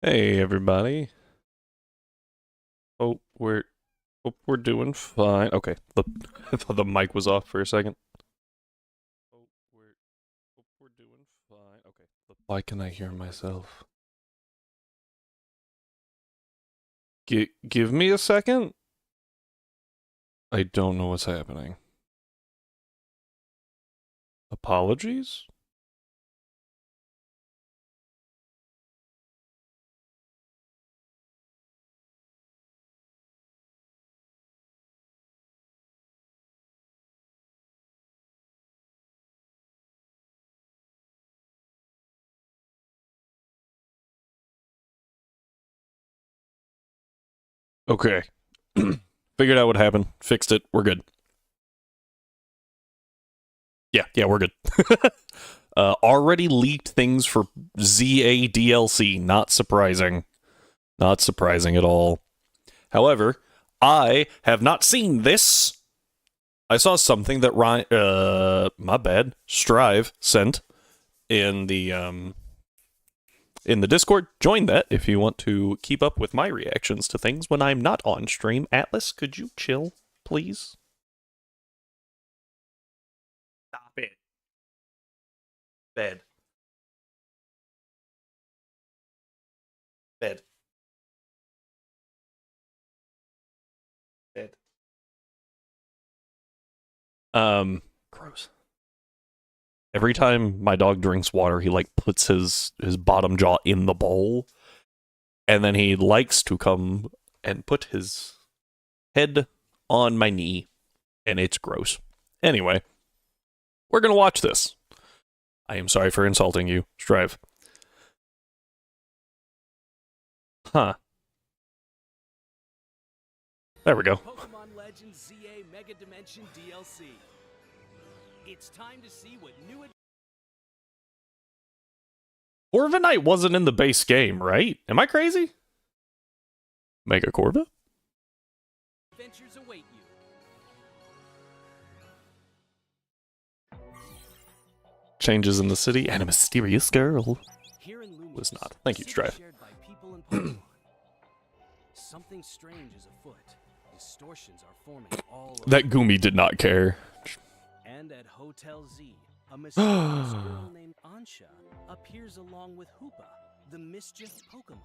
Hey everybody. Hope we're doing fine. Okay, I thought the mic was off for a second. Hope we're doing fine. Okay. Why can I hear myself? Give me a second. I don't know what's happening. Apologies? Okay. Figured out what happened. Fixed it. We're good. Yeah, we're good. Already leaked things for ZA DLC. Not surprising. Not surprising at all. However, I have not seen this. I saw something that my bad, Strive sent in the Discord. Join that if you want to keep up with my reactions to things when I'm not on stream. Atlas, could you chill, please? Stop it. Bed. Bed. Bed. Gross. Every time my dog drinks water, he like puts his bottom jaw in the bowl, and then he likes to come and put his head on my knee, and it's gross. Anyway, we're gonna watch this. I am sorry for insulting you, Strive. Huh. There we go. Pokemon Legends ZA Mega Dimension DLC. It's time to see what new Corviknight wasn't in the base game, right? Am I crazy? Mega Corva? adventures await you. Changes in the city and a mysterious girl. Here in Lumiose, Was not. Thank you, a city Strive. shared by people and Pokemon. Something strange is afoot. Distortions are forming all over. That Gumi did not care. And at Hotel Z, a mysterious girl named Ansha appears along with Hoopa, the mischief Pokemon.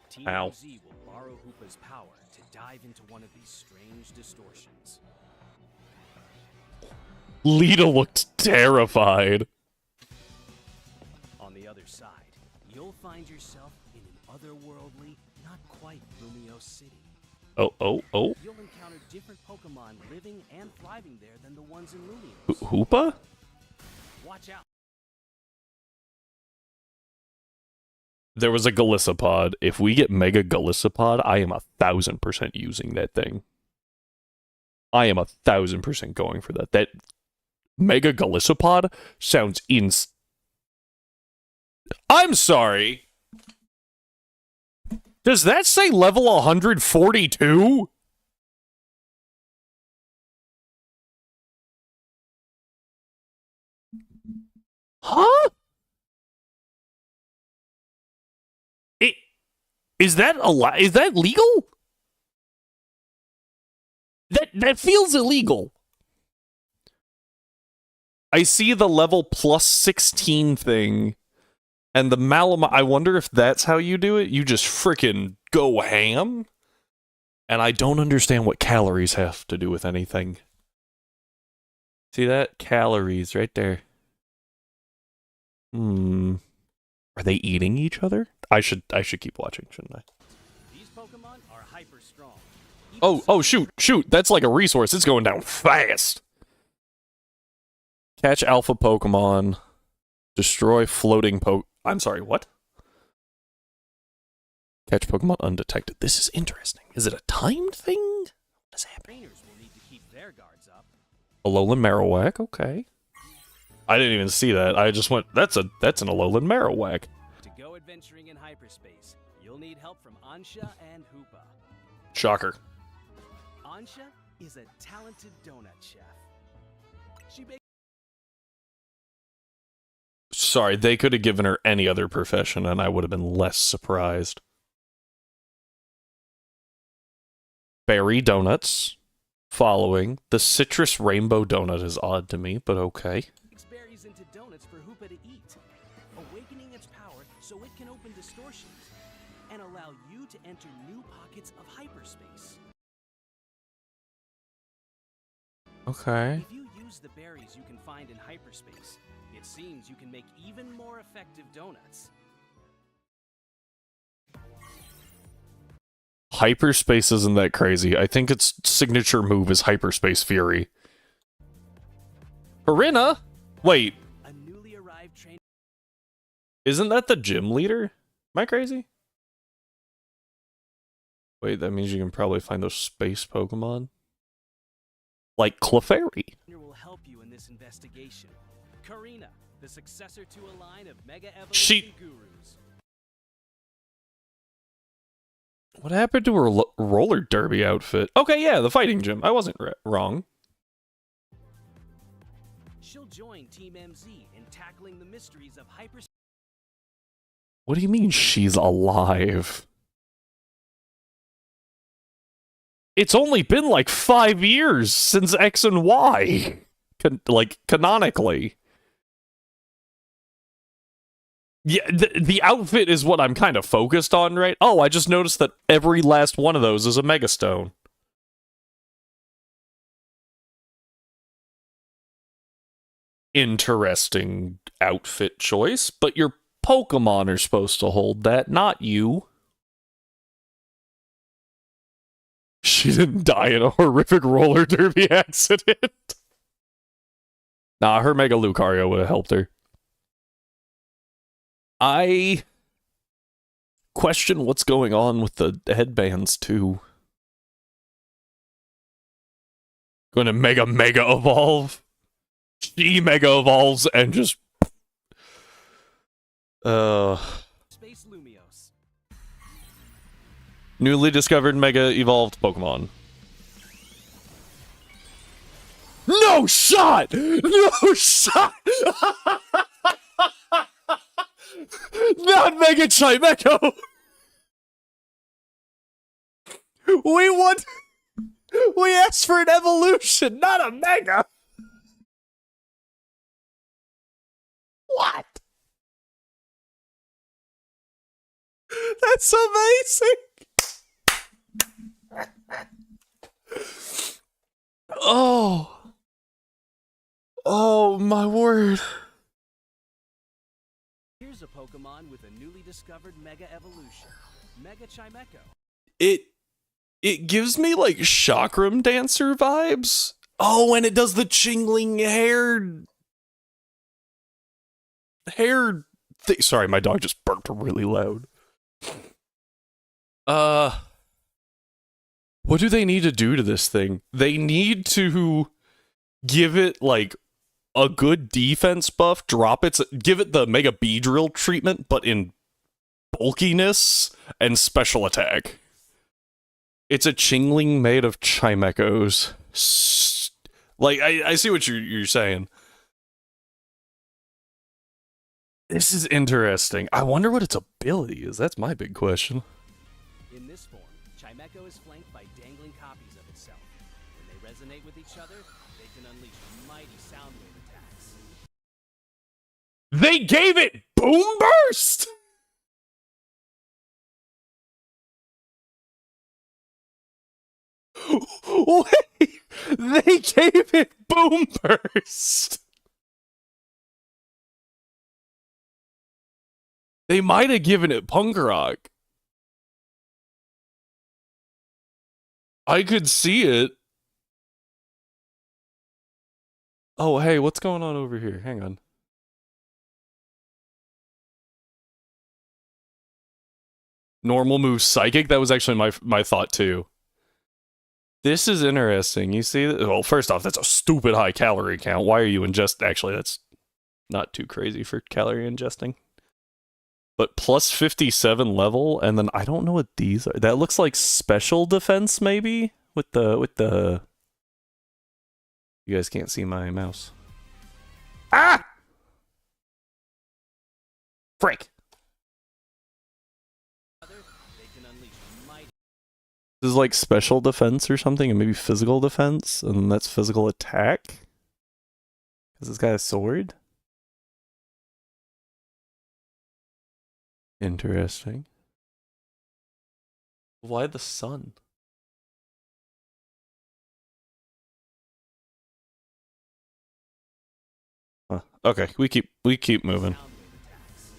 Team Ow. Z will borrow Hoopa's power to dive into one of these strange distortions. Lita looked terrified. On the other side, you'll find yourself in an otherworldly, not quite Lumiose city. Oh. You'll encounter different Pokemon living and thriving there than the ones in Lumiose. Hoopa? Watch out. There was a Golisopod. If we get Mega Golisopod, I am 1,000% using that thing. I am 1,000% going for that. That Mega Golisopod sounds I'm sorry. Does that say level 142? Huh? Is that legal? That feels illegal. I see the level plus 16 thing, and the Malamar. I wonder if that's how you do it. You just frickin' go ham? And I don't understand what calories have to do with anything. See that? Calories right there. Are they eating each other? I should keep watching, shouldn't I? These Pokemon are hyper strong. Oh, shoot. That's like a resource. It's going down fast. Catch alpha Pokemon. Destroy floating I'm sorry, what? Catch Pokemon undetected. This is interesting. Is it a timed thing? What is happening? Trainers will need to keep their guards up. Alolan Marowak, okay. I didn't even see that. I just went, that's an Alolan Marowak. To go adventuring in hyperspace, you'll need help from Ansha and Hoopa. Shocker. Ansha is a talented donut chef. She bakes Sorry, they could have given her any other profession and I would have been less surprised. Berry donuts. Following. The citrus rainbow donut is odd to me, but okay. Berries into donuts for Hoopa to eat, awakening its power so it can open distortions and allow you to enter new pockets of hyperspace. Okay. If you use the berries you can find in hyperspace, it seems you can make even more effective donuts. Hyperspace isn't that crazy. I think its signature move is Hyperspace Fury. Harina? Wait. A newly arrived trainer. Isn't that the gym leader? Am I crazy? Wait, that means you can probably find those space Pokemon. Like Clefairy. Will help you in this investigation. Karina, the successor to a line of Mega She- Evolution gurus. What happened to her roller derby outfit? Okay, yeah, the fighting gym. I wasn't wrong. She'll join Team MZ in tackling the mysteries of hyperspace. What do you mean she's alive? It's only been like 5 years since X and Y. Canonically. Yeah, the outfit is what I'm kind of focused on, right? Oh, I just noticed that every last one of those is a Megastone. Interesting outfit choice, but your Pokemon are supposed to hold that, not you. She didn't die in a horrific roller derby accident. Nah, her Mega Lucario would have helped her. I question what's going on with the headbands, too. Going to Mega Evolve. She Mega Evolves and just... Space Lumios. Newly discovered Mega Evolved Pokemon. No shot! No shot! Not Mega Chimecho! We asked for an evolution, not a Mega! What? That's amazing! Oh. Oh, my word. Here's a Pokemon with a newly discovered Mega Evolution. Mega Chimecho. It gives me like Chakram Dancer vibes. Oh, and it does the Chingling hair thing. Sorry, my dog just barked really loud. What do they need to do to this thing? They need to give it like a good defense buff, give it the Mega Beedrill treatment, but in bulkiness and special attack. It's a Chingling made of Chimechos. Like, I see what you're saying. This is interesting. I wonder what its ability is. That's my big question. In this form, Chimecho is flanked by dangling copies of itself. When they resonate with each other, they can unleash mighty sound wave attacks. They gave it Boom Burst! Wait! They gave it Boom Burst! They might have given it Punk Rock. I could see it. Oh, hey, what's going on over here? Hang on. Normal move Psychic? That was actually my thought, too. This is interesting. You see, well, first off, that's a stupid high calorie count. Why are you actually, that's not too crazy for calorie ingesting. But plus 57 level, and then I don't know what these are. That looks like special defense, maybe? With the... You guys can't see my mouse. Ah! Frick. They can unleash mighty. This is like special defense or something, and maybe physical defense, and that's physical attack. Because this guy has a sword. Interesting. Why the sun? Huh. Okay, we keep moving. Sound wave attacks.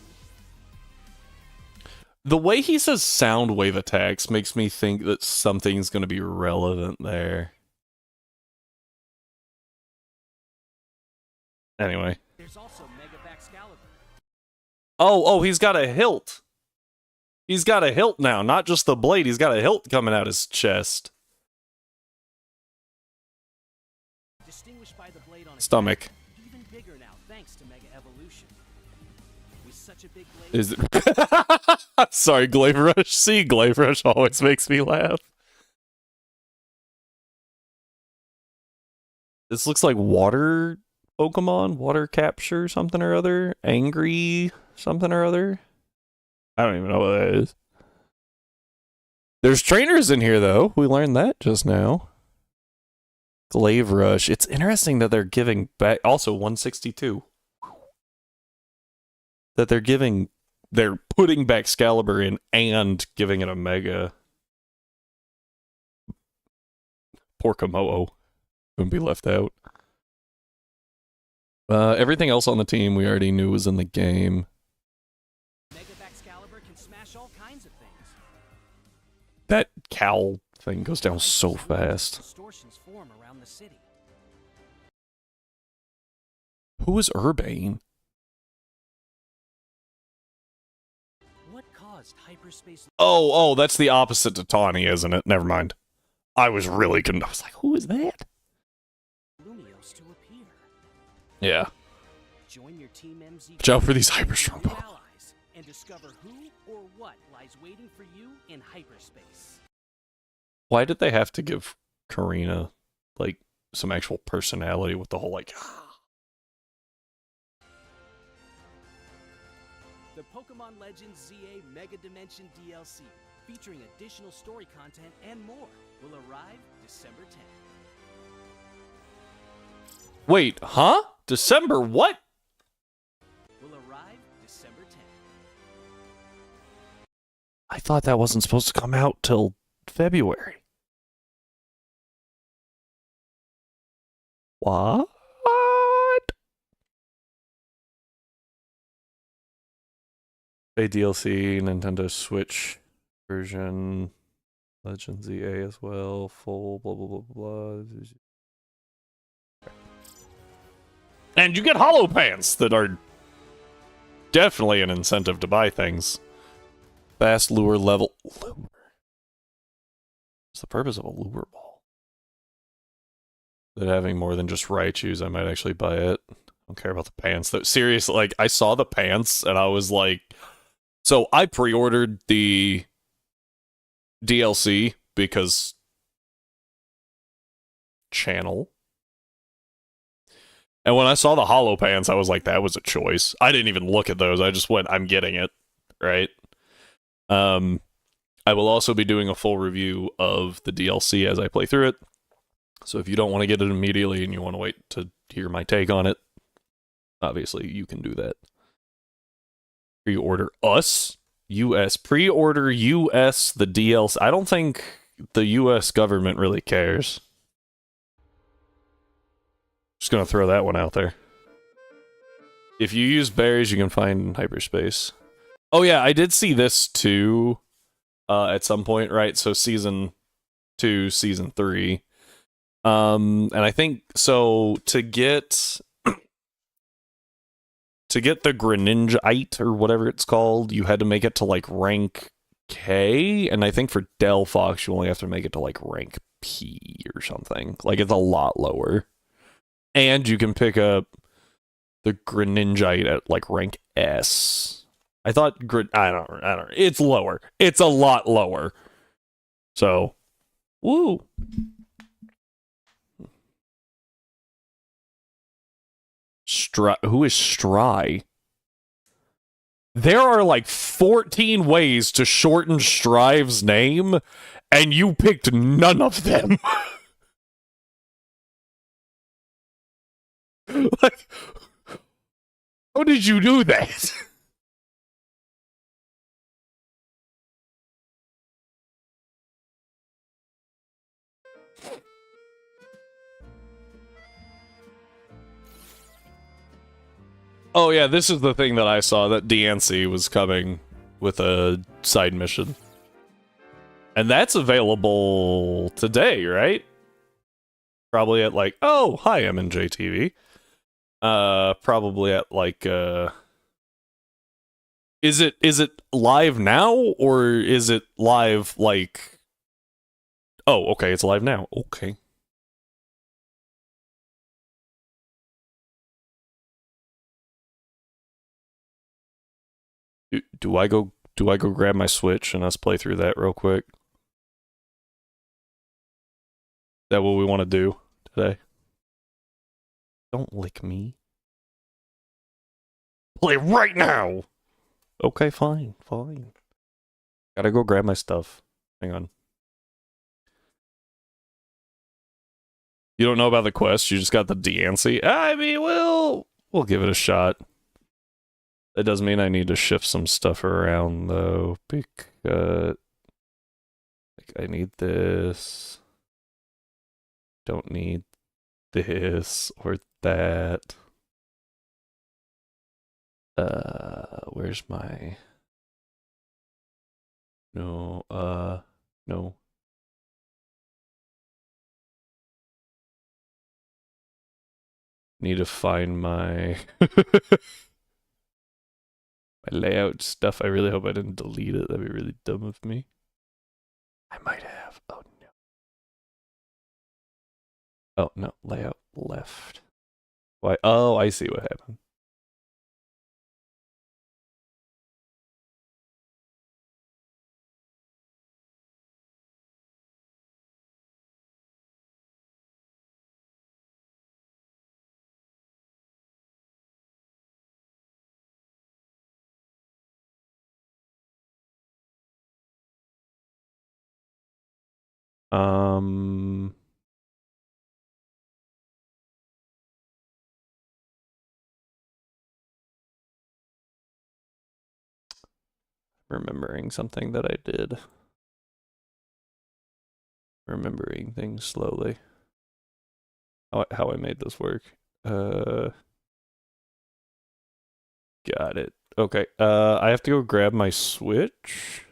The way he says sound wave attacks makes me think that something's going to be relevant there. Anyway. There's also Mega Excalibur. Oh, he's got a hilt. He's got a hilt now, not just the blade. He's got a hilt coming out his chest. Distinguished by the blade on its Stomach. back, even bigger now thanks to Mega Evolution. With such a big blade, Is it? Sorry, Glaive Rush. See, Glaive Rush always makes me laugh. This looks like water Pokemon, water capture something or other, angry something or other. I don't even know what that is. There's trainers in here though. We learned that just now. Glaive Rush. It's interesting that they're giving back. Also 162. That they're putting back Excalibur in and giving it a Mega. Poor Komodo. Wouldn't be left out. Everything else on the team we already knew was in the game. Mega Excalibur can smash all kinds of things. That cowl thing goes down so fast. Distortions form around the city. Who is Urbane? What caused hyperspace? Oh, that's the opposite to Tawny, isn't it? Never mind. I was really I was like, who is that? Lumios to appear. Yeah. Join your team MZ. Watch out for these hyper-strong Pokemon. allies and discover who or what lies waiting for you in hyperspace. Why did they have to give Karina, like, some actual personality with the whole, like, The Pokemon Legends ZA Mega Dimension DLC, featuring additional story content and more, will arrive December 10th. Wait, huh? December what? Will arrive December 10th. I thought that wasn't supposed to come out till February. What? A DLC, Nintendo Switch version, Legend ZA as well, full blah blah blah blah. And you get hollow pants that are definitely an incentive to buy things. Fast lure level. Lure. What's the purpose of a lure ball? That having more than just Raichus, I might actually buy it. I don't care about the pants though. Seriously, like I saw the pants and I was like, so I pre-ordered the DLC because channel. And when I saw the hollow pants, I was like, that was a choice. I didn't even look at those. I just went, I'm getting it, right? I will also be doing a full review of the DLC as I play through it. So if you don't want to get it immediately and you want to wait to hear my take on it, obviously you can do that. Pre-order US, pre-order US the DLC. I don't think the US government really cares. Just gonna throw that one out there. If you use berries, you can find in hyperspace. Oh yeah, I did see this too at some point, right? So season 2, season 3. And I think so to get the Greninjaite or whatever it's called, you had to make it to like rank K, and I think for Delphox you only have to make it to like rank P or something. Like it's a lot lower. And you can pick up the Greninjaite at like rank S. I thought I don't. It's lower. It's a lot lower. So, woo. Who is Stry? There are like 14 ways to shorten Strive's name, and you picked none of them. Like, how did you do that? Oh yeah, this is the thing that I saw, that DNC was coming with a side mission. And that's available today, right? Probably at like, oh, hi, MNJTV. Probably at like, is it live now, or is it live like, oh, okay, it's live now. Okay. Do I go grab my Switch and us play through that real quick? Is that what we want to do today? Don't lick me. Play right now. Okay, fine. Gotta go grab my stuff. Hang on. You don't know about the quest? You just got the DNC? I mean, we'll give it a shot. That does mean I need to shift some stuff around, though, because like, I need this. Don't need this or that. Where's my... No, no. Need to find my... my layout stuff. I really hope I didn't delete it. That'd be really dumb of me. I might have. Oh, no. Oh, no. Layout left. Why? Oh, I see what happened. Um... Remembering something that I did. Remembering things slowly. How I made this work. Got it. Okay. I have to go grab my Switch.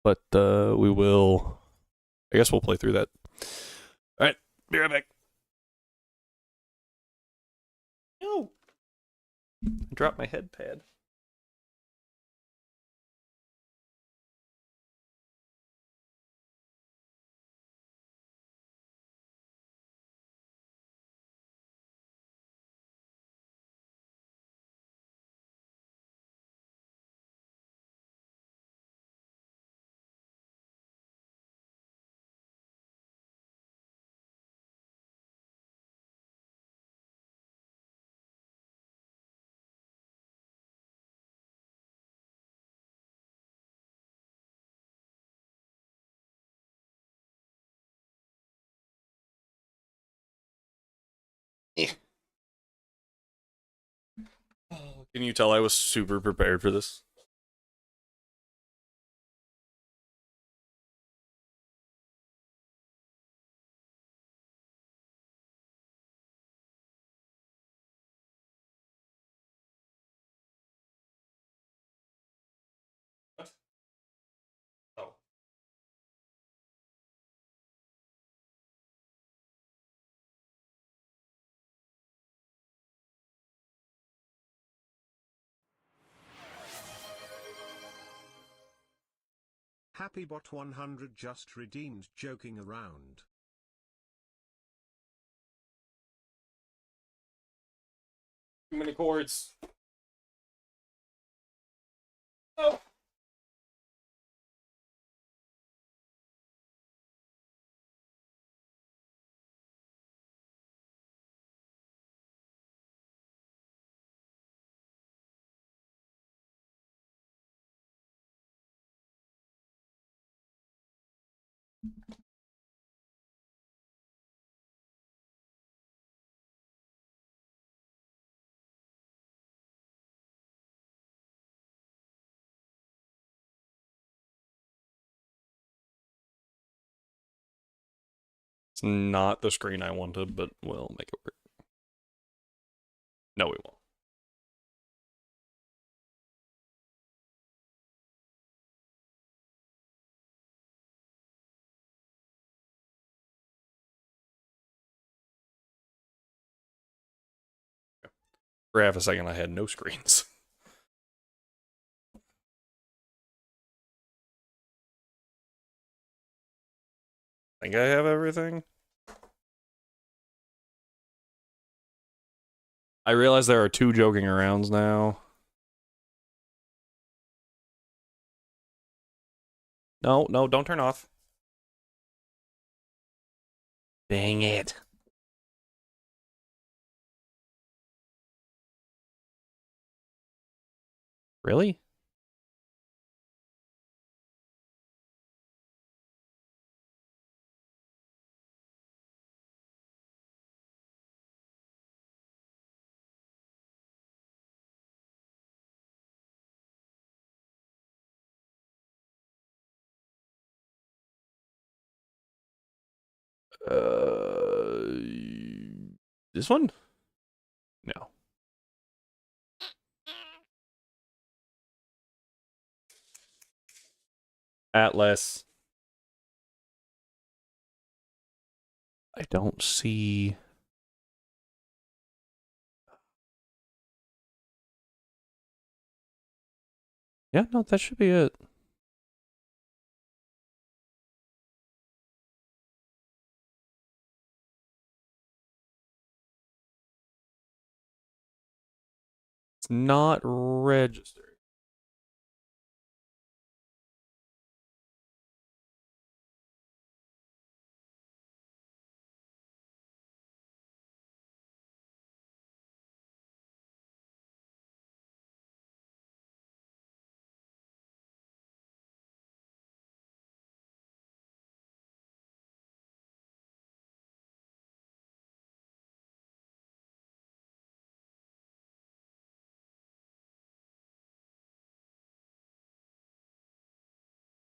But we will... I guess we'll play through that. Alright, be right back. No! I dropped my head pad. Can you tell I was super prepared for this? What? Oh. HappyBot 100 just redeemed joking around. Too many chords. Oh. It's not the screen I wanted, but we'll make it work. No, we won't. For half a second, I had no screens. Think I have everything? I realize there are 2 joking arounds now. No, no, don't turn off. Dang it. Really? This one? No. Atlas. I don't see. Yeah, no, that should be it. It's not registered.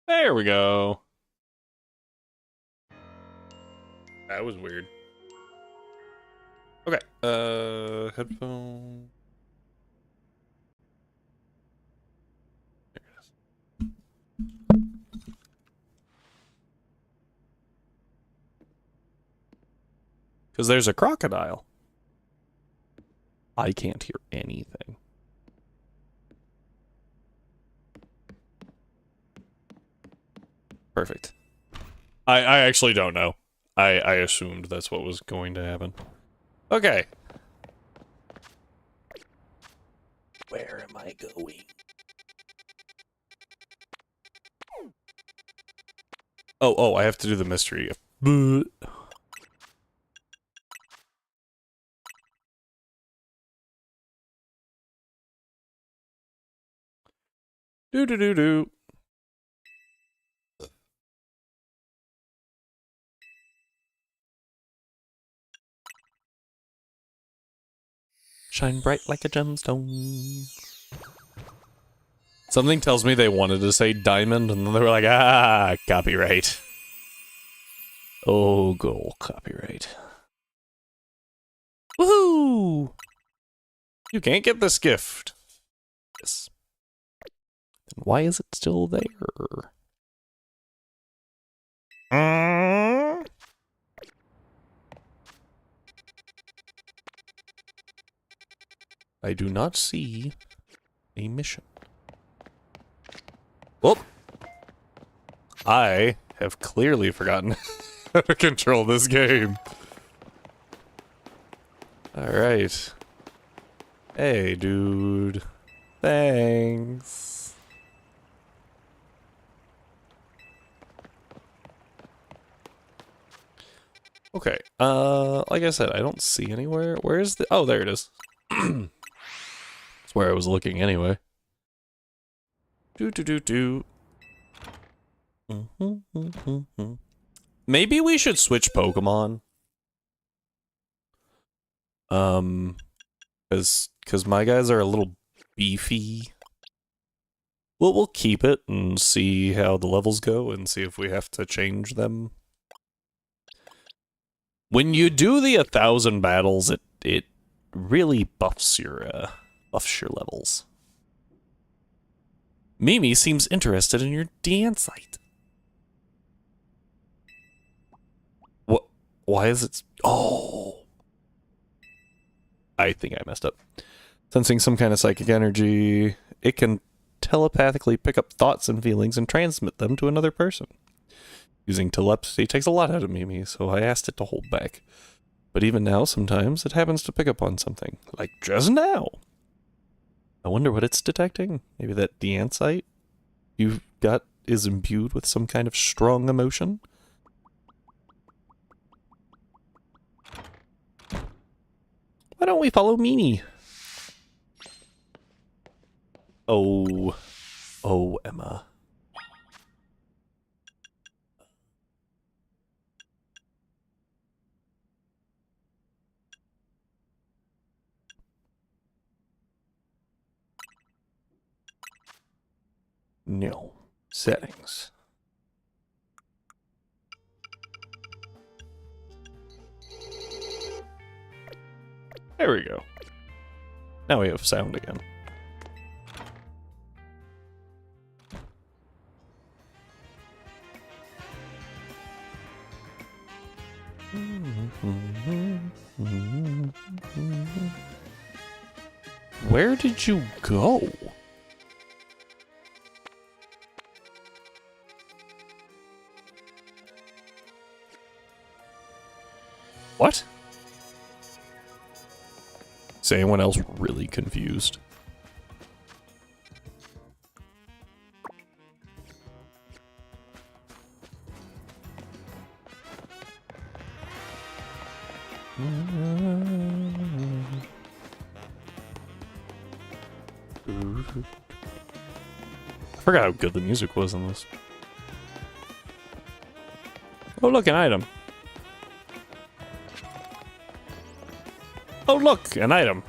There we go. That was weird. Okay. Headphone. There it is. Because there's a crocodile. I can't hear anything. Perfect. I actually don't know. I assumed that's what was going to happen. Okay. Where am I going? Oh, I have to do the mystery. Do do do do. Shine bright like a gemstone. Something tells me they wanted to say diamond, and then they were like, ah, copyright. Oh, go copyright. Woohoo! You can't get this gift. Yes. Then why is it still there? I do not see a mission. Whoop! I have clearly forgotten how to control this game. Alright. Hey, dude. Thanks. Okay, like I said, I don't see anywhere. Where's the... Oh, there it is. That's where I was looking anyway. Do. Maybe we should switch Pokemon. Because my guys are a little beefy. Well, we'll keep it and see how the levels go and see if we have to change them. When you do the 1,000 battles, it really buffs your levels. Mimi seems interested in your dance site. What? Why is it? Oh, I think I messed up. Sensing some kind of psychic energy, it can telepathically pick up thoughts and feelings and transmit them to another person. Using telepathy takes a lot out of Mimi, so I asked it to hold back. But even now, sometimes it happens to pick up on something, like just now. I wonder what it's detecting. Maybe that Deansite you've got is imbued with some kind of strong emotion? Why don't we follow Mimi? Oh, Emma. No. Settings. There we go. Now we have sound again. Where did you go? What? Is anyone else really confused? I forgot how good the music was in this. Oh, look, an item. Oh, look, an item.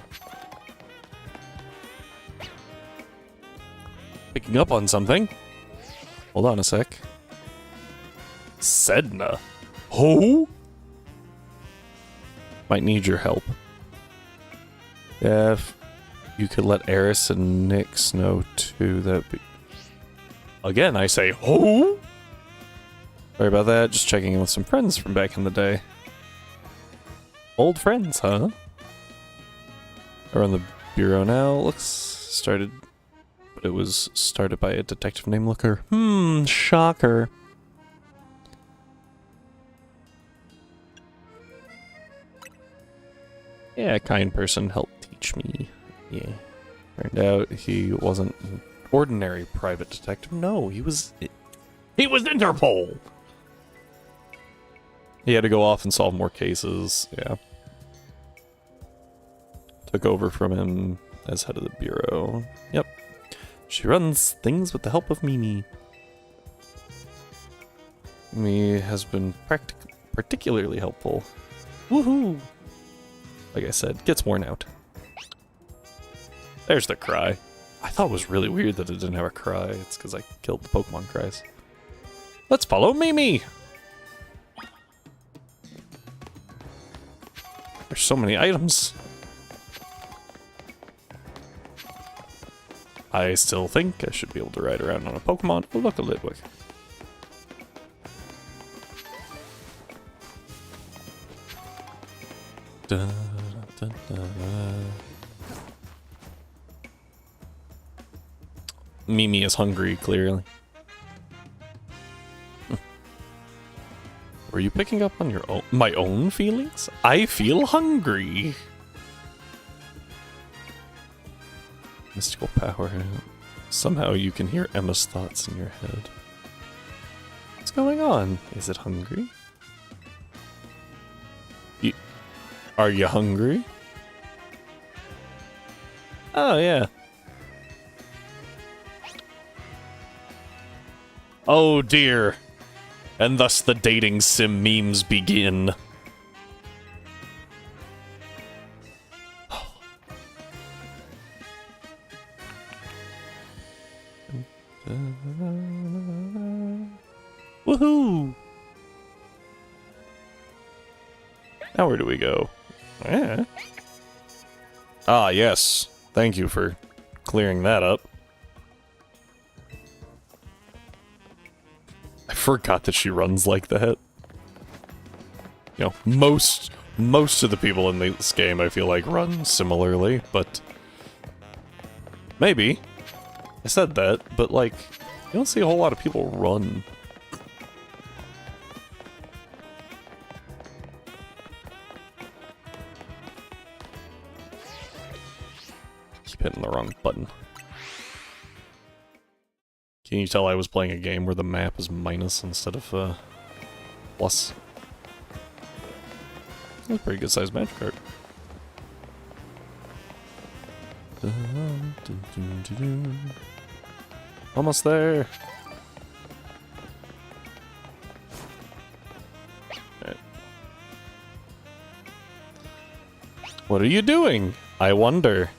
Picking up on something. Hold on a sec. Sedna. Oh? Might need your help. Yeah, if you could let Eris and Nyx know too, that'd be... Again, I say, oh? Sorry about that, just checking in with some friends from back in the day. Old friends, huh? Are on the bureau now. Looks started, but it was started by a detective named Looker. Shocker. Yeah, a kind person helped teach me. Yeah. Turned out he wasn't an ordinary private detective. No, he was Interpol. He had to go off and solve more cases. Yeah. Took over from him as head of the bureau. Yep. She runs things with the help of Mimi. Mimi has been particularly helpful. Woohoo! Like I said, gets worn out. There's the cry. I thought it was really weird that it didn't have a cry. It's because I killed the Pokemon cries. Let's follow Mimi! There's so many items. I still think I should be able to ride around on a Pokemon. Oh, look, a Litwick. Dun, dun, dun. Mimi is hungry, clearly. Were you picking up on my own feelings? I feel hungry. Mystical power. Somehow you can hear Emma's thoughts in your head. What's going on? Is it hungry? Are you hungry? Oh, yeah. Oh, dear. And thus the dating sim memes begin. Woohoo! Now where do we go? Eh. Ah, yes. Thank you for clearing that up. I forgot that she runs like that. You know, most of the people in this game I feel like run similarly, but maybe. I said that, but like, you don't see a whole lot of people run. Keep hitting the wrong button. Can you tell I was playing a game where the map is minus instead of, plus? That's a pretty good sized magic card. Almost there. Right. What are you doing? I wonder.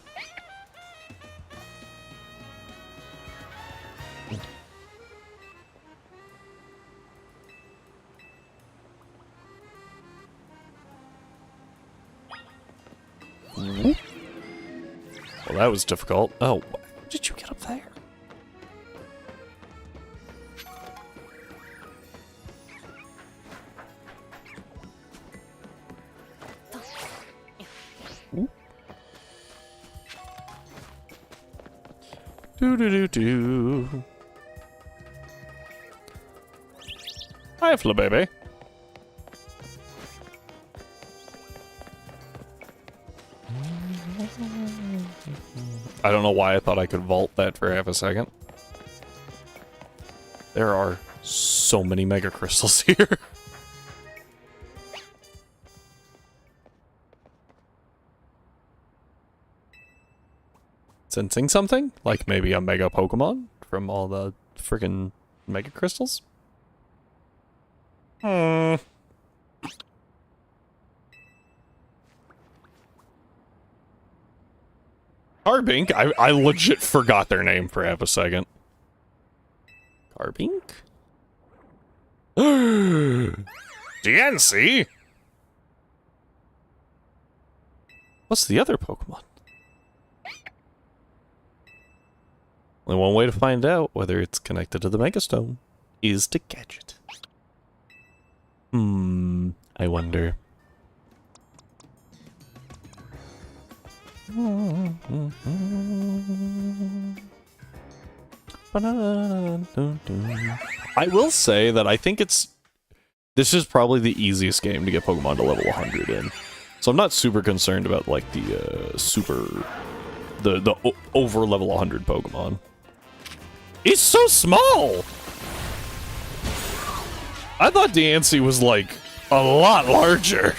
Well, that was difficult. Oh, how did you get up there? Do. Hi, Fla baby. I don't know why I thought I could vault that for half a second. There are so many mega crystals here. Sensing something? Like maybe a mega Pokemon from all the friggin' mega crystals? Carbink? I legit forgot their name for half a second. Carbink? DNC? What's the other Pokemon? Only one way to find out whether it's connected to the Mega Stone is to catch it. I wonder. I will say that I think this is probably the easiest game to get Pokemon to level 100 in. So I'm not super concerned about like the over level 100 Pokemon. It's so small! I thought Diancie was like a lot larger.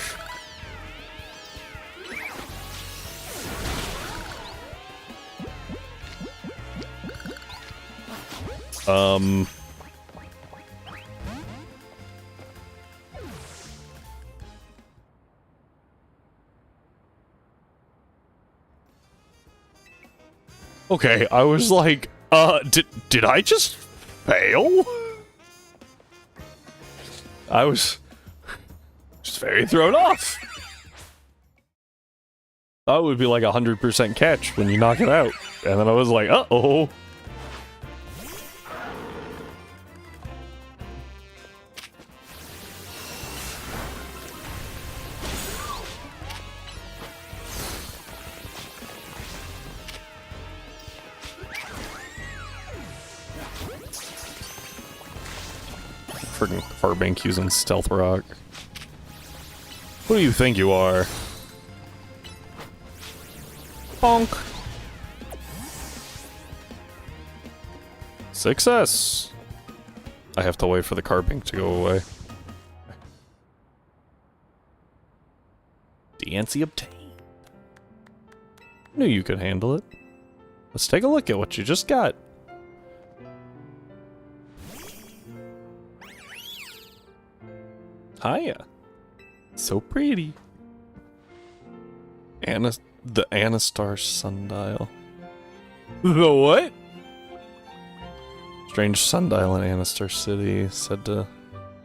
Okay, I was like, did I just fail? I was just very thrown off. Thought it would be like 100% catch when you knock it out. And then I was like, uh-oh. Friggin' Farbank using Stealth Rock. Who do you think you are? Bonk. Success! I have to wait for the Carbink to go away. Diancie obtained. Knew you could handle it. Let's take a look at what you just got. Hiya. So pretty. The Anastar sundial. The what? Strange sundial in Anastar City, said to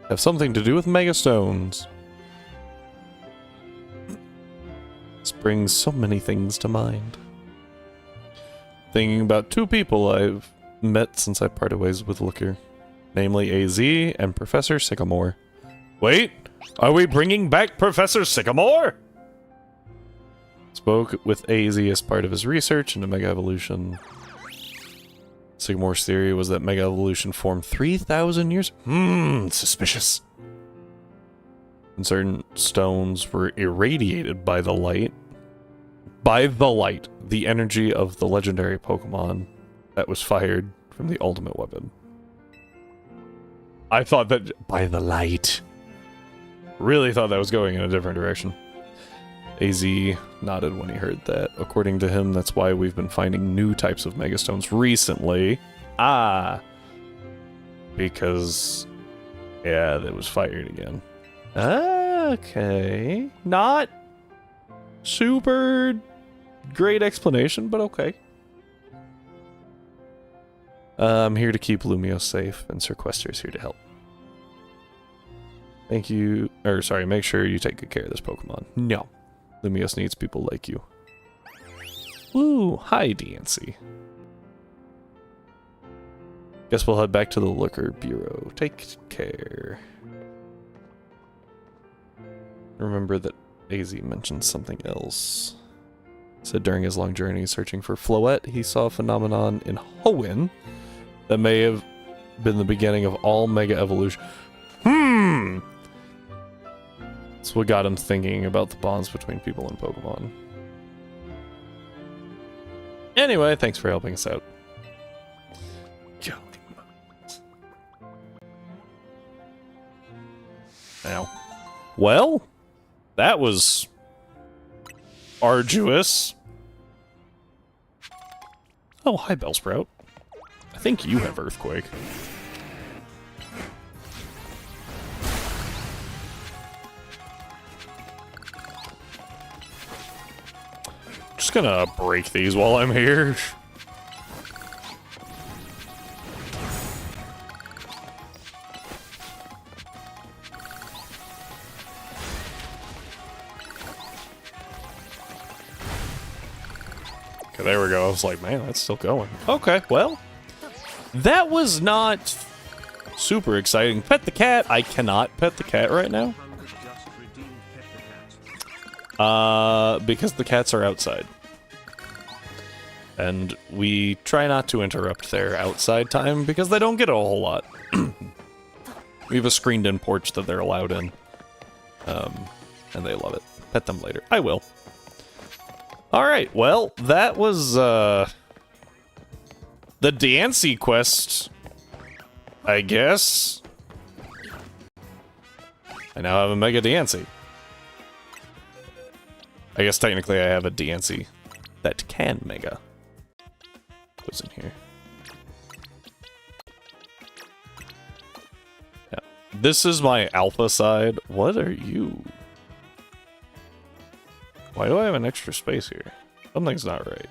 have something to do with megastones. This brings so many things to mind. Thinking about two people I've met since I parted ways with Looker, namely AZ and Professor Sycamore. Wait, are we bringing back Professor Sycamore? Spoke with AZ as part of his research into Mega Evolution. Sycamore's theory was that Mega Evolution formed 3,000 years. Suspicious. And certain stones were irradiated by the light. By the light, the energy of the legendary Pokemon that was fired from the ultimate weapon. I thought that by the light. Really thought that was going in a different direction. AZ nodded when he heard that. According to him, that's why we've been finding new types of Megastones recently. Because, yeah, that was fired again. Okay. Not super great explanation, but okay. I'm here to keep Lumio safe, and SirQuester is here to help. Thank you, or sorry, make sure you take good care of this Pokemon. No. Lumios needs people like you. Woo! Hi, DNC. Guess we'll head back to the Looker Bureau. Take care. Remember that AZ mentioned something else. Said during his long journey searching for Floette, he saw a phenomenon in Hoenn that may have been the beginning of all Mega Evolution. That's what got him thinking about the bonds between people and Pokemon. Anyway, thanks for helping us out. Now, well, that was arduous. Oh, hi, Bellsprout. I think you have Earthquake. Just gonna break these while I'm here. Okay, there we go. I was like, man, that's still going. Okay, well, that was not super exciting. Pet the cat. I cannot pet the cat right now. Because the cats are outside. And we try not to interrupt their outside time because they don't get a whole lot. We have a screened-in porch that they're allowed in. And they love it. Pet them later. I will. Alright, well, that was, the Diancie quest, I guess. I now have a Mega Diancie. I guess technically I have a Diancie that can Mega. Goes in here. Yeah. This is my alpha side. What are you? Why do I have an extra space here? Something's not right.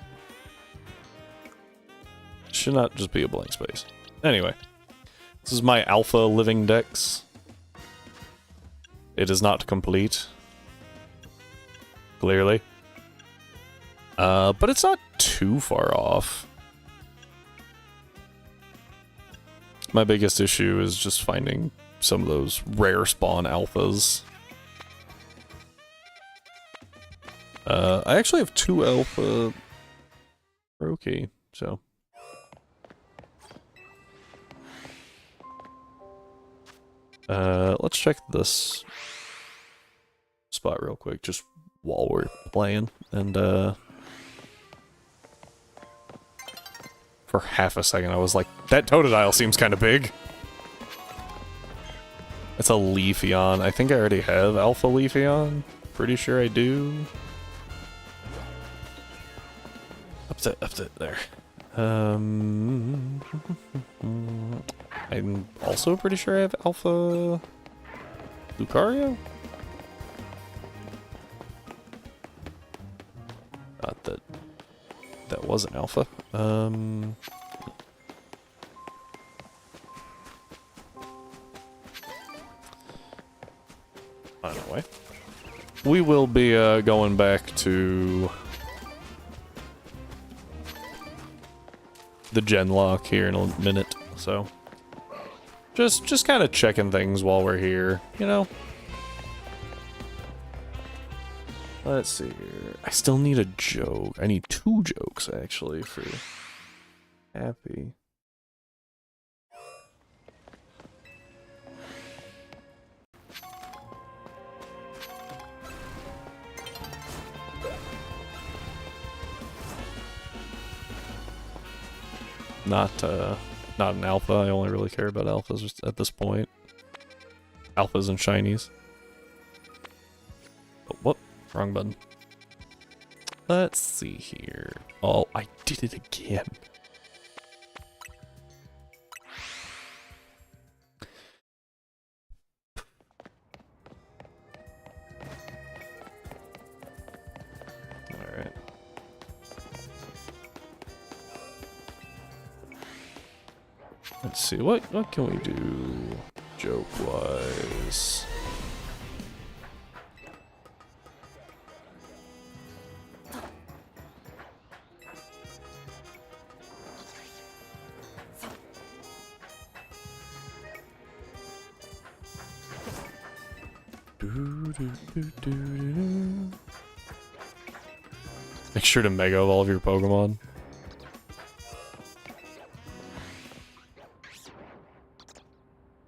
It should not just be a blank space. Anyway. This is my alpha living dex. It is not complete. Clearly. But it's not too far off. My biggest issue is just finding some of those rare spawn alphas. I actually have 2 alpha Roki, so. Let's check this spot real quick, just while we're playing, and for half a second I was like, that Totodile seems kind of big. It's a Leafeon. I think I already have Alpha Leafeon. Pretty sure I do. Up to there. I'm also pretty sure I have Alpha Lucario? Not that that was an alpha. Anyway, we will be going back to the Genlocke here in a minute, so just kind of checking things while we're here, you know. Let's see here. I still need a joke. I need 2 jokes actually for Happy. Not an alpha. I only really care about alphas at this point. Alphas and shinies. Oh, whoop. Wrong button. Let's see here. Oh, I did it again. Alright. Let's see, what can we do joke-wise? Make sure to Mega Evolve your Pokemon.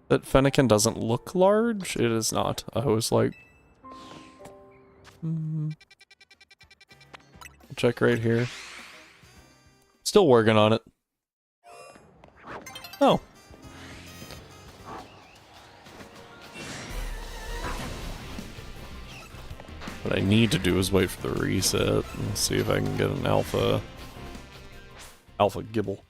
That Fennekin doesn't look large? It is not. I was like... Check right here. Still working on it. Oh. What I need to do is wait for the reset and see if I can get an alpha Gibble.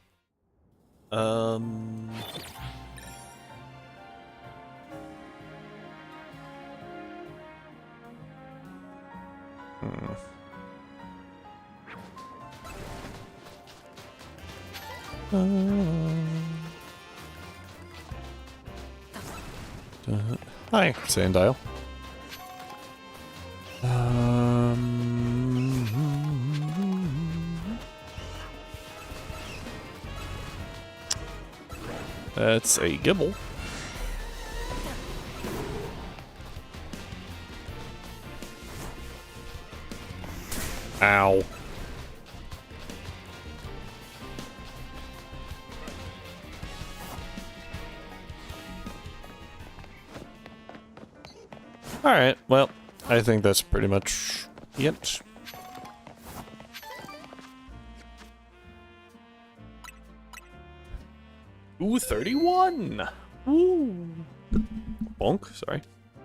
Hi, Sandile. That's a Gibble. Ow. Alright, well, I think that's pretty much it. Ooh, 31! Woo! Bonk, sorry.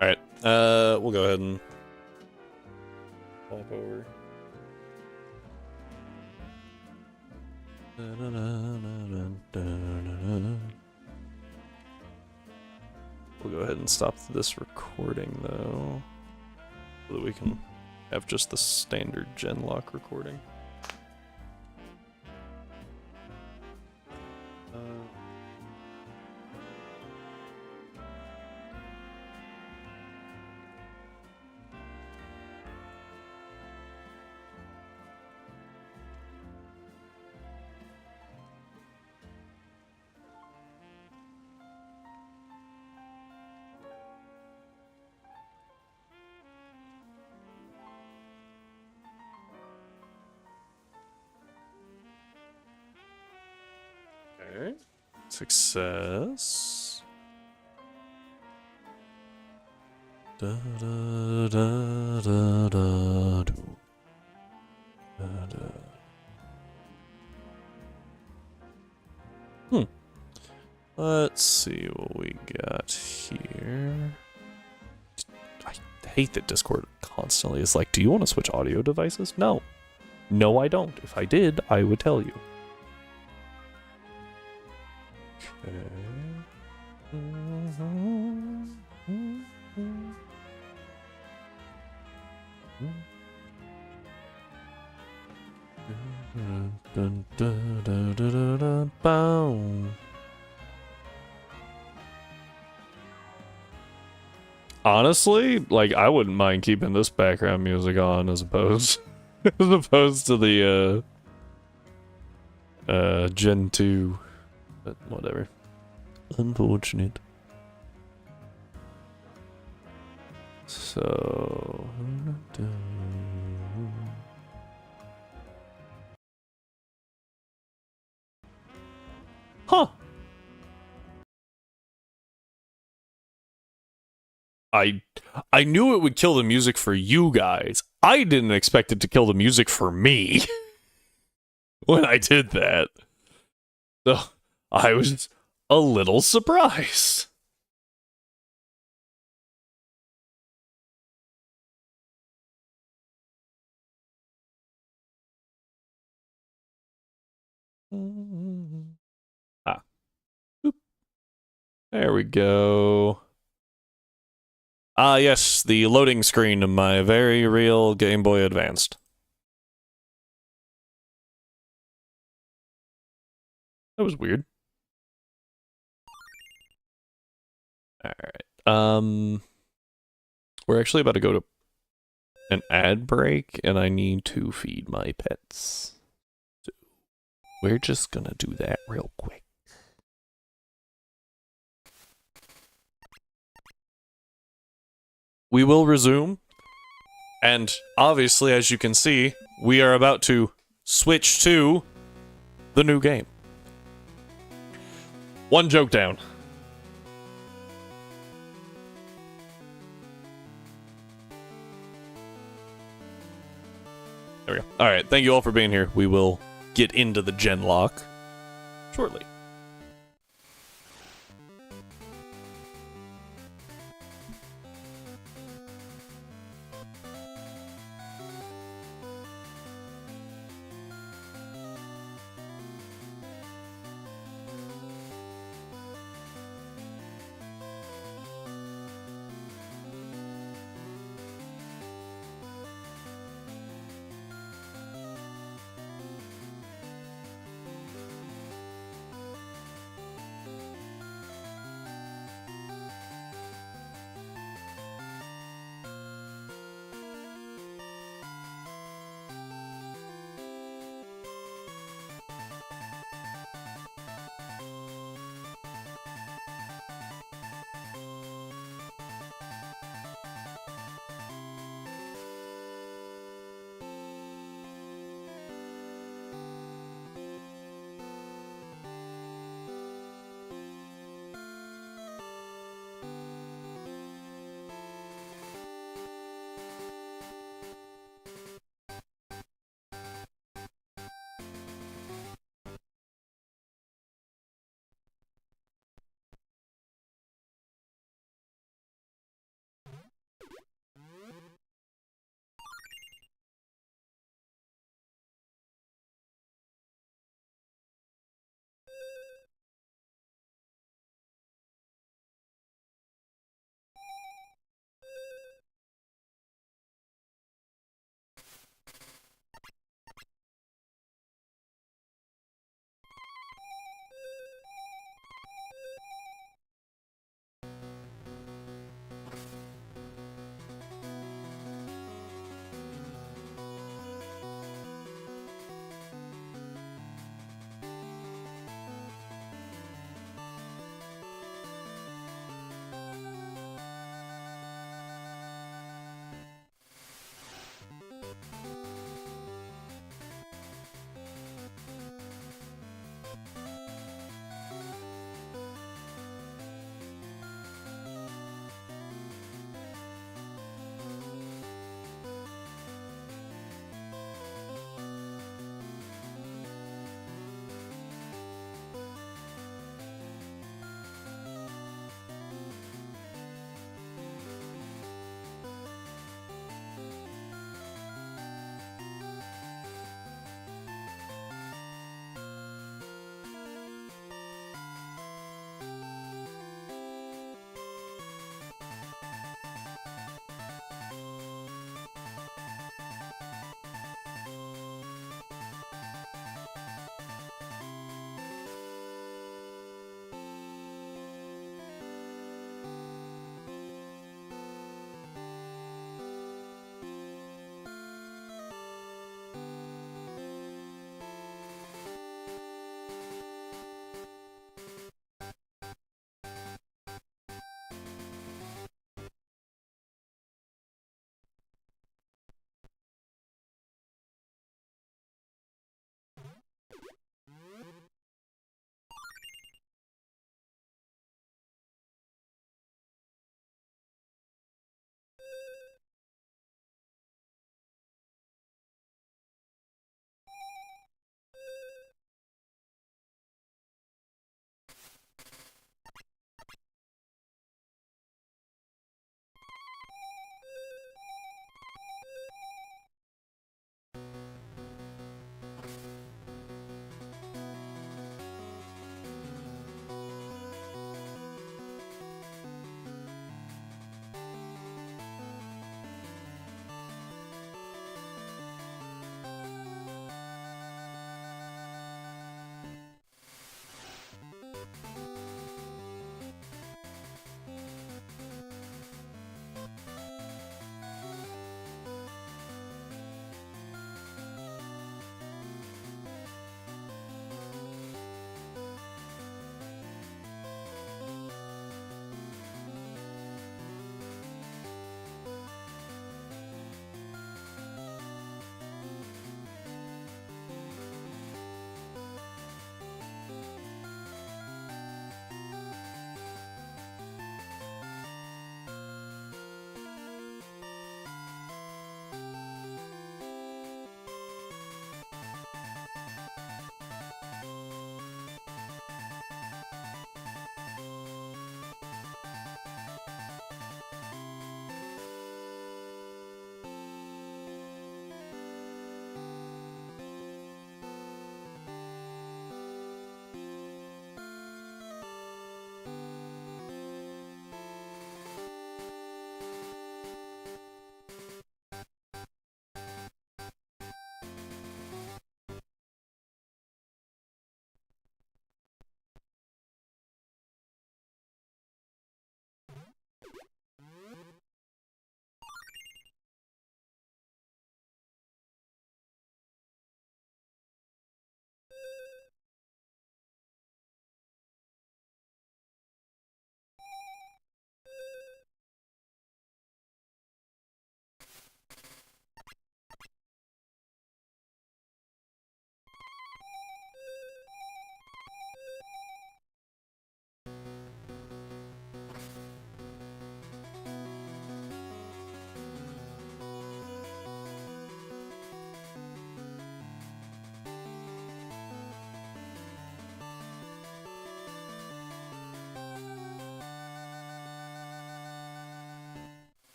Alright, we'll go ahead and pop over. We'll go ahead and stop this recording, though, so that we can have just the standard Genlocke recording. Okay. Success. Da, da, da, da, da, do. Da, da. Let's see what we got here. I hate that Discord constantly is like, do you want to switch audio devices? No. No, I don't. If I did, I would tell you. Okay. Dun, dun, dun, dun, dun, dun, bow. Honestly, like I wouldn't mind keeping this background music on as opposed to the Gen 2. But whatever. Unfortunate. So huh. I knew it would kill the music for you guys. I didn't expect it to kill the music for me when I did that. So I was a little surprised. Ah. Boop. There we go. Ah, yes, the loading screen of my very real Game Boy Advanced. That was weird. Alright. We're actually about to go to an ad break, and I need to feed my pets. So we're just gonna do that real quick. We will resume, and obviously, as you can see, we are about to switch to the new game. One joke down. There we go. Alright, thank you all for being here. We will get into the Genlocke shortly.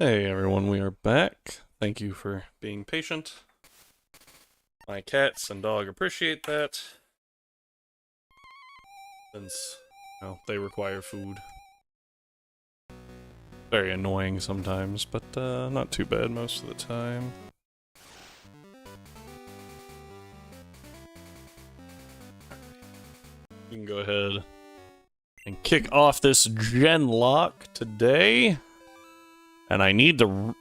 Hey everyone, we are back. Thank you for being patient. My cats and dog appreciate that. Since, well, they require food. Very annoying sometimes, but not too bad most of the time. You can go ahead and kick off this Genlocke today. And I need to...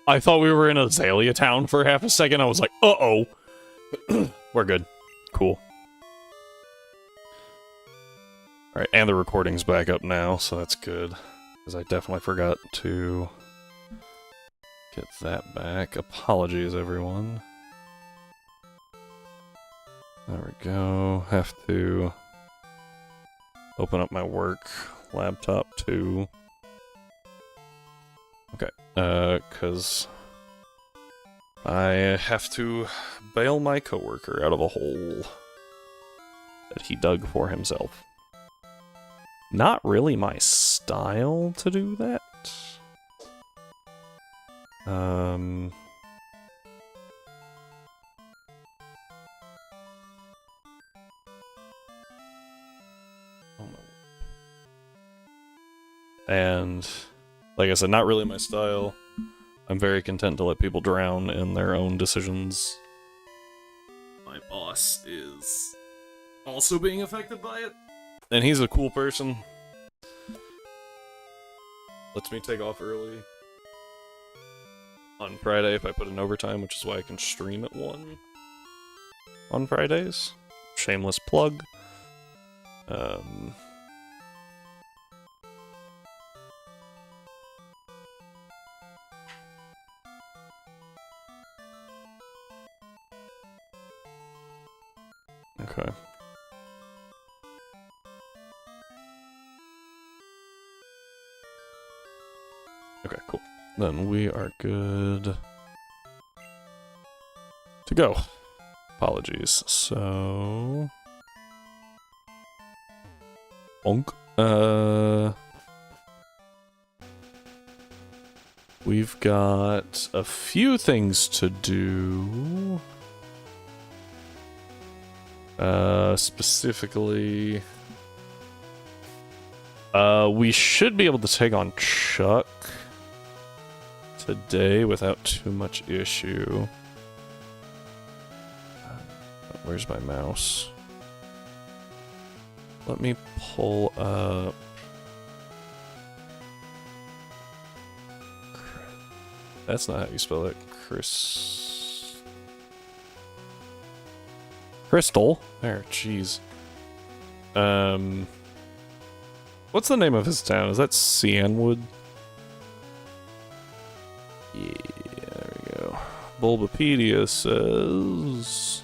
I thought we were in Azalea Town for half a second. I was like, uh-oh. We're good. Cool. Alright, and the recording's back up now, so that's good. Because I definitely forgot to get that back. Apologies, everyone. There we go. Have to open up my work laptop too. Okay, cause I have to bail my coworker out of a hole that he dug for himself. Not really my style to do that. And, like I said, not really my style. I'm very content to let people drown in their own decisions. My boss is also being affected by it. And he's a cool person. Lets me take off early on Friday if I put in overtime, which is why I can stream at 1 on Fridays. Shameless plug. Okay. Okay, cool. Then we are good to go. Apologies. So... Bonk. We've got a few things to do. Specifically... we should be able to take on Chuck today without too much issue. Where's my mouse? Let me pull up... That's not how you spell it. Crystal? There, jeez. What's the name of his town? Is that Cianwood? Yeah, there we go. Bulbapedia says...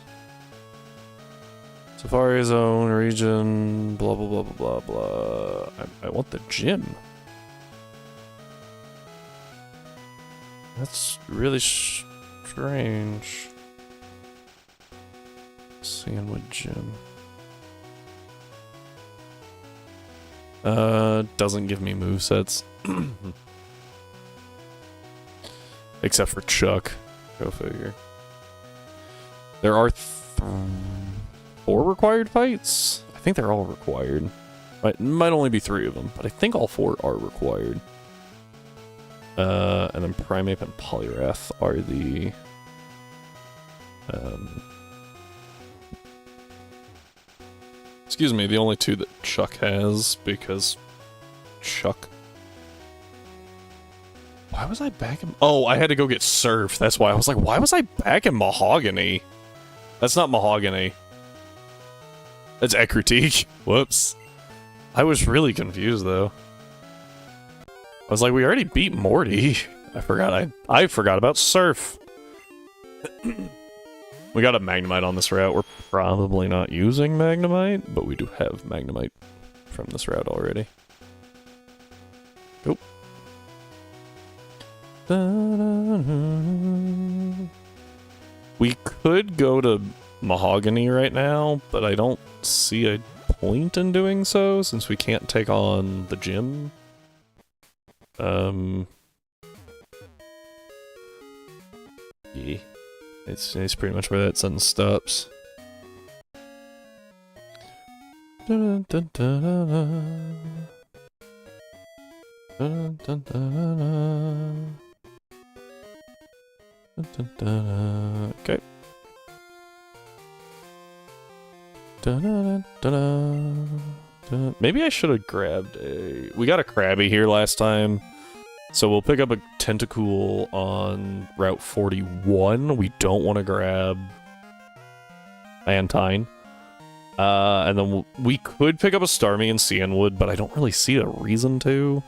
Safari Zone, region, blah blah blah blah blah blah. I want the gym. That's really strange. Sandwood gym. Doesn't give me movesets. Except for Chuck. Go figure. There are 4 required fights? I think they're all required. Might only be 3 of them, but I think all 4 are required. And then Primeape and Poliwrath are the... excuse me, the only 2 that Chuck has, because... Chuck. Why was I back in... Oh, I had to go get Surf, that's why. I was like, why was I back in Mahogany? That's not Mahogany. That's Ecruteak. Whoops. I was really confused, though. I was like, we already beat Morty. I forgot about Surf. We got a Magnemite on this route. We're probably not using Magnemite, but we do have Magnemite from this route already. Go. We could go to mahogany right now, but I don't see a point in doing so since we can't take on the gym. Yeah. It's pretty much where that sentence stops. Dun, dun, dun, dun, dun. Dun, dun, dun, dun, dun, dun. Okay. Dun, dun, dun, dun, dun. Maybe I should have grabbed a... We got a Krabby here last time. So we'll pick up a Tentacool on Route 41. We don't want to grab Mantine. And then we could pick up a Starmie and Cianwood, but I don't really see a reason to.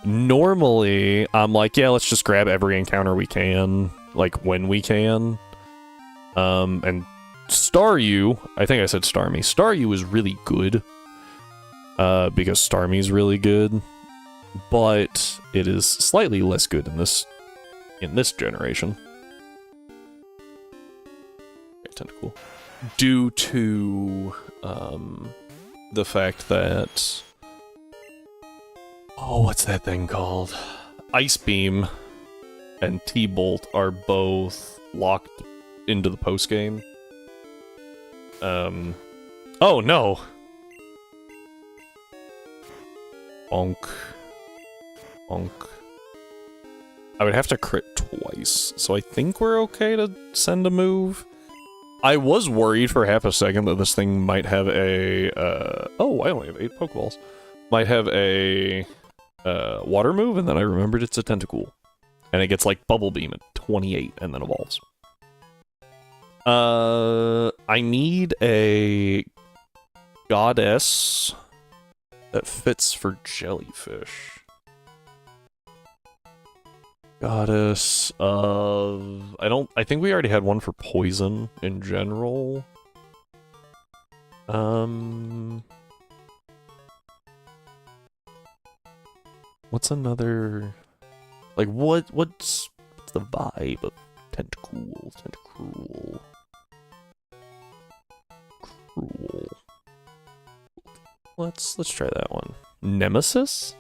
Normally, I'm like, yeah, let's just grab every encounter we can, like, when we can. And Staryu, I think I said Starmie. Staryu is really good, because Starmie's really good, but it is slightly less good in this generation. Okay, Tentacool. Due to the fact that, oh, what's that thing called? Ice Beam and T-Bolt are both locked into the post game. Oh no. Bonk. Bonk. I would have to crit twice, so I think we're okay to send a move. I was worried for half a second that this thing might have a, oh, I only have 8 Pokeballs. Might have a, water move, and then I remembered it's a Tentacool. And it gets, like, Bubble Beam at 28, and then evolves. I need a Goddess that fits for Jellyfish. Goddess of... I think we already had one for poison in general. What's another... Like, what's the vibe of Tentacool? Tentacruel. Cruel. Let's try that one. Nemesis?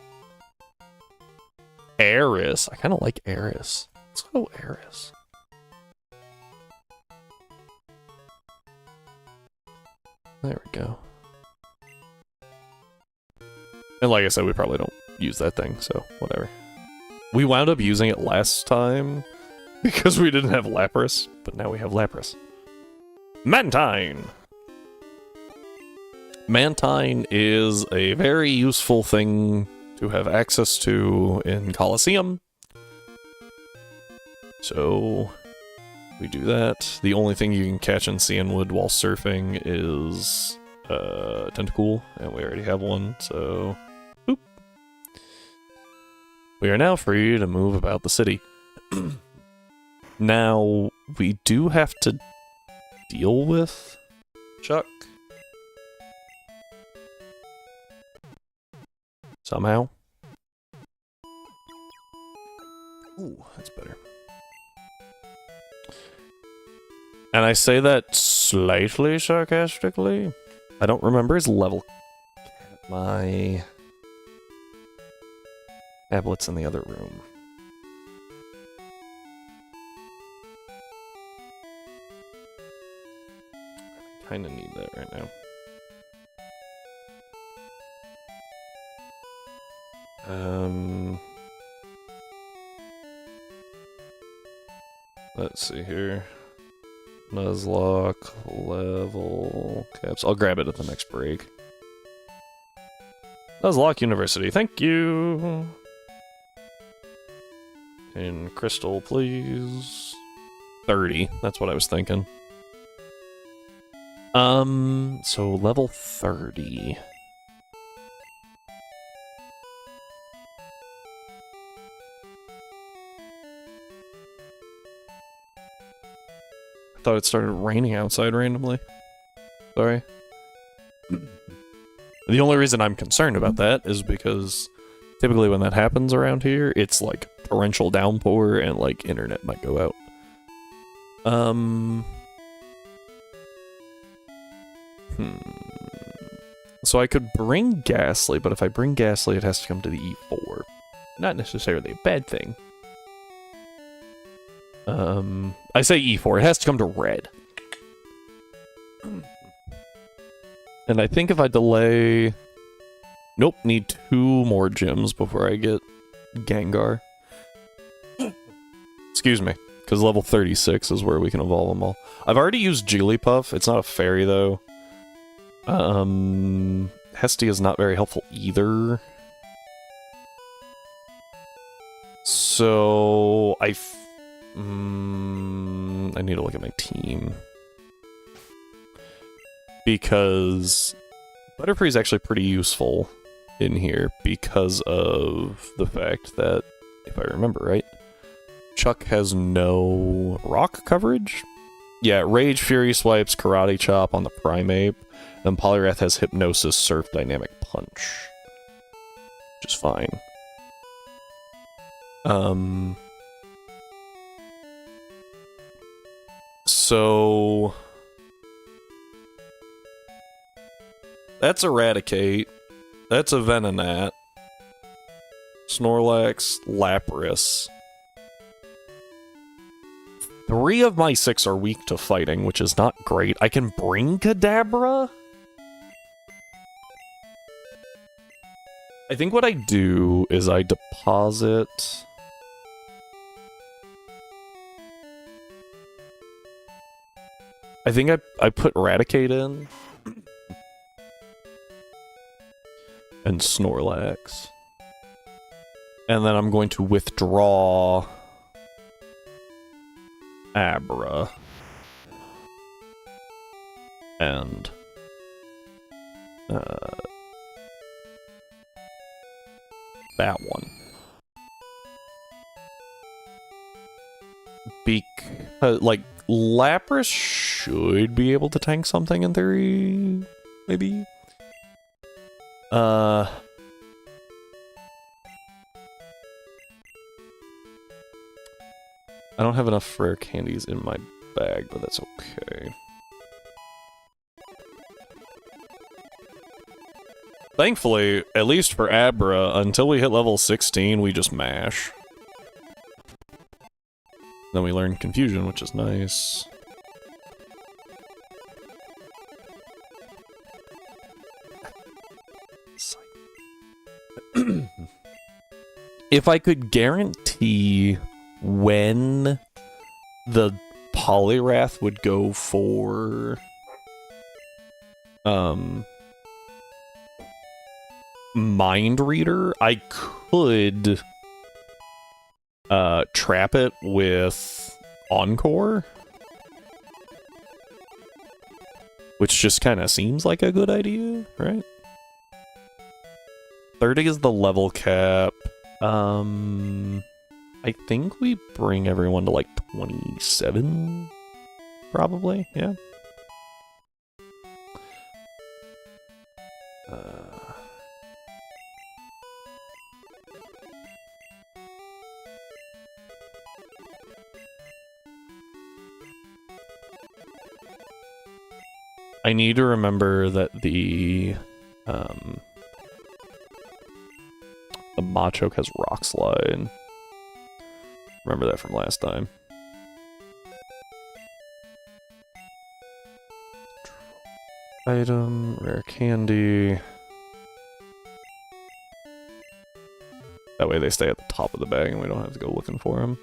Eris. I kind of like Eris. Let's go Eris. There we go. And like I said, we probably don't use that thing, so whatever. We wound up using it last time because we didn't have Lapras, but now we have Lapras. Mantine! Mantine is a very useful thing to have access to in Colosseum. So we do that. The only thing you can catch in Cianwood while surfing is Tentacool, and we already have one, so boop. We are now free to move about the city. Now, we do have to deal with Chuck. Somehow. Ooh, that's better. And I say that slightly sarcastically. I don't remember his level. My tablet's in the other room. I kinda need that right now. Let's see here. Nuzlocke, level caps. I'll grab it at the next break. Nuzlocke University, thank you! In Crystal, please. 30, that's what I was thinking. So level 30. Thought it started raining outside randomly. Sorry. The only reason I'm concerned about that is because typically when that happens around here, it's like torrential downpour and like internet might go out. So I could bring Ghastly, but if I bring Ghastly, it has to come to the E4. Not necessarily a bad thing. I say E4, it has to come to red. And I think if I delay... Nope, need 2 more gems before I get Gengar. Excuse me, because level 36 is where we can evolve them all. I've already used Jigglypuff, it's not a fairy though. Hestia is not very helpful either. So, I need to look at my team. Because Butterfree is actually pretty useful in here because of the fact that, if I remember right, Chuck has no rock coverage? Yeah, Rage, Fury Swipes, Karate Chop on the Primeape, and Poliwrath has Hypnosis, Surf, Dynamic Punch. Which is fine. So... That's Eradicate. That's a Venonat. Snorlax, Lapras. 3 of my 6 are weak to fighting, which is not great. I can bring Kadabra? I think what I do is I deposit... I think I put Eradicate in. And Snorlax. And then I'm going to withdraw Abra. And that one. Because, like, Lapras should be able to tank something in theory, maybe? I don't have enough rare candies in my bag, but that's okay. Thankfully, at least for Abra, until we hit level 16, we just mash. Then we learn Confusion, which is nice. If I could guarantee when the Poliwrath would go for Mind Reader, I could trap it with Encore, which just kind of seems like a good idea, right? 30 is the level cap. I think we bring everyone to like 27, probably, yeah. I need to remember that the Machoke has Rock Slide. Remember that from last time. Item, rare candy. That way they stay at the top of the bag and we don't have to go looking for them.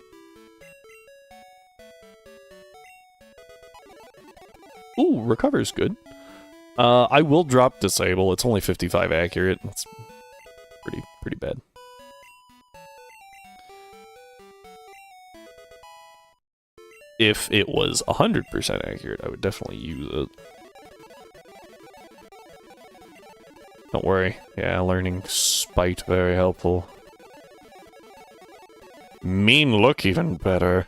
Ooh, recover's good. I will drop Disable. It's only 55 accurate. That's pretty bad. If it was 100% accurate, I would definitely use it. Don't worry. Yeah, learning Spite, very helpful. Mean Look, even better.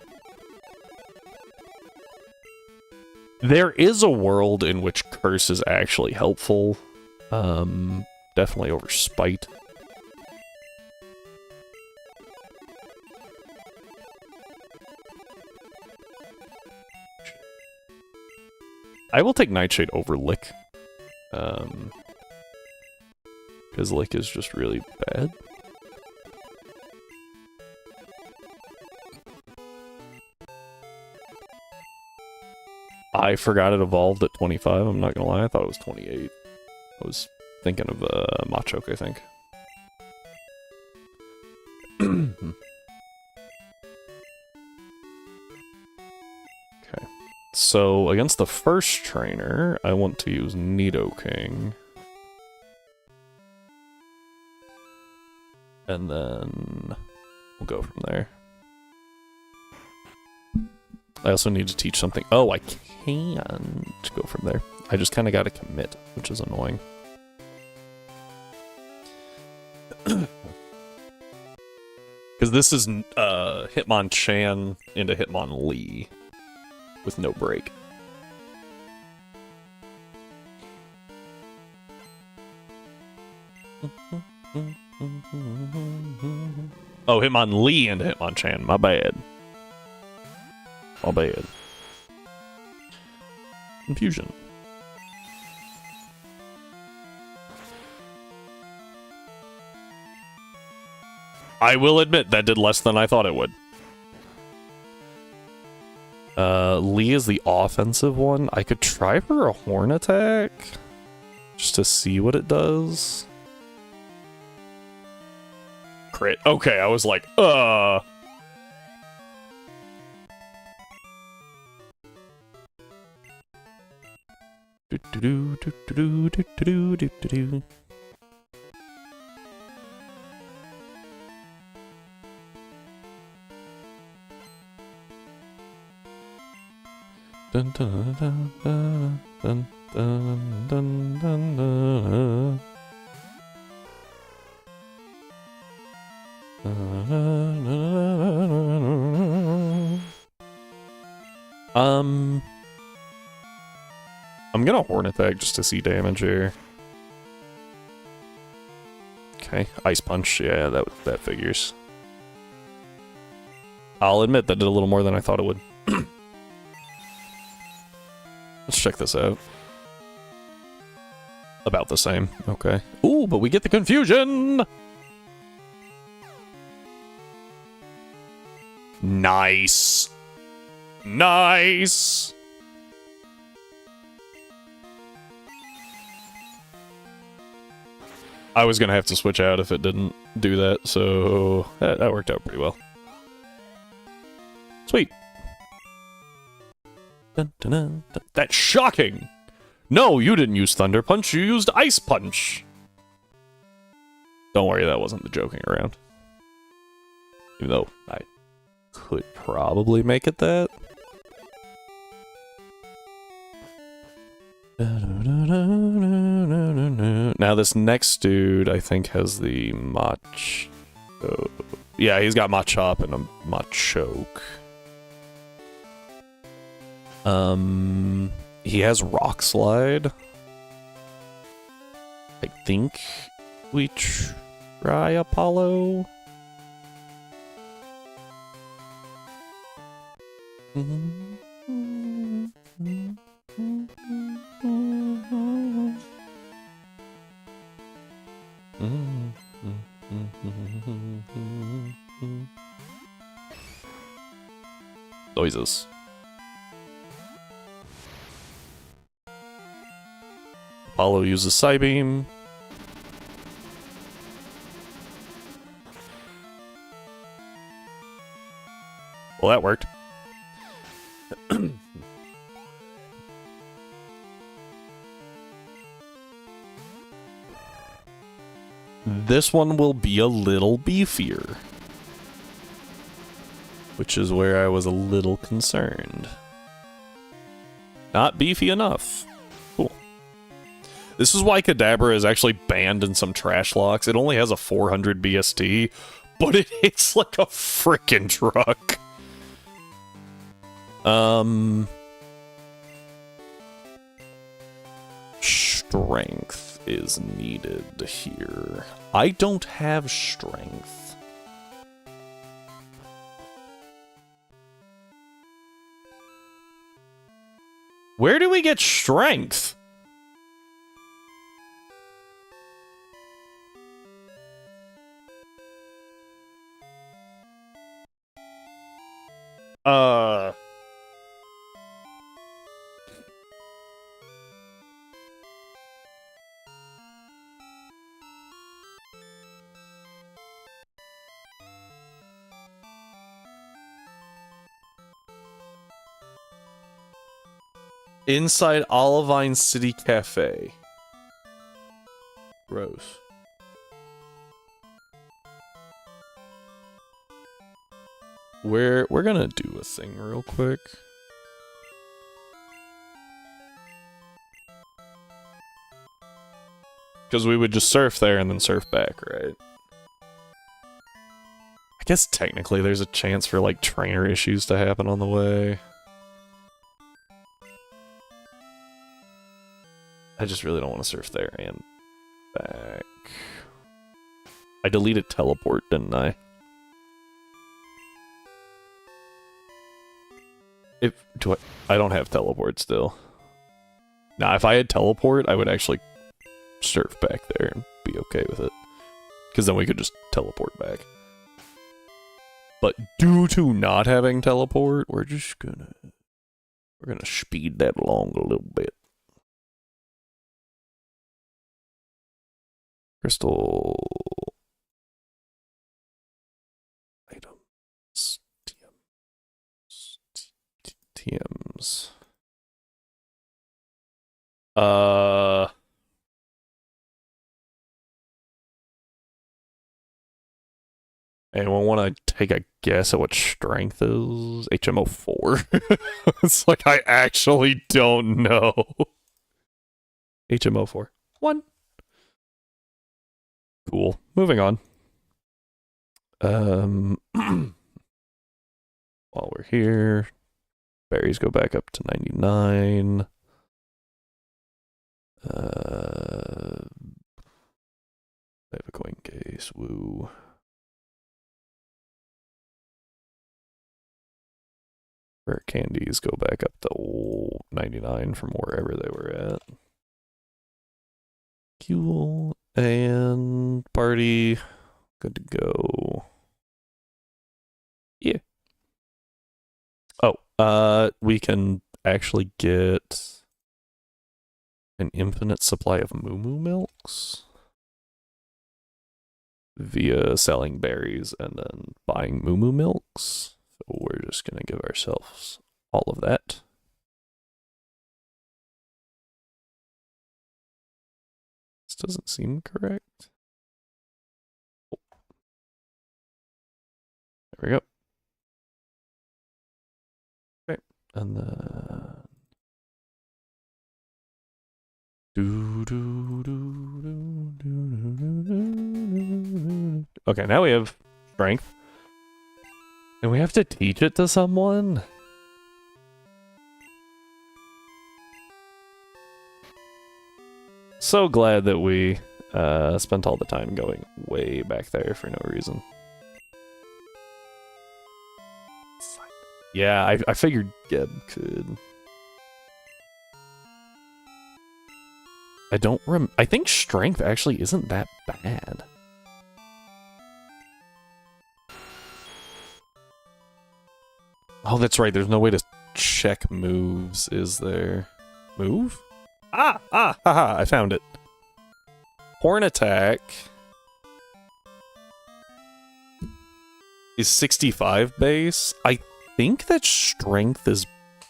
There is a world in which Curse is actually helpful. Definitely over Spite. I will take Nightshade over Lick. Because Lick is just really bad. I forgot it evolved at 25, I'm not gonna lie, I thought it was 28. I was thinking of Machoke, I think. Okay. So, against the first trainer, I want to use Nidoking. And then we'll go from there. I also need to teach something. Oh, I can't go from there. I just kind of got to commit, which is annoying. Because this is Hitmonchan into Hitmonlee with no break. Oh, Hitmonlee into Hitmonchan. My bad. My bad. Confusion. I will admit that did less than I thought it would. Lee is the offensive one. I could try for a horn attack just to see what it does. Crit. Okay, I was like, Dun, dun, dun, dun, dun, dun, dun, dun, dun. I'm gonna horn attack just to see damage here. Okay, ice punch. Yeah, that figures. I'll admit that did a little more than I thought it would. Let's check this out. About the same. Okay. Ooh, but we get the confusion! Nice. Nice! I was gonna have to switch out if it didn't do that, so that worked out pretty well. Sweet. Dun, dun, dun, dun. That's shocking! No, you didn't use Thunder Punch, you used Ice Punch! Don't worry, that wasn't the joking around. Even though I could probably make it that. Now this next dude, I think, has the Mach... yeah, he's got Machop and a Machoke. He has Rock Slide. I think we try Apollo. Noises. Apollo uses Psybeam. Well, that worked. This one will be a little beefier. Which is where I was a little concerned. Not beefy enough. Cool. This is why Kadabra is actually banned in some trash locks. It only has a 400 BST, but it hits like a frickin' truck. Strength is needed here. I don't have strength. Where do we get strength? Inside Olivine City Cafe. Gross. We're gonna do a thing real quick. Because we would just surf there and then surf back, right? I guess technically there's a chance for like trainer issues to happen on the way. I just really don't want to surf there and back. I deleted teleport, didn't I? I don't have teleport still. Nah, if I had teleport, I would actually surf back there and be okay with it. Because then we could just teleport back. But due to not having teleport, we're gonna speed that along a little bit. Crystal items. TMs. Anyone want to take a guess at what strength is? HMO 4? It's like I actually don't know. HMO 4. 1. Cool. Moving on. While we're here, berries go back up to 99. I have a coin case. Woo. Rare candies go back up to 99 from wherever they were at. Cool. And party. Good to go. Yeah. Oh, we can actually get an infinite supply of moo moo milks via selling berries and then buying moo moo milks. So we're just going to give ourselves all of that. This doesn't seem correct. Oh. There we go. Okay, and then... Okay, now we have strength. And we have to teach it to someone? So glad that we spent all the time going way back there for no reason. Yeah, I figured Geb could. I think strength actually isn't that bad. Oh, that's right. There's no way to check moves, is there? Move? Haha, I found it. Horn attack is 65 base. I think that strength is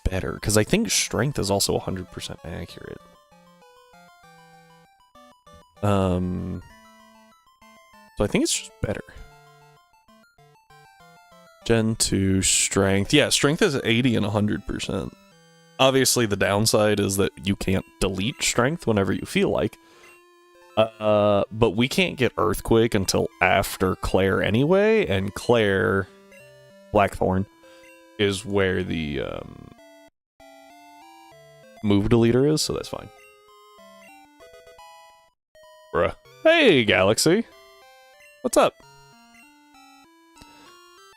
better, because I think strength is also 100% accurate. So I think it's just better. Gen 2 strength. Yeah, strength is 80 and 100%. Obviously, the downside is that you can't delete strength whenever you feel like. But we can't get Earthquake until after Claire anyway, and Claire, Blackthorn, is where the move deleter is, so that's fine. Bruh. Hey, Galaxy. What's up?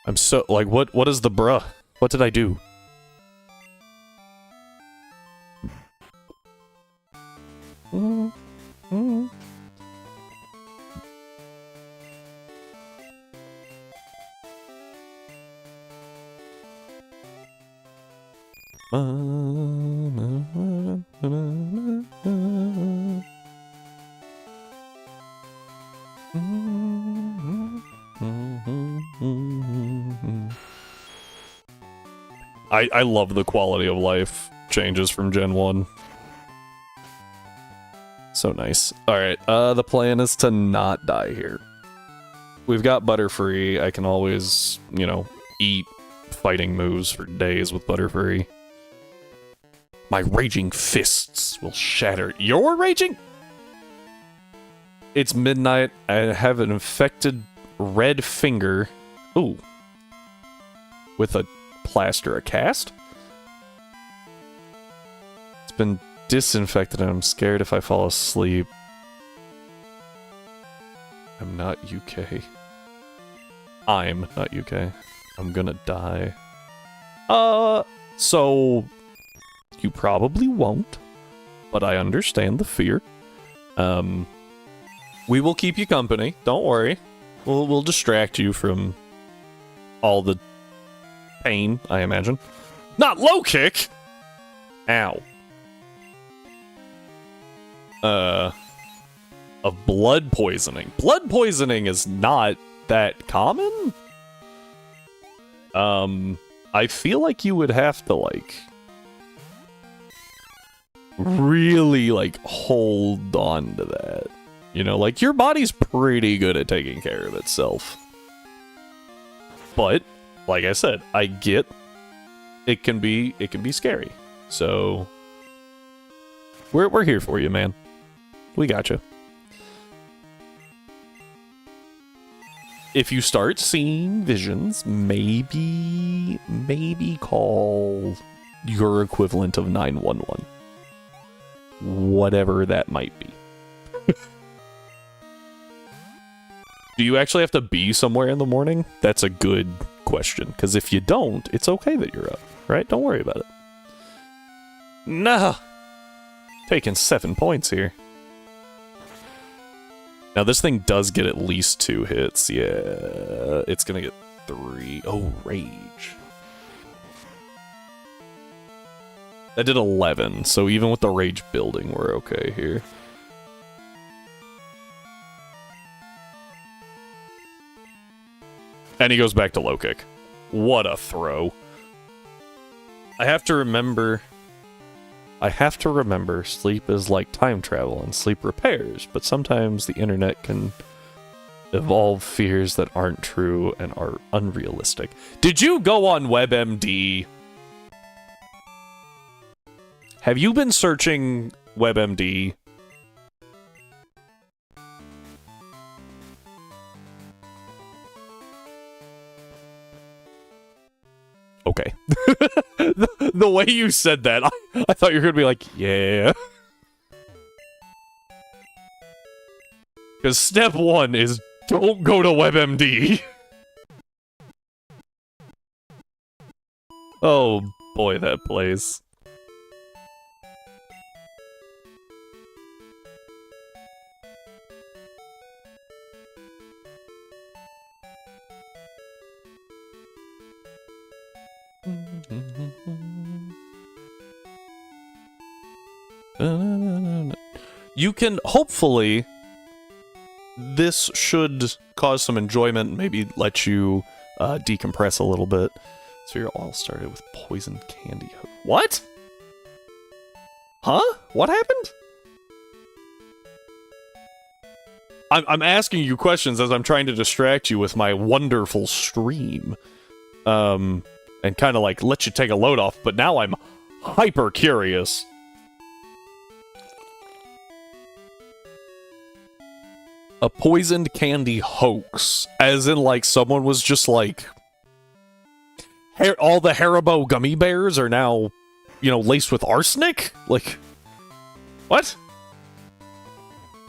I'm so, like, what is the bruh? What did I do? I love the quality of life changes from Gen 1. So nice. Alright, the plan is to not die here. We've got Butterfree. I can always, you know, eat fighting moves for days with Butterfree. My raging fists will shatter your raging? It's midnight. I have an infected red finger. Ooh. With a plaster, a cast? It's been disinfected and I'm scared if I fall asleep. I'm not UK. I'm not UK. I'm gonna die. So you probably won't, but I understand the fear. We will keep you company. Don't worry. We'll distract you from all the pain, I imagine. Not low kick! Ow. Of blood poisoning. Blood poisoning is not that common? I feel like you would have to, like, really, like, hold on to that. You know, like, your body's pretty good at taking care of itself. But, like I said, I get it can be scary. So we're here for you, man. We got you. If you start seeing visions, maybe call your equivalent of 911. Whatever that might be. Do you actually have to be somewhere in the morning? That's a good question, because if you don't, it's okay that you're up, right? Don't worry about it. Nah! Taking 7 points here. Now, this thing does get at least 2 hits. Yeah, it's gonna get 3. Oh, Rage. That did 11, so even with the Rage building, we're okay here. And he goes back to low kick. What a throw. I have to remember sleep is like time travel and sleep repairs, but sometimes the internet can evolve fears that aren't true and are unrealistic. Did you go on WebMD? Have you been searching WebMD? Okay. The way you said that, I thought you were going to be like, yeah. Because step 1 is don't go to WebMD. Oh boy, that plays. You can, hopefully, this should cause some enjoyment, maybe let you decompress a little bit. So you're all started with poison candy. What? Huh? What happened? I'm asking you questions as I'm trying to distract you with my wonderful stream. And kind of like let you take a load off, but now I'm hyper curious. A poisoned candy hoax. As in, like, someone was just like... all the Haribo gummy bears are now, you know, laced with arsenic? Like... What?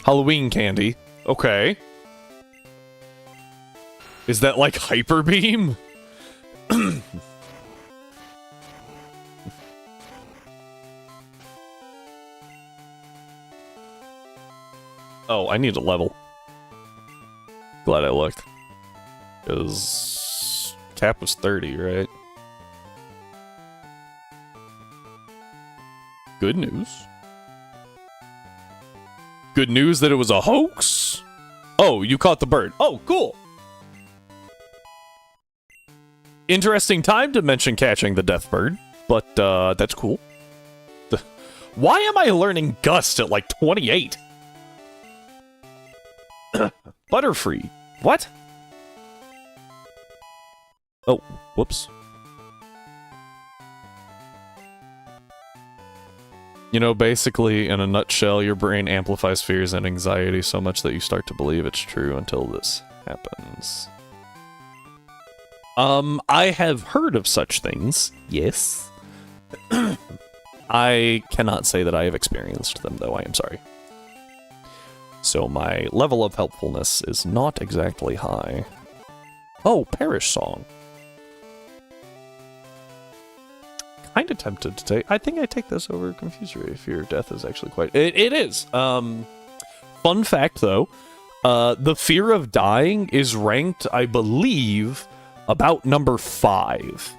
Halloween candy. Okay. Is that like Hyper Beam? Oh, I need a level. Glad I looked. Because cap was 30, right? Good news. Good news that it was a hoax? Oh, you caught the bird. Oh, cool. Interesting time to mention catching the death bird, but that's cool. Why am I learning Gust at like 28? Butterfree. What? Oh, whoops. You know, basically, in a nutshell, your brain amplifies fears and anxiety so much that you start to believe it's true until this happens. I have heard of such things, yes. I cannot say that I have experienced them, though, I am sorry. So my level of helpfulness is not exactly high. Oh, Parish Song. Kinda tempted to take... I think I take this over Confusory. Fear of death is actually quite... It is! Fun fact, though. The fear of dying is ranked, I believe, about number 5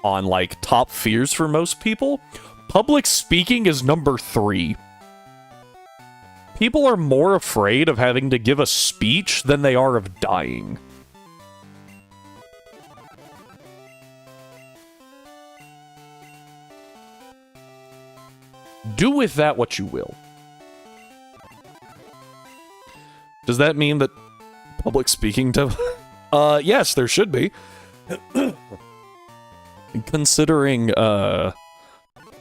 on, like, top fears for most people. Public speaking is number 3. People are more afraid of having to give a speech than they are of dying. Do with that what you will. Does that mean that public speaking yes, there should be. Considering,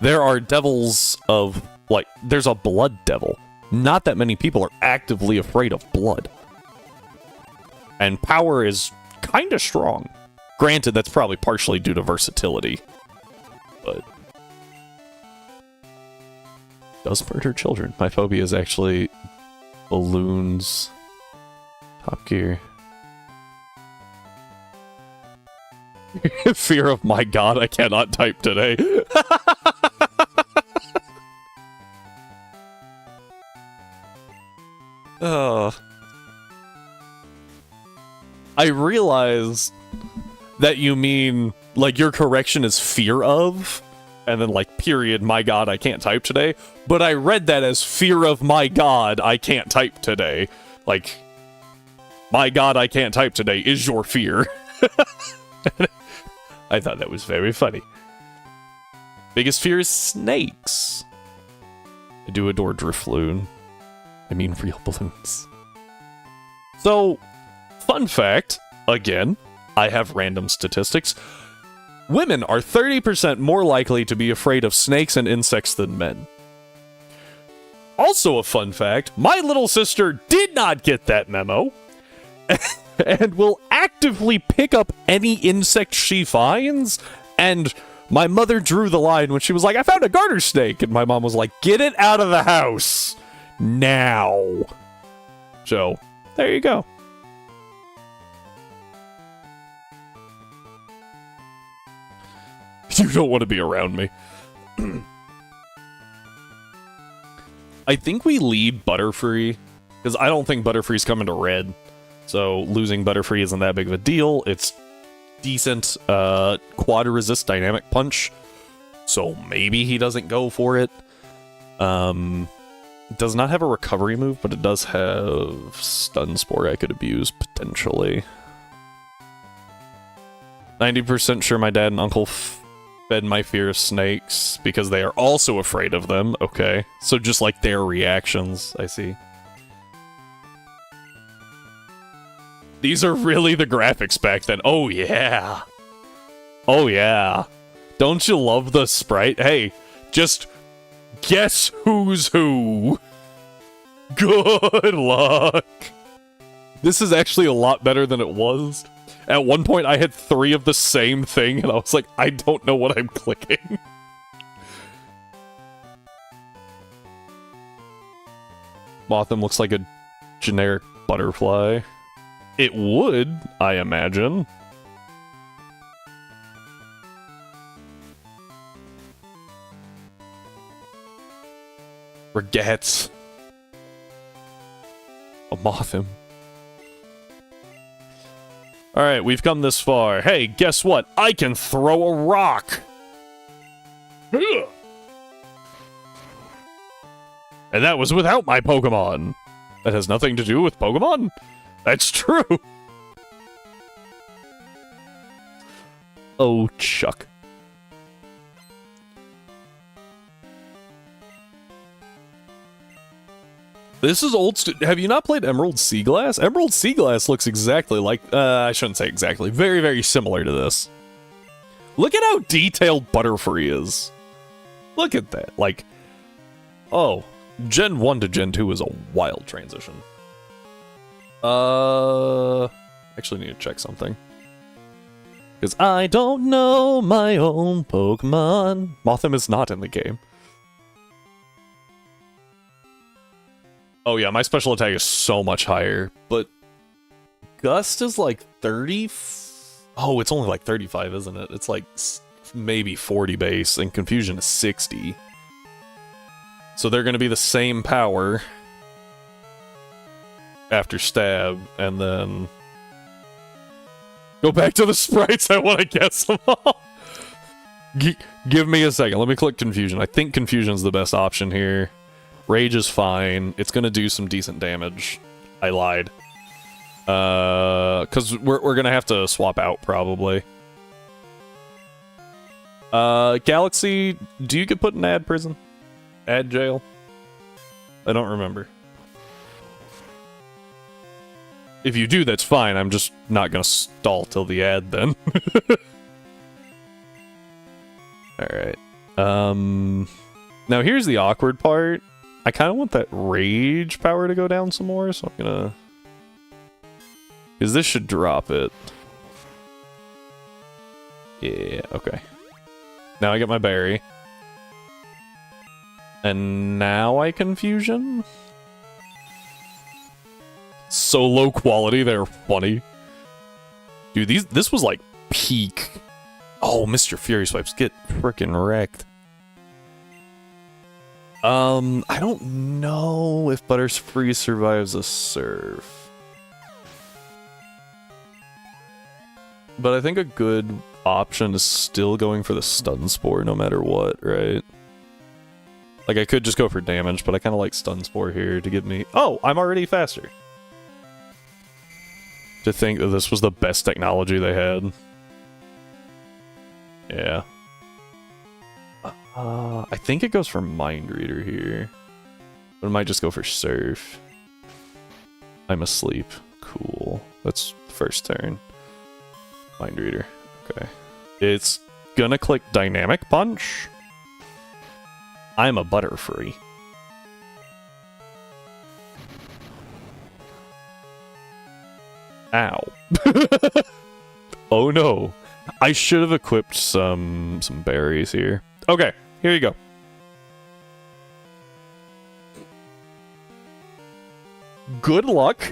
there are devils of, like, there's a blood devil. Not that many people are actively afraid of blood. And power is kinda strong. Granted, that's probably partially due to versatility. But... does murder children. My phobia is actually balloons. Top Gear. Fear of my god, I cannot type today. I realize that you mean, like, your correction is fear of, and then, like, period, my god, I can't type today. But I read that as fear of my god, I can't type today. Like, my god, I can't type today is your fear. I thought that was very funny. Biggest fear is snakes. I do adore Drifloon. I mean real balloons. So, fun fact, again, I have random statistics. Women are 30% more likely to be afraid of snakes and insects than men. Also a fun fact, my little sister did not get that memo, and will actively pick up any insect she finds, and my mother drew the line when she was like, I found a garter snake, and my mom was like, get it out of the house, now. So, there you go. You don't want to be around me. I think we lead Butterfree, because I don't think Butterfree's coming to red. So losing Butterfree isn't that big of a deal. It's decent quad resist dynamic punch. So maybe he doesn't go for it. It does not have a recovery move, but it does have Stun Spore I could abuse, potentially. 90% sure my dad and uncle fed my fear of snakes, because they are also afraid of them. Okay, so just like their reactions, I see. These are really the graphics back then. Oh yeah. Oh yeah. Don't you love the sprite? Hey, just guess who's who. Good luck. This is actually a lot better than it was. At one point, I had 3 of the same thing, and I was like, I don't know what I'm clicking. Mothim looks like a generic butterfly. It would, I imagine. Regattes. A Mothim. Alright, we've come this far. Hey, guess what? I can throw a rock! And that was without my Pokemon! That has nothing to do with Pokemon? That's true! Oh, Chuck. This is old. Have you not played Emerald Sea Glass? Emerald Sea Glass looks exactly like. I shouldn't say exactly. Very, very similar to this. Look at how detailed Butterfree is. Look at that. Like, oh, Gen 1 to Gen 2 is a wild transition. Actually need to check something. Because I don't know my own Pokemon. Mothim is not in the game. Oh yeah, my special attack is so much higher, but Gust is like 30. Oh, it's only like 35, isn't it? It's like maybe 40 base, and Confusion is 60. So they're going to be the same power after Stab, and then go back to the sprites. I want to guess them all. Give me a second. Let me click Confusion. I think Confusion's the best option here. Rage is fine. It's gonna do some decent damage. I lied. Because we're gonna have to swap out, probably. Galaxy, do you get put in ad prison? Ad jail? I don't remember. If you do, that's fine. I'm just not gonna stall till the ad, then. Alright. Now here's the awkward part. I kind of want that rage power to go down some more, so I'm gonna... Because this should drop it. Yeah, okay. Now I get my berry. And now I Confusion? So low quality, they're funny. Dude, this was like peak. Oh, Mr. Fury Swipes, get frickin' wrecked. I don't know if Butterfree survives a Surf. But I think a good option is still going for the Stun Spore no matter what, right? Like, I could just go for damage, but I kind of like Stun Spore here to get me... Oh, I'm already faster! To think that this was the best technology they had. Yeah. I think it goes for Mind Reader here. But it might just go for Surf. I'm asleep. Cool. That's first turn. Mind Reader. Okay. It's gonna click Dynamic Punch. I'm a Butterfree. Ow. Oh no. I should have equipped some berries here. Okay, here you go. Good luck.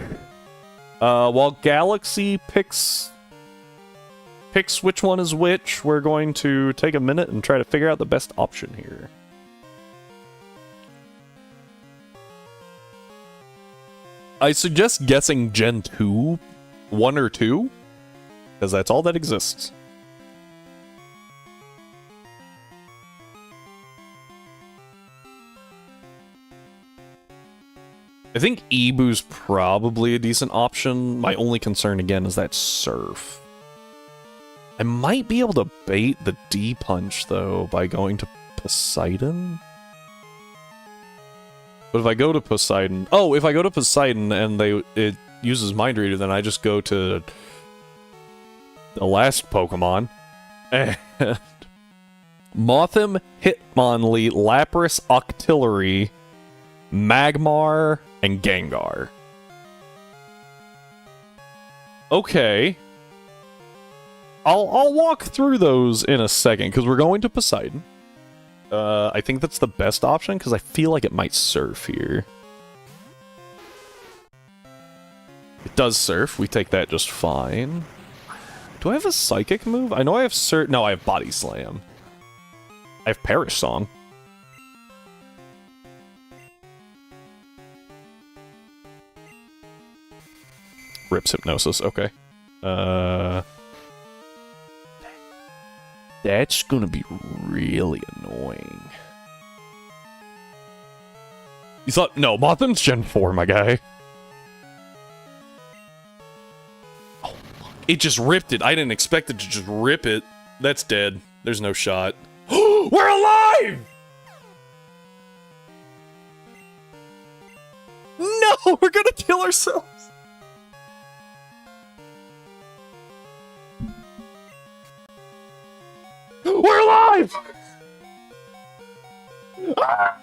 While Galaxy picks which one is which, we're going to take a minute and try to figure out the best option here. I suggest guessing Gen 2, 1 or 2, because that's all that exists. I think Ebu's probably a decent option. My only concern, again, is that Surf. I might be able to bait the D-Punch, though, by going to Poseidon? But if I go to Poseidon... Oh, if I go to Poseidon and it uses Mind Reader, then I just go to the last Pokemon. And Mothim, Hitmonlee, Lapras, Octillery, Magmar, and Gengar. Okay. I'll walk through those in a second, because we're going to Poseidon. I think that's the best option, because I feel like it might Surf here. It does Surf. We take that just fine. Do I have a Psychic move? I know I have No, I have Body Slam. I have Perish Song. Rips Hypnosis, okay. That's gonna be really annoying. You thought... No, Mothim's Gen 4, my guy. Oh, it just ripped it. I didn't expect it to just rip it. That's dead. There's no shot. We're alive! No, we're gonna kill ourselves. We're alive! Ah!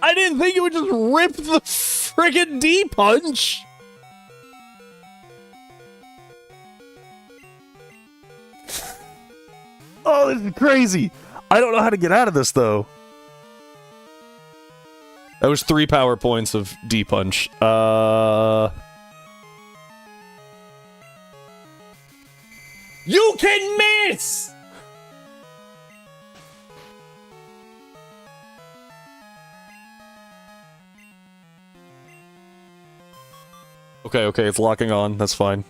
I didn't think it would just rip the friggin' D-punch! Oh, this is crazy! I don't know how to get out of this, though. That was 3 power points of D-punch. You can miss! Okay, okay, it's locking on. That's fine.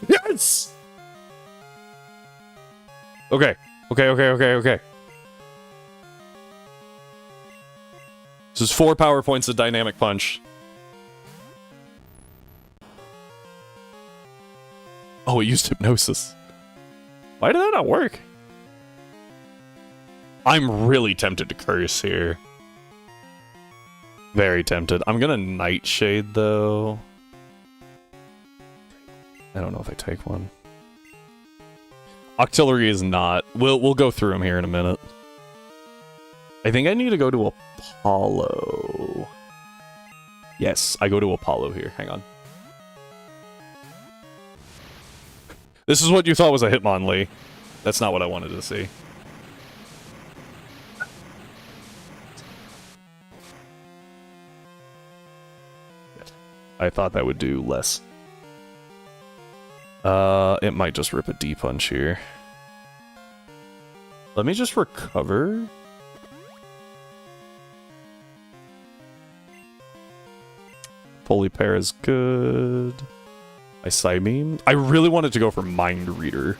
Yes! Okay. Okay. This is 4 power points of dynamic punch. Oh, it used hypnosis. Why did that not work? I'm really tempted to curse here. Very tempted. I'm gonna Nightshade, though. I don't know if I take one. Octillery is not. We'll go through them here in a minute. I think I need to go to Apollo. Yes, I go to Apollo here. Hang on. This is what you thought was a Hitmonlee. That's not what I wanted to see. I thought that would do less. It might just rip a D-punch here. Let me just recover. Polypair is good. I Psybeam. I really wanted to go for Mind Reader.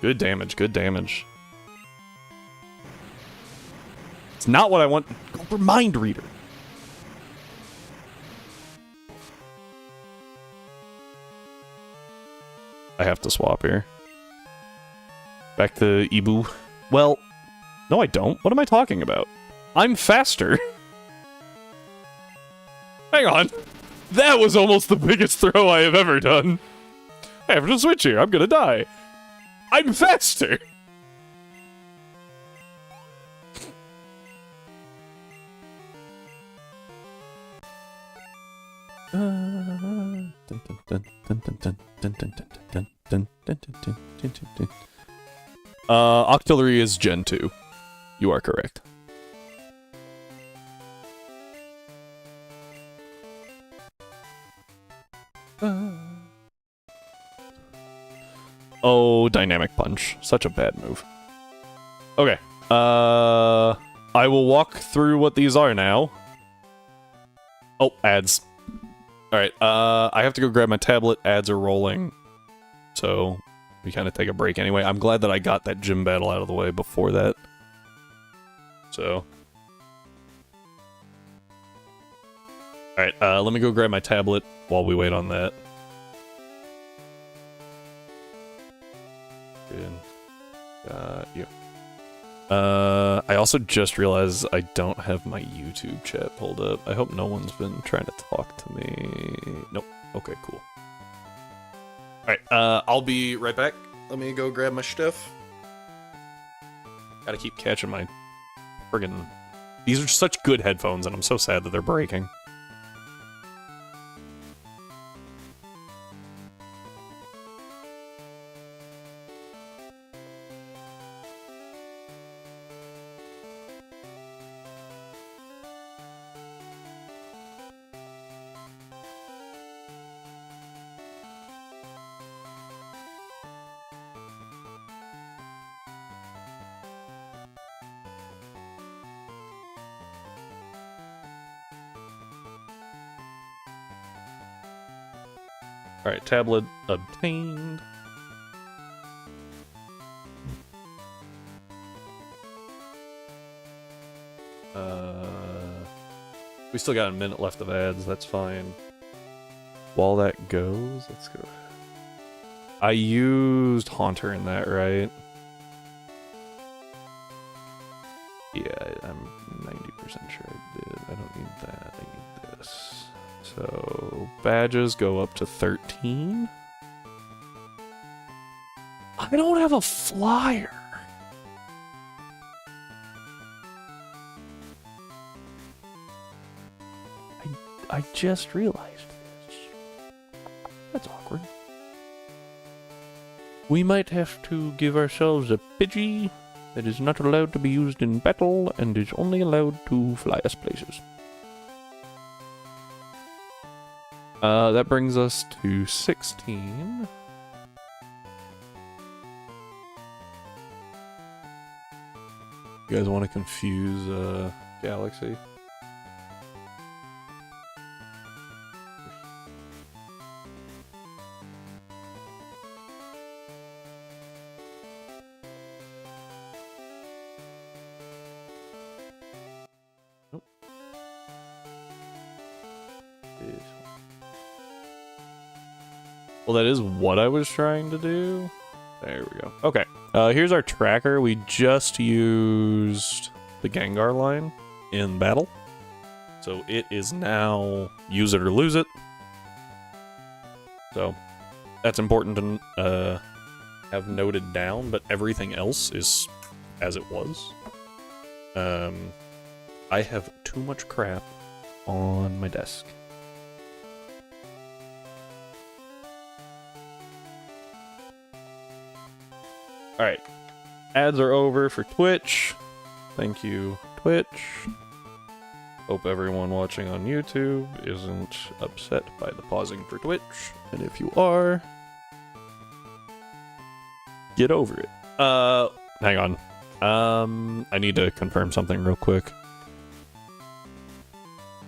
Good damage, good damage. It's not what I want. Go for Mind Reader. I have to swap here. Back to Ibu. Well, no I don't. What am I talking about? I'm faster. Hang on. That was almost the biggest throw I have ever done. I have to switch here. I'm gonna die. I'm faster. Octillery is Gen 2. You are correct. Oh, Dynamic Punch. Such a bad move. Okay. I will walk through what these are now. Oh, ads. Alright, I have to go grab my tablet. Ads are rolling. So, we kind of take a break anyway. I'm glad that I got that gym battle out of the way before that. So. Alright, let me go grab my tablet while we wait on that. Good. You. I also just realized I don't have my YouTube chat pulled up. I hope no one's been trying to talk to me. Nope. Okay, cool. Alright, I'll be right back. Let me go grab my stuff. Gotta keep catching my friggin'... These are such good headphones, and I'm so sad that they're breaking. Alright, tablet obtained. We still got a minute left of ads, that's fine. while that goes, let's go. I used Haunter in that, right? Yeah, I'm 90% sure I did. I don't need that. I need this. So, badges go up to 13. I don't have a flyer. I just realized this. That's awkward. We might have to give ourselves a Pidgey that is not allowed to be used in battle and is only allowed to fly us places. That brings us to 16. You guys want to confuse Galaxy? Nope. Well, that is what I was trying to do. There we go. Okay. Here's our tracker. We just used the Gengar line in battle. So it is now use it or lose it. So that's important to have noted down, but everything else is as it was. I have too much crap on my desk. Alright, ads are over for Twitch. Thank you, Twitch. Hope everyone watching on YouTube isn't upset by the pausing for Twitch. And if you are, get over it. Hang on. I need to confirm something real quick.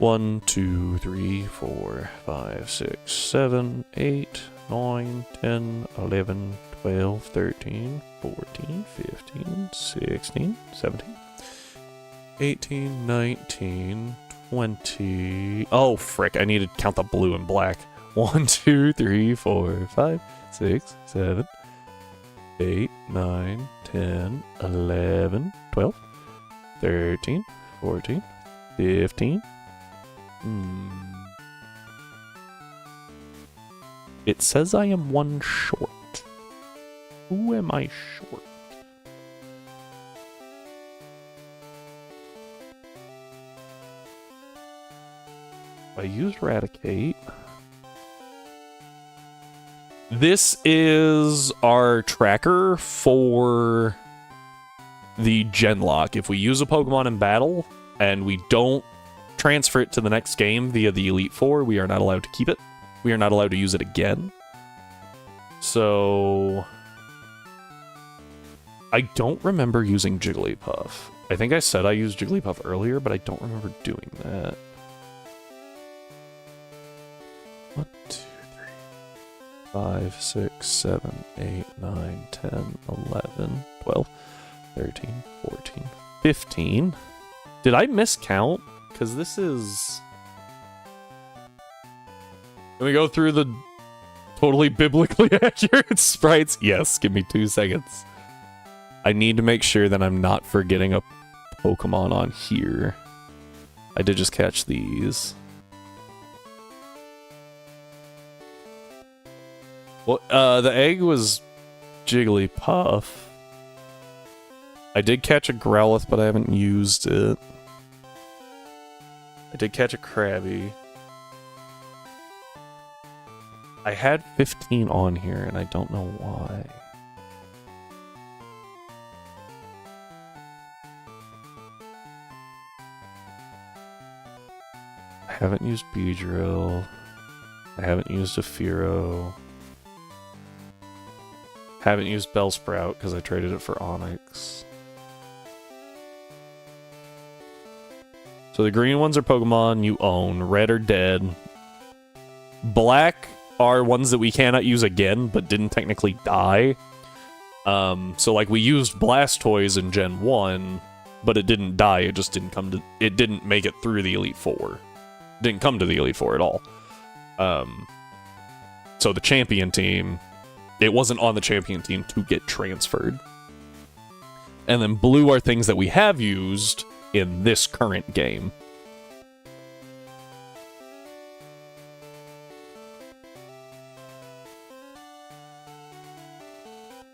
1, 2, 3, 4, 5, 6, 7, 8, 9, 10, 11, 12, 13, 14, 15, 16, 17, 18, 19, 20. Oh, frick. I need to count the blue and black. 1, 2, 3, 4, 5, 6, 7, 8, 9, 10, 11, 12, 13, 14, 15. It says I am 1 short. Who am I short? I use Eradicate. This is our tracker for the Genlocke. If we use a Pokemon in battle and we don't transfer it to the next game via the Elite Four, we are not allowed to keep it. We are not allowed to use it again. So I don't remember using Jigglypuff. I think I said I used Jigglypuff earlier, but I don't remember doing that. 1, 2, 3, 5, 6, 7, 8, 9, 10, 11, 12, 13, 14, 15. Did I miscount? Because this is... Can we go through the totally biblically accurate sprites? Yes, give me 2 seconds. I need to make sure that I'm not forgetting a Pokemon on here. I did just catch these. Well, the egg was Jigglypuff. I did catch a Growlithe, but I haven't used it. I did catch a Krabby. I had 15 on here, and I don't know why. I haven't used Beedrill. I haven't used a Fearow. Haven't used Bellsprout because I traded it for Onyx. So the green ones are Pokemon you own. Red are dead. Black are ones that we cannot use again, but didn't technically die. So like we used Blastoise in Gen 1, but it didn't die, it just didn't come to... It didn't make it through the Elite Four. Didn't come to the Elite Four at all. So the champion team, it wasn't on the champion team to get transferred. And then blue are things that we have used in this current game.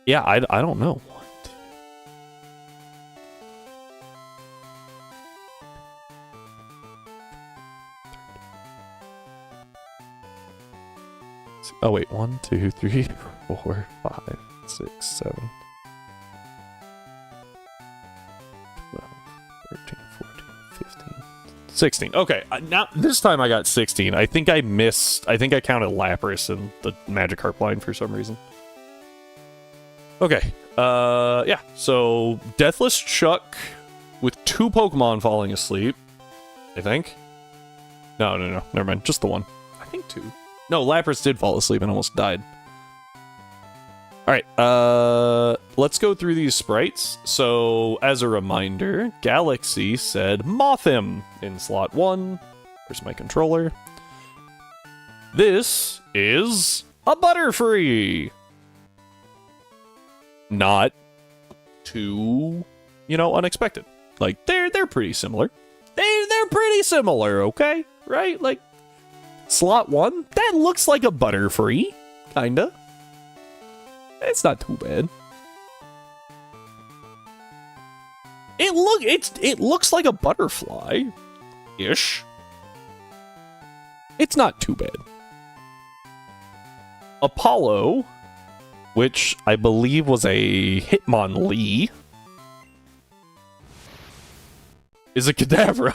Yeah, I don't know. Oh wait, 1, 2, 3, 4, 5, 6, 7, 12, 13, 14, 15, 16. Okay, now this time I got 16. I think I counted Lapras in the Magikarp line for some reason. Okay, yeah, so Deathless Chuck with 2 Pokemon falling asleep, I think. No, never mind, just the one. I think 2. No, Lapras did fall asleep and almost died. Alright, let's go through these sprites. So, as a reminder, Galaxy said Mothim in slot 1. Where's my controller? This is a Butterfree! Not too, unexpected. Like, they're pretty similar. They're pretty similar, okay? Right? Like, slot 1, that looks like a Butterfree, kinda. It's not too bad. It looks like a butterfly-ish. It's not too bad. Apollo, which I believe was a Hitmonlee, is a Kadabra.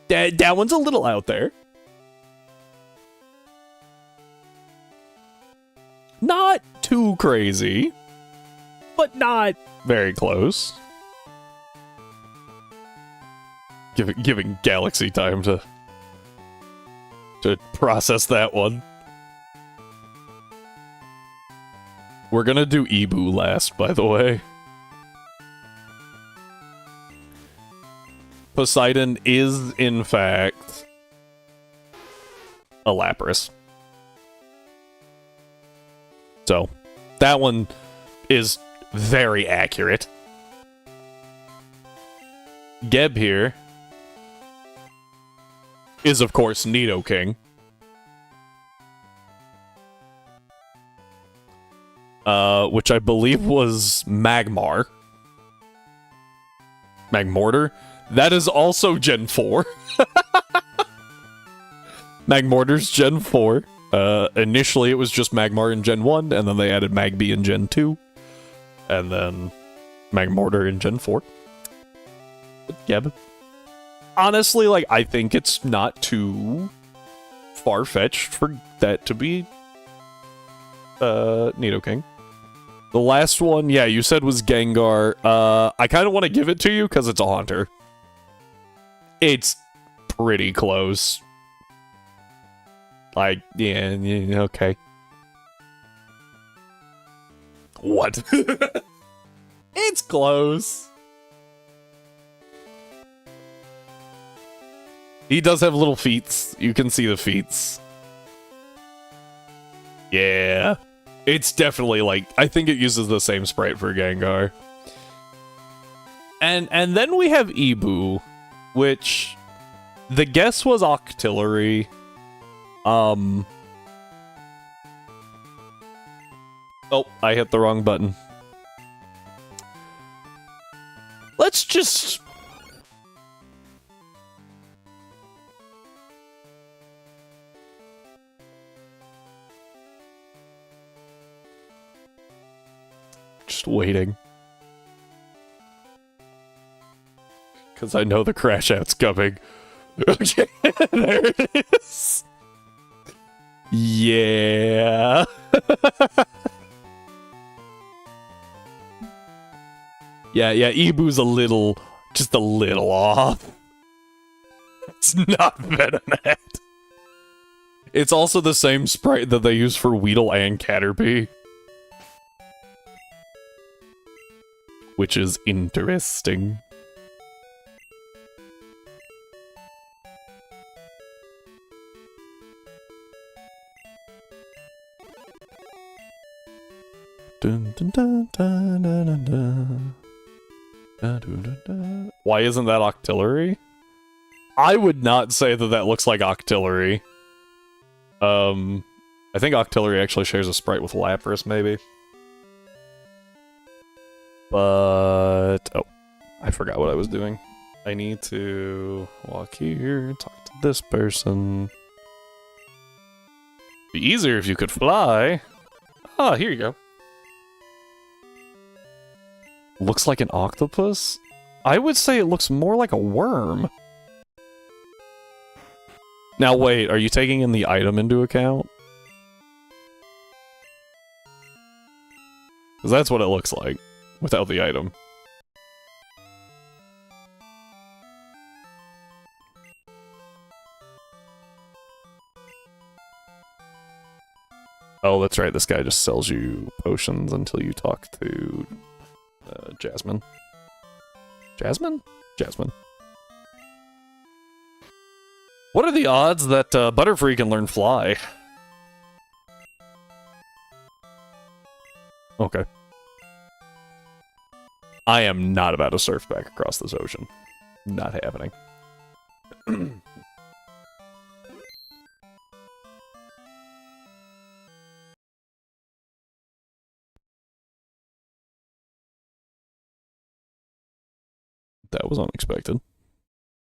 That one's a little out there. Not too crazy, but not very close. Giving Galaxy time to process that one. We're gonna do Ebu last, by the way. Poseidon is, in fact, a Lapras. So, that one is very accurate. Geb here is, of course, Nidoking. Which I believe was Magmar. Magmortar. That is also Gen 4. Magmortar's Gen 4. Initially it was just Magmar in Gen 1, and then they added Magby in Gen 2. And then Magmortar in Gen 4. But Geb. Honestly, like, I think it's not too far-fetched for that to be Nidoking. The last one, yeah, you said was Gengar. I kind of want to give it to you because it's a Haunter. It's pretty close. Like, yeah, okay. What? It's close. He does have little feet. You can see the feet. Yeah. It's definitely, like, I think it uses the same sprite for Gengar. And then we have Ebu, which the guess was Octillery. Oh, I hit the wrong button. Let's just... Just waiting. Because I know the crash out's coming. Okay, there it is. Yeah. yeah, Ebu's just a little off. It's not Venonat. It's also the same sprite that they use for Weedle and Caterpie. Which is interesting. Dun, dun, dun, dun, dun, dun, dun. Dun, dun, dun, dun. Why isn't that Octillery? I would not say that that looks like Octillery. I think Octillery actually shares a sprite with Lapras, maybe. But... oh, I forgot what I was doing. I need to walk here, talk to this person. Be easier if you could fly. Ah, here you go. Looks like an octopus? I would say it looks more like a worm. Now wait, are you taking in the item into account? Because that's what it looks like, without the item. Oh, that's right, this guy just sells you potions until you talk to... Jasmine. Jasmine? Jasmine. What are the odds that Butterfree can learn fly? Okay. I am not about to surf back across this ocean. Not happening. That was unexpected.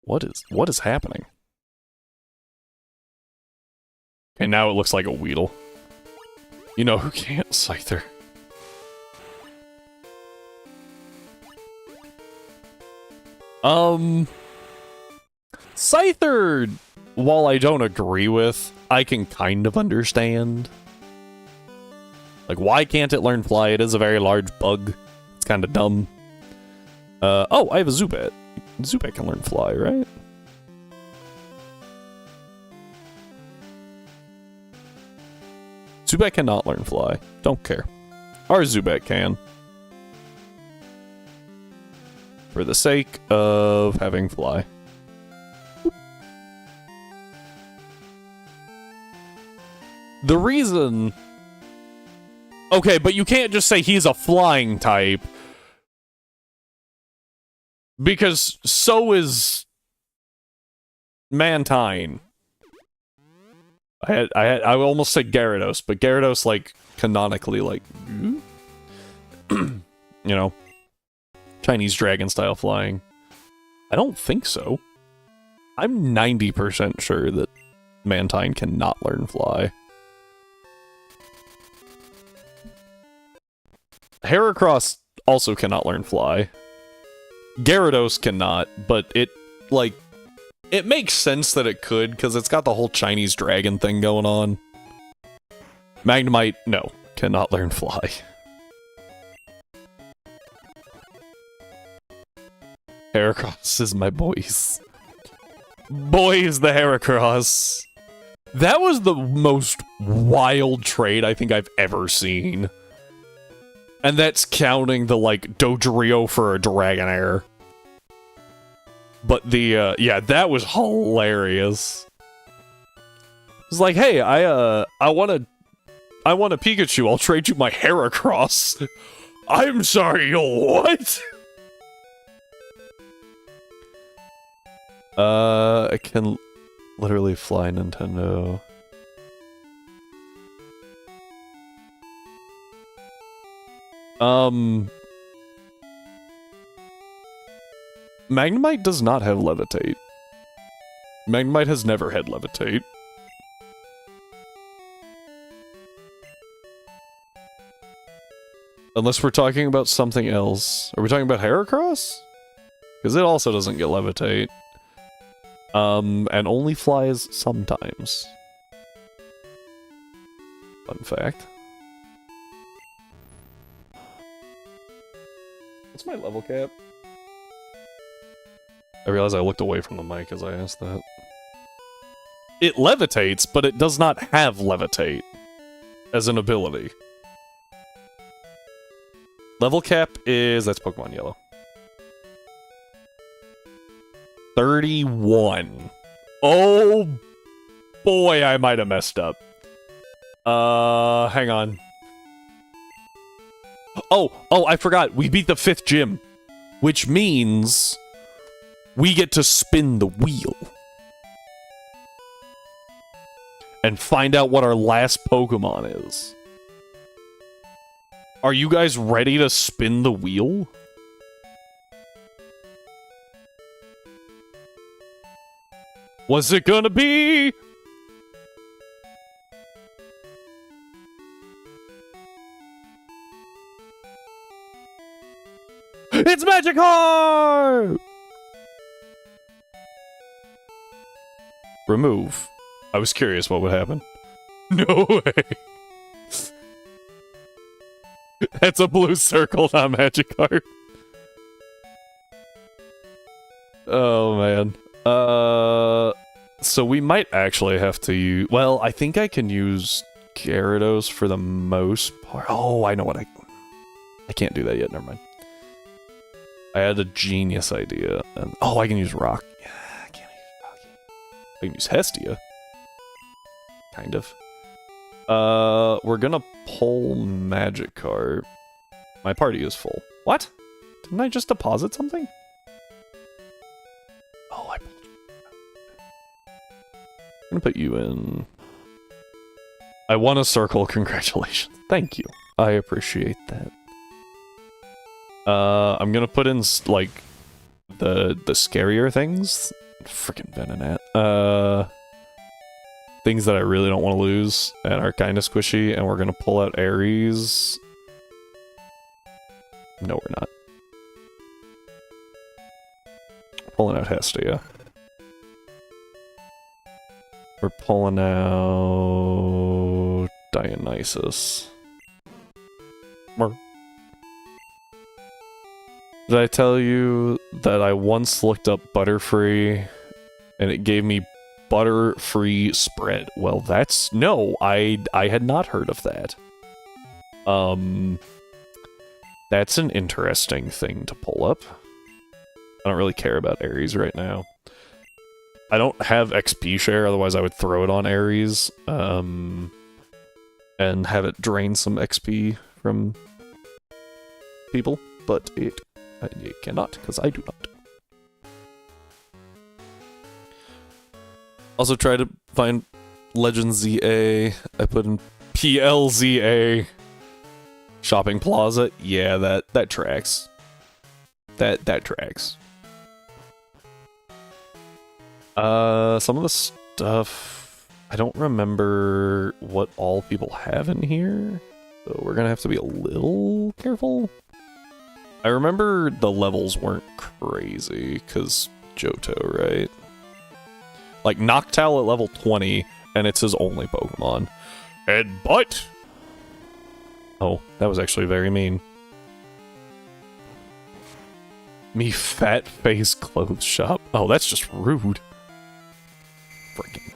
What is happening? Okay, now it looks like a Weedle. You know who can't? Scyther. Scyther, while I don't agree with, I can kind of understand. Like, why can't it learn fly? It is a very large bug. It's kind of dumb. Oh, I have a Zubat. Zubat can learn fly, right? Zubat cannot learn fly. Don't care. Our Zubat can. For the sake of having fly. Boop. The reason... okay, but you can't just say he's a flying type. Because so Mantine. I almost said Gyarados, but Gyarados, like, canonically, like, you know, Chinese dragon style flying. I don't think so. I'm 90% sure that Mantine cannot learn fly. Heracross also cannot learn fly. Gyarados cannot, but it, like, it makes sense that it could, because it's got the whole Chinese dragon thing going on. Magnemite, no, cannot learn fly. Heracross is my boys. Boys, the Heracross. That was the most wild trade I think I've ever seen. And that's counting the, like, Dodrio for a Dragonair. But the, yeah, that was hilarious. It's like, hey, I want a Pikachu, I'll trade you my Heracross. I'm sorry, what? I can literally fly Nintendo. Magnemite does not have Levitate. Magnemite has never had Levitate. Unless we're talking about something else. Are we talking about Heracross? Because it also doesn't get Levitate. And only flies sometimes. Fun fact. What's my level cap? I realize I looked away from the mic as I asked that. It levitates, but it does not have levitate as an ability. Level cap is... that's Pokemon Yellow. 31. Oh boy, I might have messed up. Hang on. Oh, I forgot. We beat the 5th gym. Which means we get to spin the wheel. And find out what our last Pokemon is. Are you guys ready to spin the wheel? What's it gonna be? It's Magikarp! Remove. I was curious what would happen. No way. That's a blue circle, not Magikarp. Oh, man. So we might actually have to use... Well, I think I can use Gyarados for the most part. Oh, I know what I can't do that yet, never mind. I had a genius idea. And, oh, I can use Rock. Yeah, I can't use Rocky. I can use Hestia. Kind of. We're gonna pull Magikarp. My party is full. What? Didn't I just deposit something? Oh, I'm gonna put you in. I won a circle. Congratulations. Thank you. I appreciate that. I'm gonna put in like the scarier things. Freaking Venonat. Things that I really don't want to lose and are kind of squishy, and we're gonna pull out Ares. No, we're not. Pulling out Hestia. We're pulling out Dionysus. Did I tell you that I once looked up Butterfree and it gave me Butterfree spread? Well, that's... No, I had not heard of that. That's an interesting thing to pull up. I don't really care about Ares right now. I don't have XP share, otherwise I would throw it on Ares, and have it drain some XP from people, but it cannot, because I do not. Also try to find Legend ZA. I put in PLZA. Shopping Plaza. Yeah, that tracks. That tracks. Some of the stuff... I don't remember what all people have in here. So we're gonna have to be a little careful. I remember the levels weren't crazy, because Johto, right? Like, Noctowl at level 20, and it's his only Pokemon. Headbutt! Oh, that was actually very mean. Me fat face clothes shop. Oh, that's just rude. Freaking.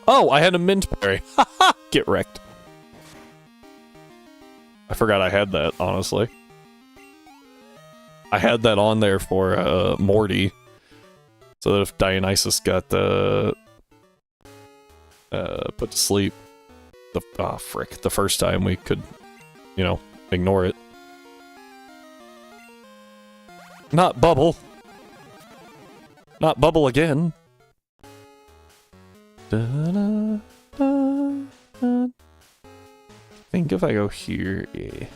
Oh, I had a mint berry. Haha! Get wrecked. I forgot I had that, honestly. I had that on there for Morty. So that if Dionysus got put to sleep, the first time we could, you know, ignore it. Not Bubble. Not Bubble again. I think if I go here, yeah.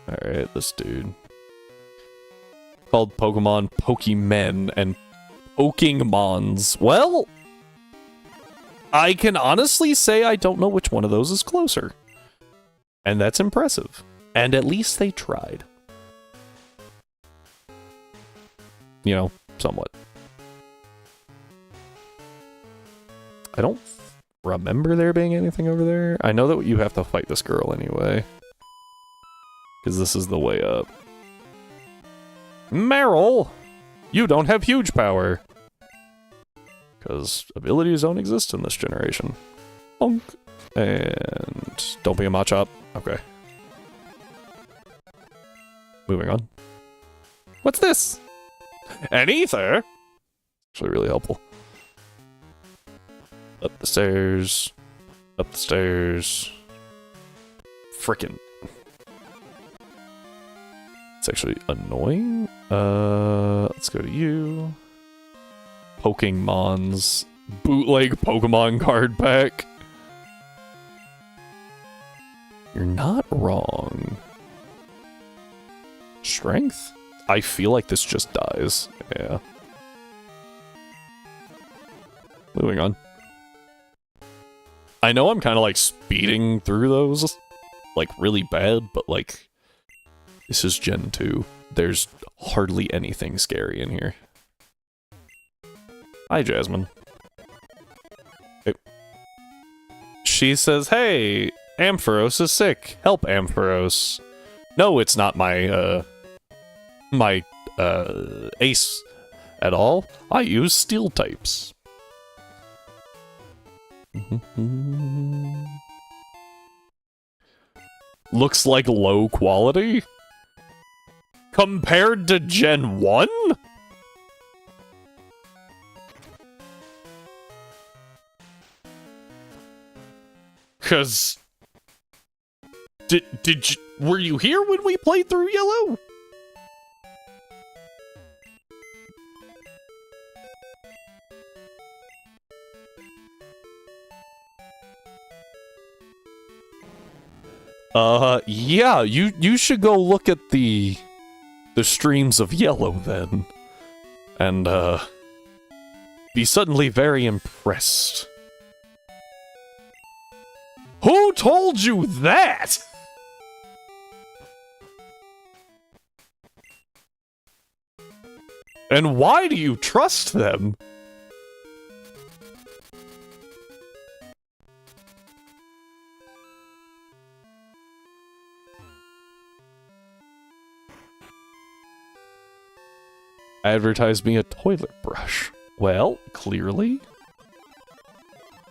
Alright, this dude. Called Pokemon Pokemen and Pokingmons. Well, I can honestly say I don't know which one of those is closer. And that's impressive. And at least they tried. You know, somewhat. I don't remember there being anything over there. I know that you have to fight this girl anyway. Because this is the way up. Meryl! You don't have huge power! Because abilities don't exist in this generation. Bonk. And don't be a Machop. Okay. Moving on. What's this? An ether? Actually really helpful. Up the stairs. Up the stairs. Frickin'. It's actually annoying. Let's go to you. Pokemon's bootleg Pokemon card pack. You're not wrong. Strength? I feel like this just dies. Yeah. Moving on. I know I'm kind of like speeding through those, like really bad, but like, this is Gen 2. There's hardly anything scary in here. Hi, Jasmine. Hey. She says, hey, Ampharos is sick. Help Ampharos. No, it's not my, ace at all. I use steel types. Looks like low quality? Compared to Gen 1? Cause... were you here when we played through Yellow? Yeah, you should go look at the streams of Yellow then. And, be suddenly very impressed. Who told you that? And why do you trust them? Advertise me a toilet brush. Well, clearly,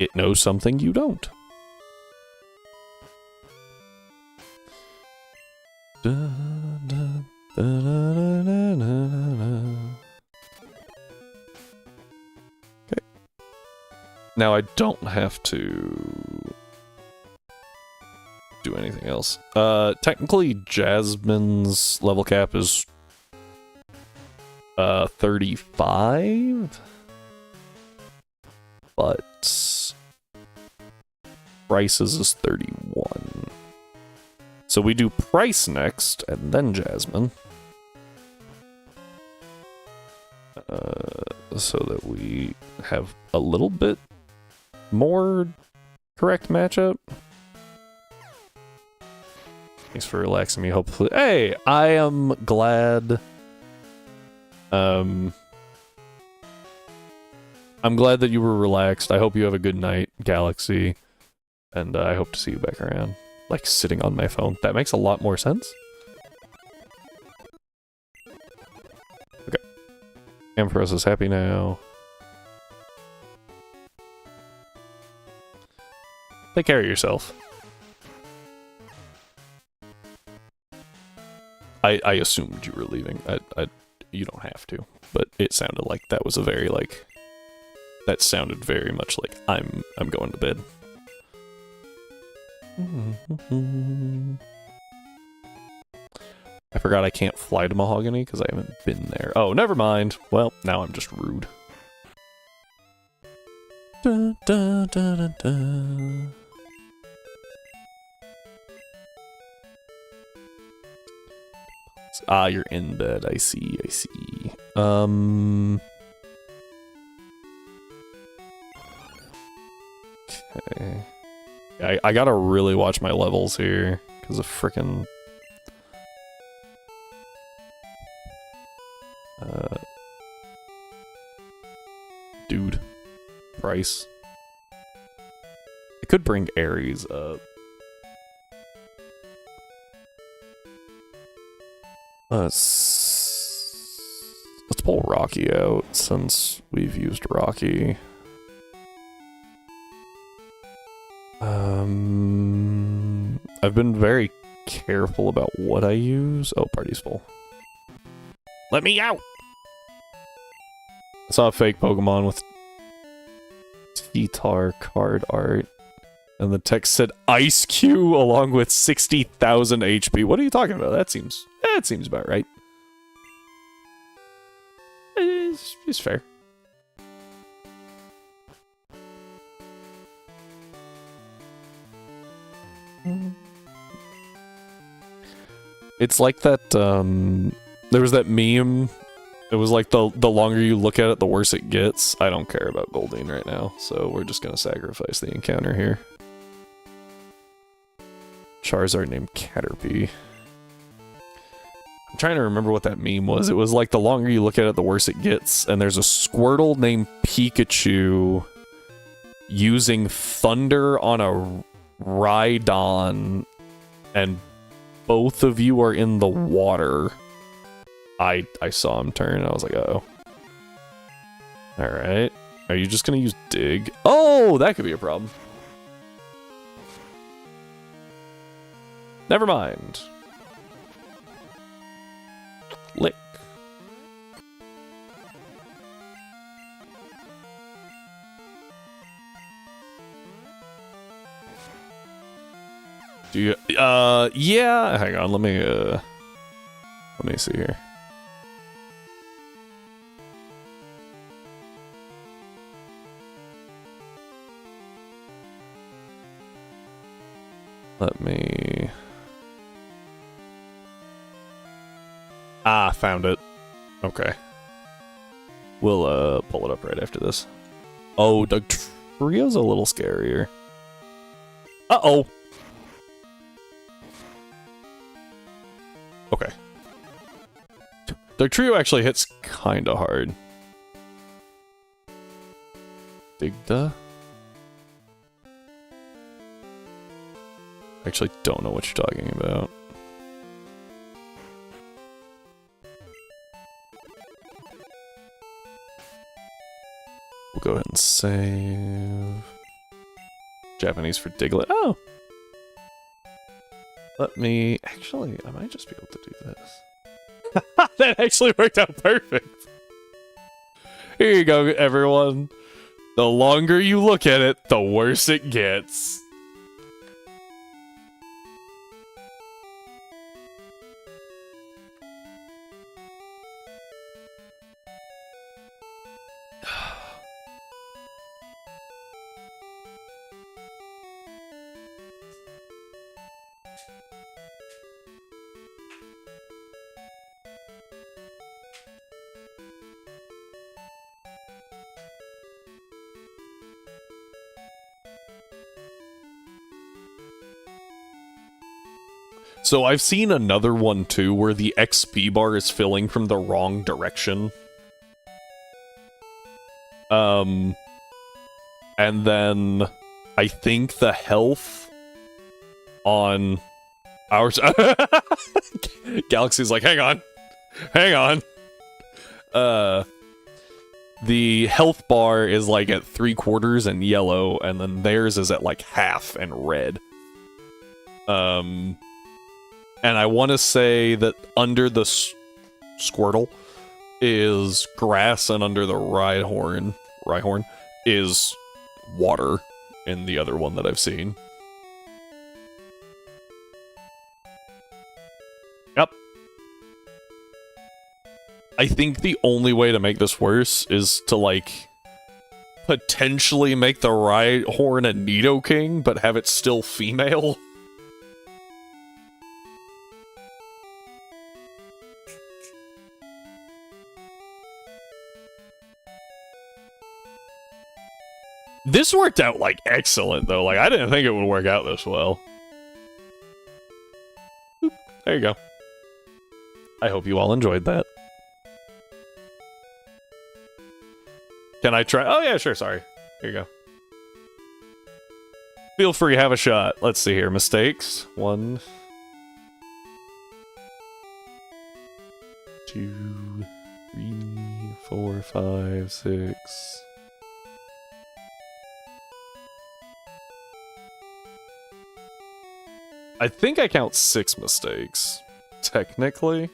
it knows something you don't. Okay. Now I don't have to do anything else. Technically, Jasmine's level cap is 35, but Bryce's is 31. So we do Price next, and then Jasmine. So that we have a little bit more correct matchup. Thanks for relaxing me, hopefully. Hey, I am glad... I'm glad that you were relaxed. I hope you have a good night, Galaxy. And I hope to see you back around. Like, sitting on my phone. That makes a lot more sense. Okay. Ampharos is happy now. Take care of yourself. I assumed you were leaving. You don't have to, but it sounded like that was a very, like... That sounded very much like, I'm going to bed. I forgot I can't fly to Mahogany because I haven't been there. Oh, never mind. Well, now I'm just rude. Dun, dun, dun, dun, dun. Ah, you're in bed. I see, I see. Okay. I gotta really watch my levels here, because of frickin'... Dude. Price. I could bring Ares up. Let's pull Rocky out, since we've used Rocky. I've been very careful about what I use. Oh, party's full. Let me out! I saw a fake Pokemon with guitar card art. And the text said Ice Cube along with 60,000 HP. What are you talking about? That seems about right. It's fair. It's like that, there was that meme. It was like the longer you look at it, the worse it gets. I don't care about Goldeen right now, so we're just gonna sacrifice the encounter here. Charizard named Caterpie. I'm trying to remember what that meme was. It was like the longer you look at it, the worse it gets. And there's a Squirtle named Pikachu using Thunder on a Rhydon, and both of you are in the water. I saw him turn, and I was like, uh-oh. Alright. Are you just gonna use Dig? Oh, that could be a problem. Never mind. Lick. Do you, yeah, hang on, let me see here. Let me... Ah, found it. Okay. We'll, pull it up right after this. Oh, Dugtrio's a little scarier. Uh-oh! Okay. Dugtrio actually hits kinda hard. Digda? Actually don't know what you're talking about. We'll go ahead and save. Japanese for Diglett. Oh! Let me... Actually, I might just be able to do this. That actually worked out perfect! Here you go, everyone. The longer you look at it, the worse it gets. So I've seen another one too where the XP bar is filling from the wrong direction. And then I think the health on our Galaxy's like, hang on. The health bar is like at 3/4 and yellow, and then theirs is at like half and red. And I want to say that under the Squirtle is grass, and under the Rhyhorn is water in the other one that I've seen. Yep. I think the only way to make this worse is to, like, potentially make the Rhyhorn a Nidoking, but have it still female. This worked out, like, excellent, though. Like, I didn't think it would work out this well. Oop, there you go. I hope you all enjoyed that. Can I try? Oh, yeah, sure, sorry. Here you go. Feel free, have a shot. Let's see here. Mistakes. 1, 2, 3, 4, 5, 6... I think I count 6 mistakes, technically.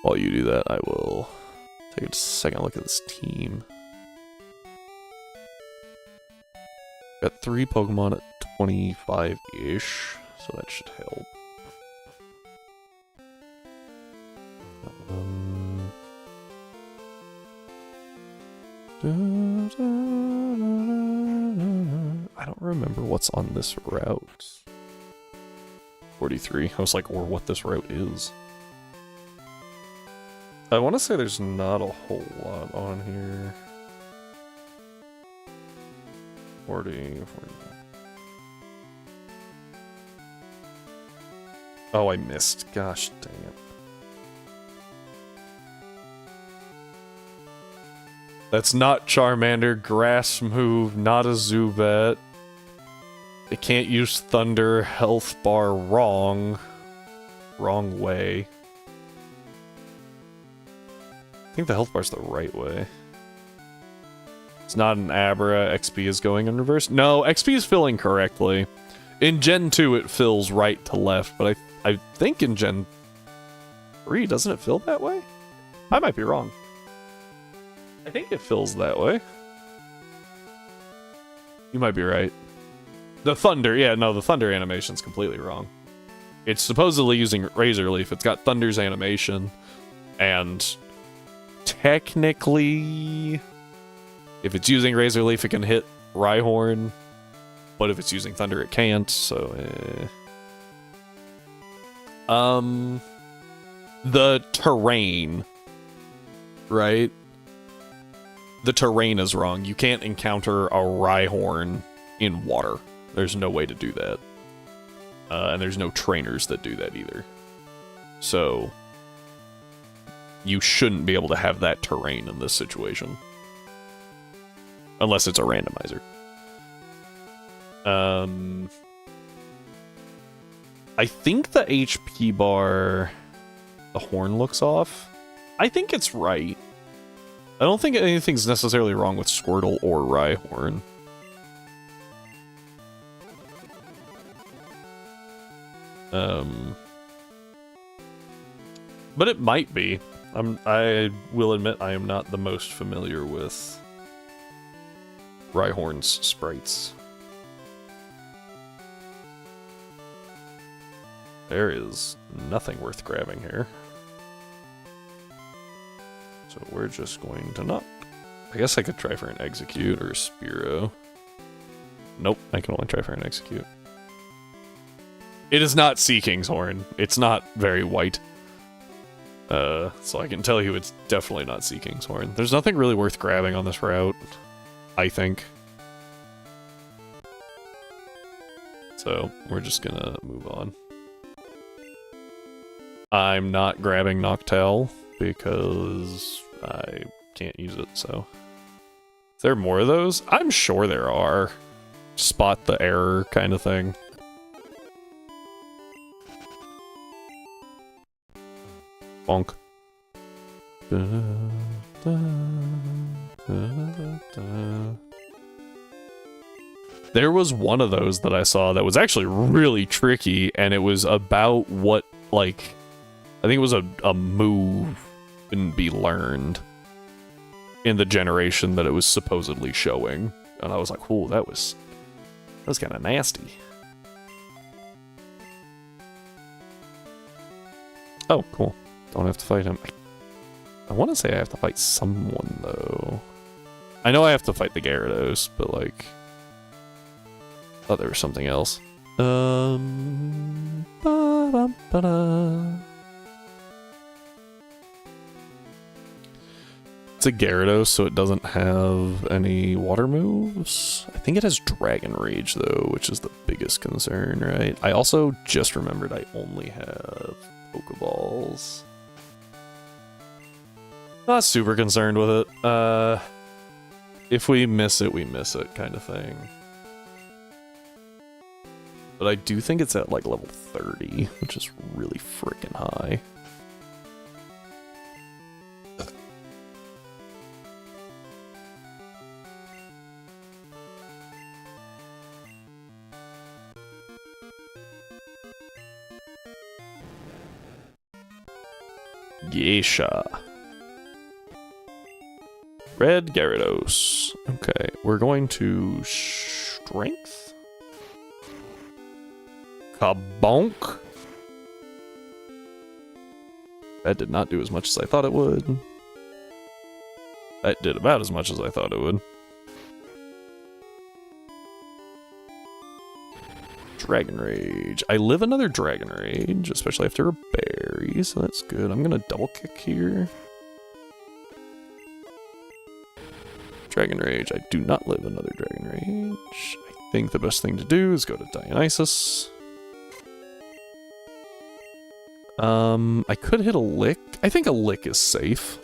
While you do that, I will take a second look at this team. Got 3 Pokemon at 25-ish, so that should help. I don't remember what's on this route. 43. I was like, or what this route is. I want to say there's not a whole lot on here. 40. Oh, I missed. Gosh dang it. That's not Charmander. Grass move, not a Zubat. It can't use Thunder. Health bar wrong. Wrong way. I think the health bar's the right way. It's not an Abra. XP is going in reverse. No, XP is filling correctly. In Gen 2, it fills right to left, but I think in Gen 3, doesn't it fill that way? I might be wrong. I think it fills that way. You might be right. The Thunder, yeah, no, the Thunder animation's completely wrong. It's supposedly using Razor Leaf. It's got Thunder's animation, and technically, if it's using Razor Leaf, it can hit Rhyhorn, but if it's using Thunder, it can't, so the terrain, right? The terrain is wrong. You can't encounter a Rhyhorn in water. There's no way to do that. And there's no trainers that do that either. So, you shouldn't be able to have that terrain in this situation. Unless it's a randomizer. I think the HP bar, the horn looks off. I think it's right. I don't think anything's necessarily wrong with Squirtle or Rhyhorn. But it might be. I will admit I am not the most familiar with Rhyhorn's sprites. There is nothing worth grabbing here. So we're just going to not... I guess I could try for an Execute or a Spearow. Nope, I can only try for an Execute. It is not Seeking's Horn. It's not very white. So I can tell you it's definitely not Seeking's Horn. There's nothing really worth grabbing on this route, I think. So we're just gonna move on. I'm not grabbing Noctowl because I can't use it, so. Is there more of those? I'm sure there are. Spot the error kind of thing. Bonk. There was one of those that I saw that was actually really tricky, and it was about what, like, I think it was a move couldn't be learned in the generation that it was supposedly showing. And I was like, "Ooh, that was kind of nasty." Oh, cool. Don't have to fight him. I want to say I have to fight someone, though. I know I have to fight the Gyarados, but, like... I thought there was something else. It's a Gyarados, so it doesn't have any water moves. I think it has Dragon Rage, though, which is the biggest concern, right? I also just remembered I only have Pokeballs. Not super concerned with it. If we miss it, we miss it, kind of thing. But I do think it's at, like, level 30, which is really freaking high. Geisha. Red Gyarados. Okay, we're going to Strength. Kabonk. That did not do as much as I thought it would. That did about as much as I thought it would. Dragon Rage. I live another Dragon Rage, especially after a berry, so that's good. I'm gonna double kick here. Dragon Rage. I do not live another Dragon Rage. I think the best thing to do is go to Dionysus. I could hit a Lick. I think a Lick is safe.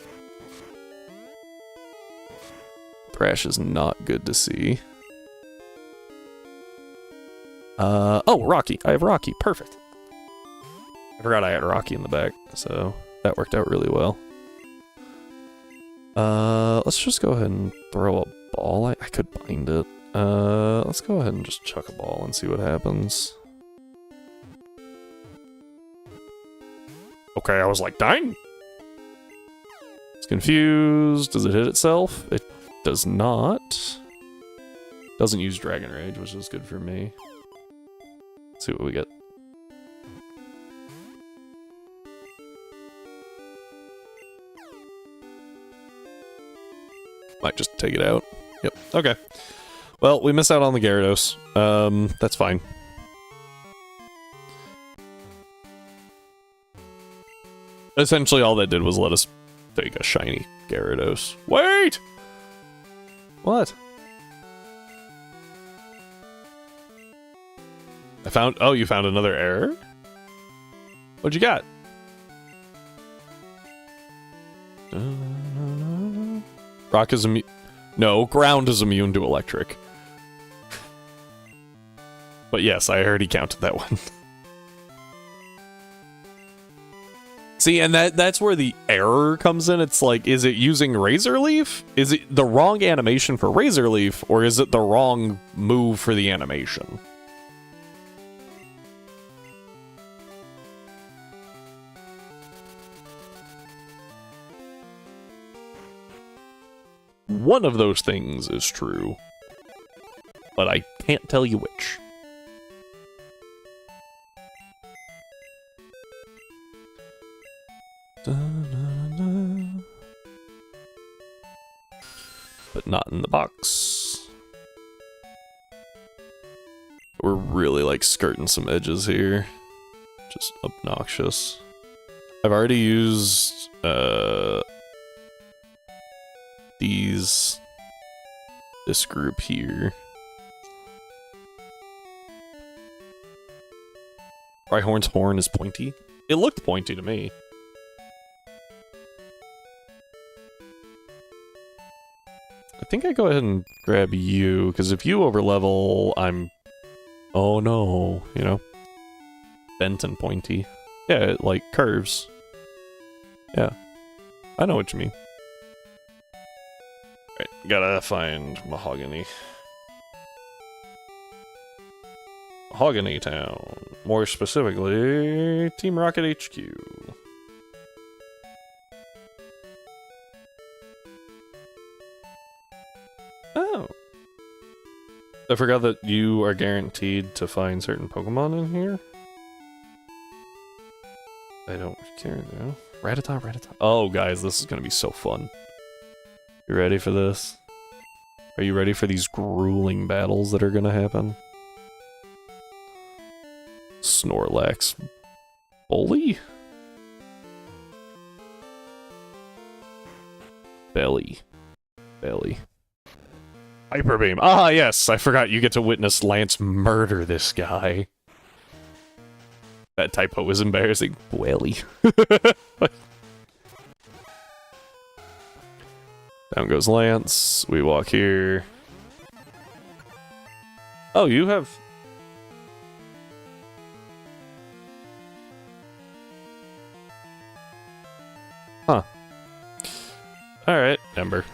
Thrash is not good to see. Oh, Rocky. I have Rocky. Perfect. I forgot I had Rocky in the back, so that worked out really well. Let's just go ahead and throw a ball. I could bind it. Let's go ahead and just chuck a ball and see what happens. Okay, I was like, dang! It's confused. Does it hit itself? It does not. Doesn't use Dragon Rage, which is good for me. Let's see what we get. Might just take it out. Yep, okay. Well, we missed out on the Gyarados. That's fine. Essentially, all that did was let us take a shiny Gyarados. Wait! What? I found... Oh, you found another error? What'd you got? Rock is immune... No, ground is immune to electric. But yes, I already counted that one. See, and that's where the error comes in. It's like, is it using Razor Leaf? Is it the wrong animation for Razor Leaf, or is it the wrong move for the animation? One of those things is true, but I can't tell you which. But not in the box. We're really like skirting some edges here. Just obnoxious. I've already used this group here. Rhyhorn's horn is pointy. It looked pointy to me. I think I go ahead and grab you, because if you overlevel, I'm... Oh no, you know? Bent and pointy. Yeah, it, like, curves. Yeah. I know what you mean. Right, gotta find Mahogany. Mahogany Town. More specifically, Team Rocket HQ. Oh. I forgot that you are guaranteed to find certain Pokemon in here. I don't care though. Rattata, Rattata. Oh, guys, this is gonna be so fun. You ready for this? Are you ready for these grueling battles that are gonna happen? Snorlax. Bully? Belly. Belly. Hyper Beam. Ah, yes, I forgot you get to witness Lance murder this guy. That typo was embarrassing. Welly. Down goes Lance. We walk here. Oh, you have... Huh. Alright, Ember.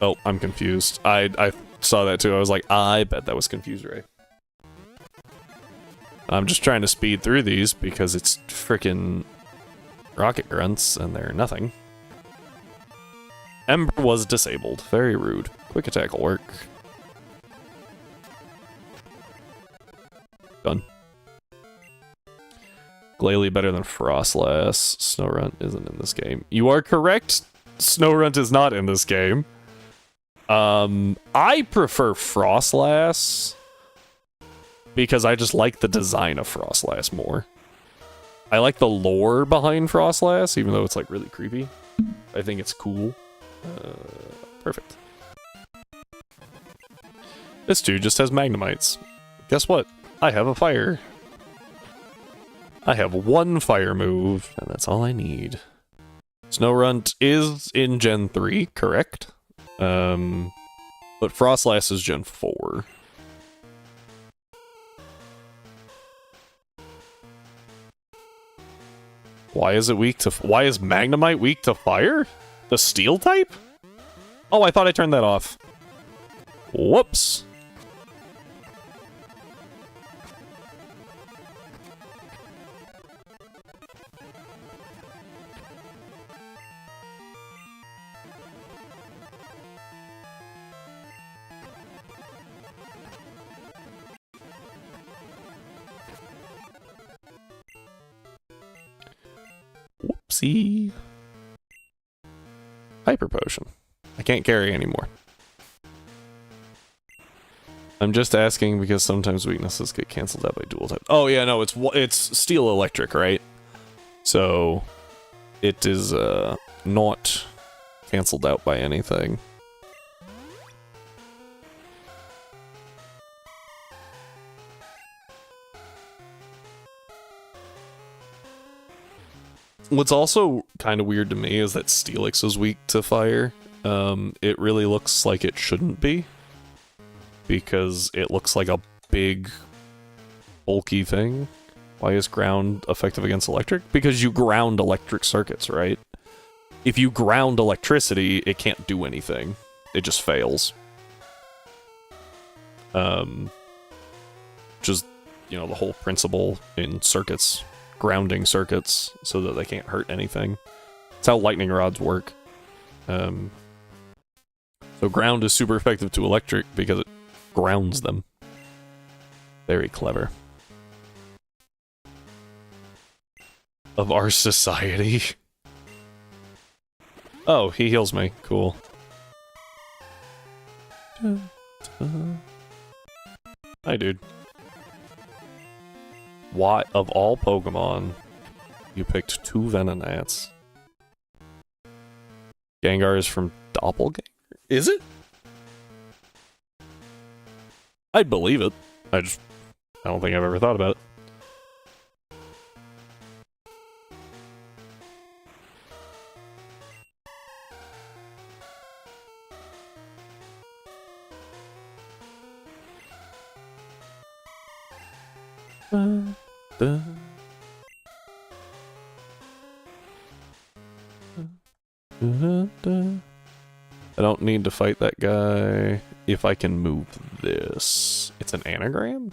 Oh, I'm confused. I saw that too. I was like, I bet that was Confuse Ray. I'm just trying to speed through these because it's frickin' rocket grunts and they're nothing. Ember was disabled. Very rude. Quick attack will work. Done. Glalie better than Frostlass. Snowrunt isn't in this game. You are correct. Snowrunt is not in this game. I prefer Frostlass because I just like the design of Frostlass more. I like the lore behind Frostlass, even though it's like really creepy. I think it's cool. Perfect. This dude just has Magnemites. Guess what? I have a fire. I have one fire move, and that's all I need. Snowrunt is in Gen 3, correct? But Frostlass is Gen 4. Why is it weak to... Why is Magnemite weak to fire? The steel type? Oh, I thought I turned that off. Whoops. Whoopsie. Hyper Potion. I can't carry anymore. I'm just asking because sometimes weaknesses get canceled out by dual type. Oh yeah, no, it's steel electric, right? So it is not canceled out by anything. What's also kind of weird to me is that Steelix is weak to fire. It really looks like it shouldn't be, because it looks like a big, bulky thing. Why is ground effective against electric? Because you ground electric circuits, right? If you ground electricity, it can't do anything. It just fails. Just, you know, the whole principle in circuits. Grounding circuits so that they can't hurt anything. That's how lightning rods work. So ground is super effective to electric because it grounds them. Very clever. Of our society. Oh, he heals me. Cool. Hi, dude. Why, of all Pokemon, you picked 2 Venonats? Gengar is from Doppelganger? Is it? I'd believe it. I don't think I've ever thought about it. I don't need to fight that guy if I can move this. It's an anagram?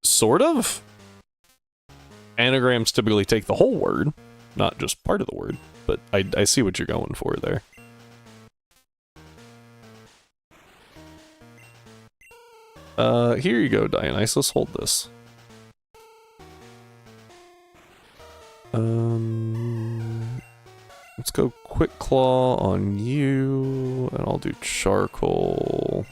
Sort of? Anagrams typically take the whole word, not just part of the word, but I see what you're going for there. Here you go, Dionysus, hold this. Let's go Quick Claw on you, and I'll do Charcoal.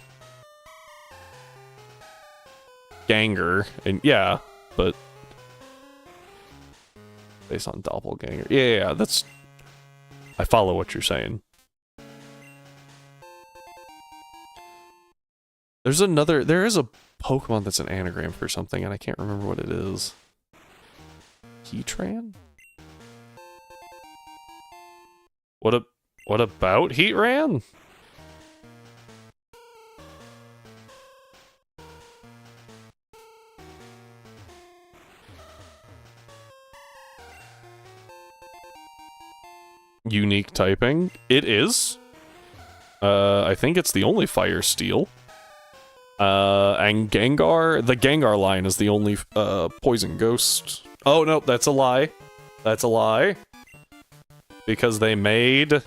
Ganger, and yeah, but based on Doppelganger. Yeah, that's... I follow what you're saying. There is a Pokemon that's an anagram for something, and I can't remember what it is. Heatran? What about Heatran? Unique typing? It is. I think it's the only Fire Steel. And Gengar, the Gengar line is the only poison ghost. Oh no, that's a lie. That's a lie. Because they made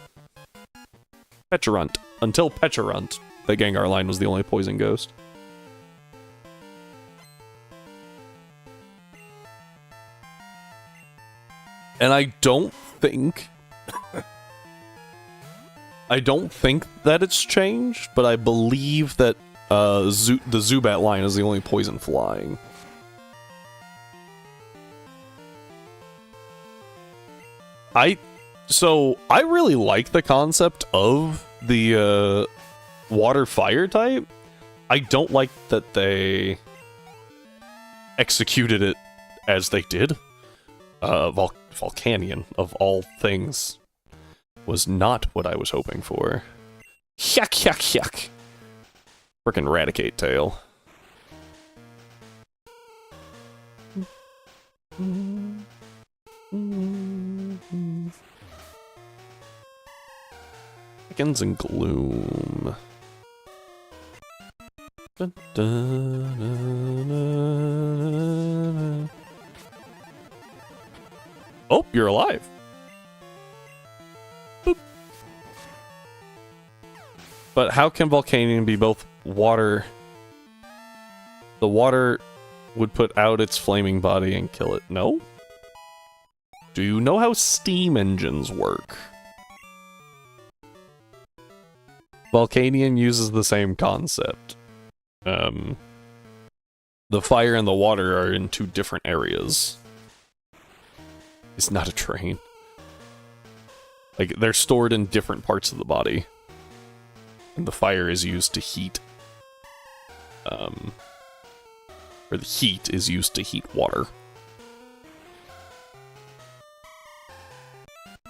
Pecharunt. Until Pecharunt, the Gengar line was the only poison ghost. And I don't think that it's changed, but I believe that the Zubat line is the only poison flying. So I really like the concept of the water fire type. I don't like that they executed it as they did. Volcanion, of all things, was not what I was hoping for. Yuck, yuck, yuck. Frickin' Raticate tail. Chickens and gloom. Dun, dun, dun, dun. Oh, you're alive. Boop. But how can Volcanion be both water? The water would put out its flaming body and kill it. No? Do you know how steam engines work? Volcanion uses the same concept. The fire and the water are in two different areas. It's not a train. Like, they're stored in different parts of the body. And the fire is used to heat. Or the heat is used to heat water.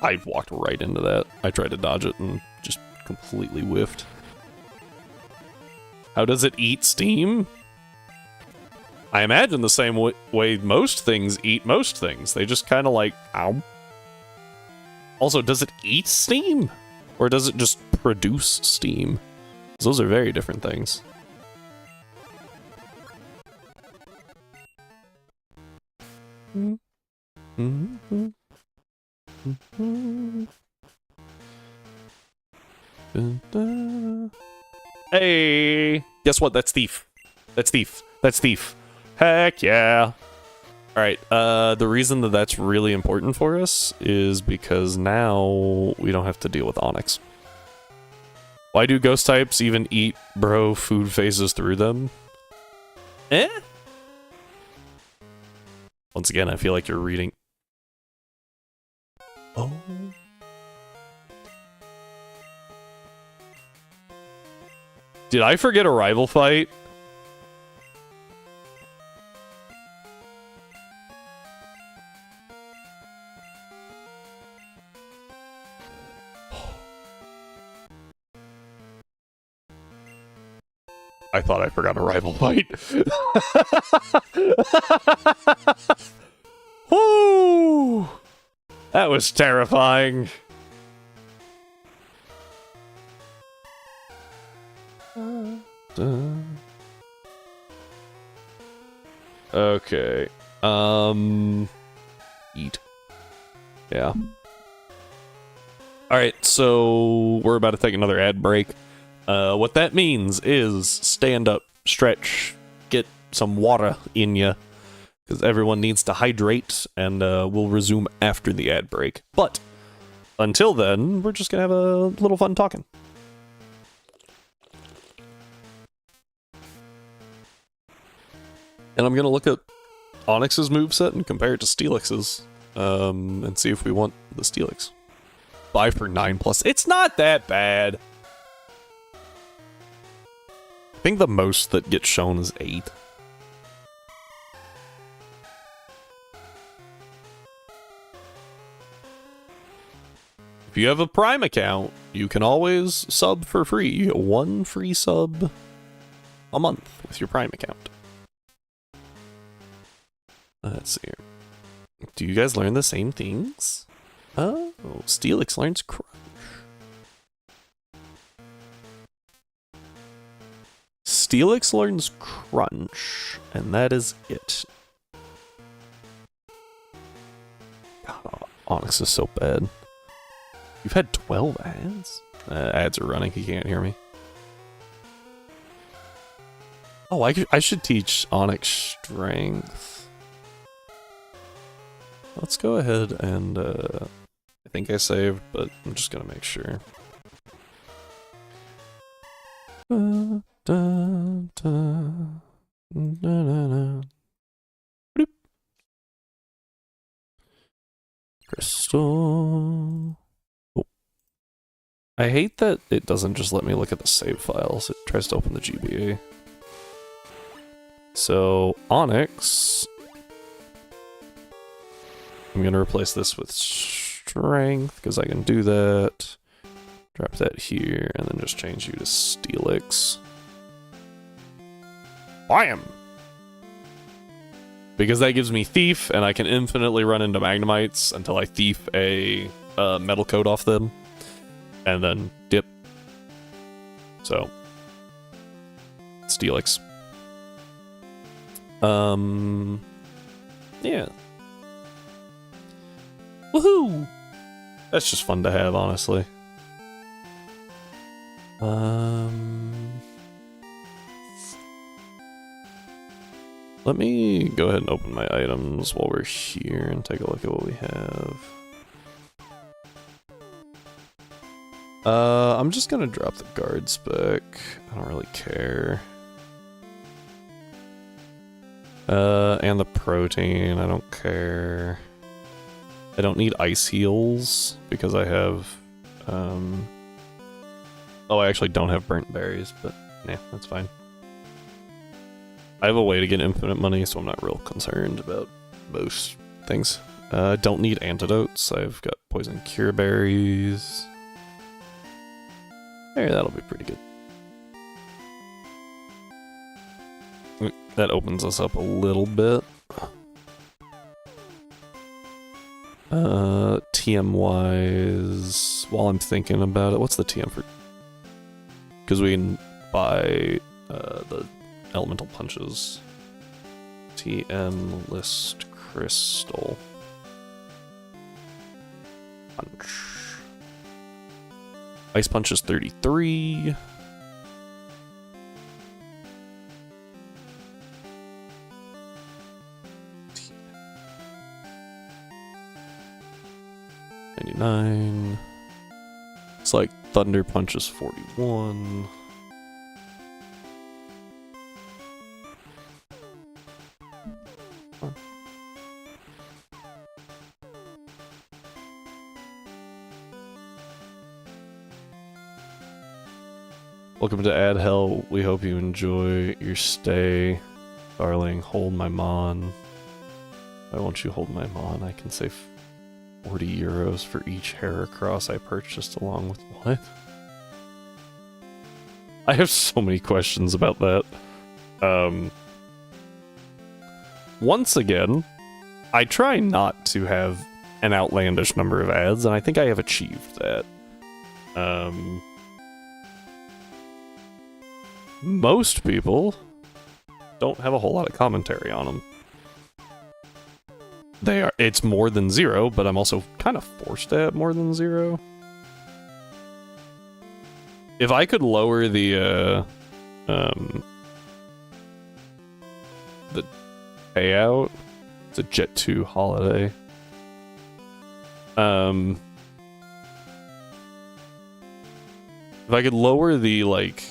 I walked right into that. I tried to dodge it and just completely whiffed. How does it eat steam? I imagine the same way most things eat most things. They just kind of like, ow. Also, does it eat steam? Or does it just produce steam? 'Cause those are very different things. Hey! Guess what? That's Thief. That's Thief. That's Thief. Heck yeah. Alright, the reason that that's really important for us is because now we don't have to deal with Onyx. Why do ghost types even eat bro food phases through them? Eh? Once again, I feel like you're reading... Oh... Did I forget a rival fight? I thought I forgot a rival fight. Woo! That was terrifying. Okay. Eat. Yeah. Alright, so we're about to take another ad break. What that means is stand up, stretch, get some water in you, because everyone needs to hydrate, and we'll resume after the ad break. But until then, we're just gonna have a little fun talking. And I'm gonna look at Onyx's moveset and compare it to Steelix's, and see if we want the Steelix. 5 for 9+. It's not that bad. I think the most that gets shown is 8. If you have a Prime account, you can always sub for free. You get 1 free sub a month with your Prime account. Let's see here. Do you guys learn the same things? Oh, Steelix learns Crunch. Steelix learns Crunch, and that is it. God, Onyx is so bad. You've had 12 ads? Ads are running, he can't hear me. Oh, I should teach Onyx Strength. Let's go ahead and, I think I saved, but I'm just gonna make sure. Crystal. Oh. I hate that it doesn't just let me look at the save files, it tries to open the GBA. So, Onyx. I'm gonna replace this with Strength, because I can do that. Drop that here, and then just change you to Steelix. Bam! Because that gives me Thief, and I can infinitely run into Magnemites until I thief a metal coat off them, and then dip. So, Steelix. Yeah. Woohoo! That's just fun to have, honestly. Let me go ahead and open my items while we're here and take a look at what we have. I'm just gonna drop the guard spec. I don't really care. And the protein, I don't care. I don't need ice heals because I have, oh, I actually don't have burnt berries, but yeah, that's fine. I have a way to get infinite money, so I'm not real concerned about most things. Don't need antidotes. I've got poison cure berries. There, that'll be pretty good. That opens us up a little bit. TM-wise, while I'm thinking about it, what's the TM for? Because we can buy the elemental punches. TM list crystal. Punch. Ice punch is 33. $99. It's like Thunder Punch is 41. Welcome to Ad Hell. We hope you enjoy your stay. Darling, hold my mon. Why won't you hold my mon? I can save 40 euros for each Heracross I purchased along with what? I have so many questions about that. Once again, I try not to have an outlandish number of ads, and I think I have achieved that. Most people don't have a whole lot of commentary on them. It's more than 0, but I'm also kind of forced to have more than 0. If I could lower the payout, it's a Jet 2 holiday. If I could lower the, like,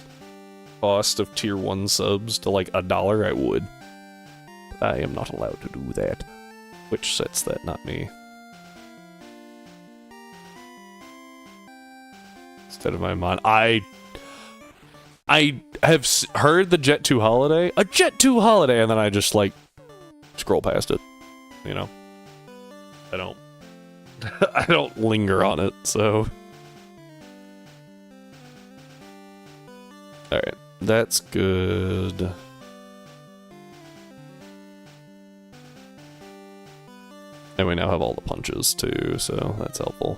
cost of tier 1 subs to, like, $1, I would. But I am not allowed to do that. Which sets that, not me. Instead of my mod, I have heard the Jet 2 holiday, a Jet 2 holiday, and then I just like scroll past it. You know, I don't, I don't linger on it. So, all right, that's good. And we now have all the punches too, so that's helpful.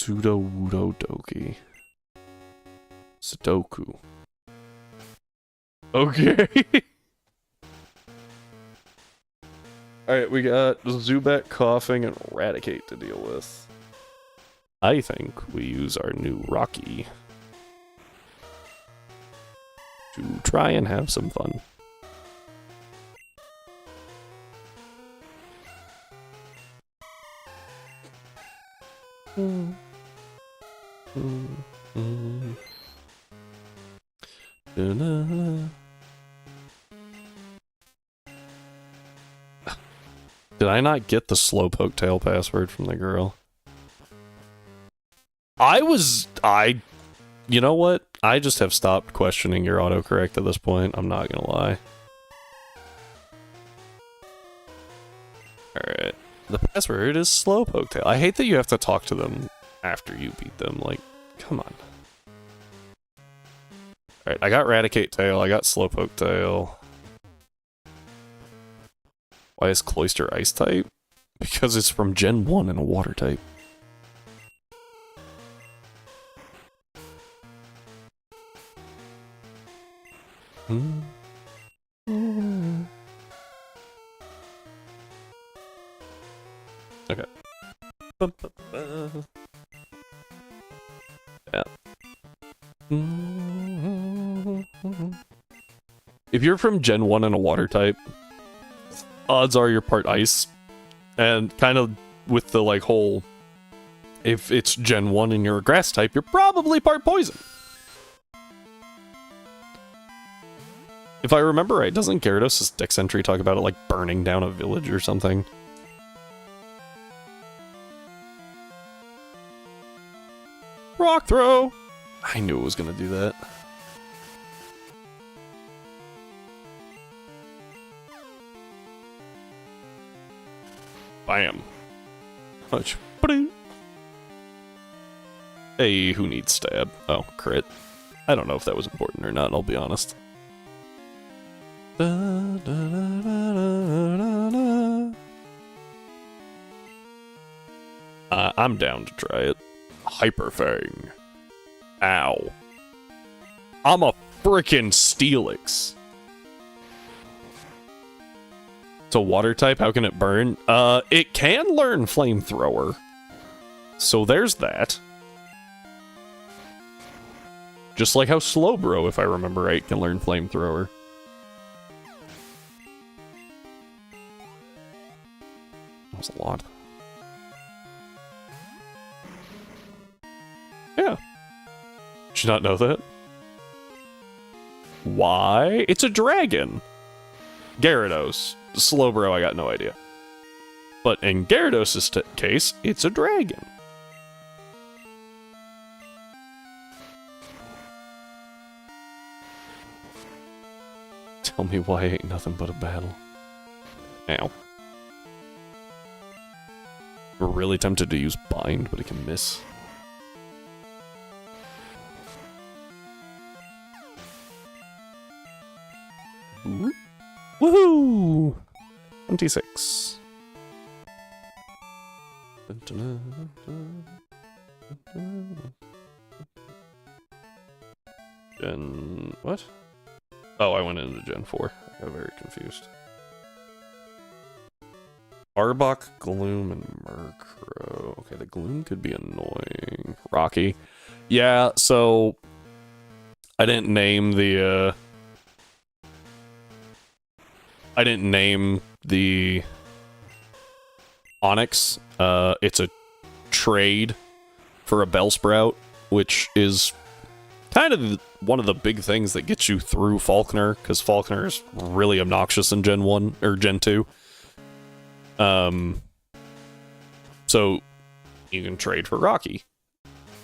Sudo-wudo-doki. Sudoku. Okay. Alright, we got Zubat coughing and Eradicate to deal with. I think we use our new Rocky to try and have some fun. Did I not get the Slowpoke tail password from the girl? You know what? I just have stopped questioning your autocorrect at this point, I'm not gonna lie. Alright. The password is Slowpoke tail. I hate that you have to talk to them after you beat them, like, come on. Alright, I got Raticate tail, I got Slowpoke tail. Why is Cloyster ice type? Because it's from Gen 1 and a water type. Okay. Yeah. If you're from Gen 1 and a water type, odds are you're part ice. And kind of with the like whole, if it's Gen 1 and you're a grass type, you're probably part poison. If I remember right, doesn't Gyarados' Dex entry talk about it like burning down a village or something? Rock throw! I knew it was gonna do that. Bam. Much. Hey, who needs stab? Oh, crit. I don't know if that was important or not, I'll be honest. I'm down to try it. Hyper Fang. Ow. I'm a frickin' Steelix. It's a water type, how can it burn? It can learn Flamethrower. So there's that. Just like how Slowbro, if I remember right, can learn Flamethrower. That was a lot. Yeah. Did you not know that? Why? It's a dragon. Gyarados. Slowbro, I got no idea. But in Gyarados' case, it's a dragon. Tell me why ain't nothing but a battle. Ow. We're really tempted to use Bind, but it can miss. Woohoo! 26. Gen... what? Oh, I went into Gen 4. I got very confused. Arbok, Gloom, and Murkrow. Okay, the Gloom could be annoying. Rocky. Yeah, so... I didn't name the, I didn't name the Onix. It's a trade for a Bellsprout, which is kind of one of the big things that gets you through Falkner, because Falkner is really obnoxious in Gen 1, or Gen 2. So you can trade for Rocky,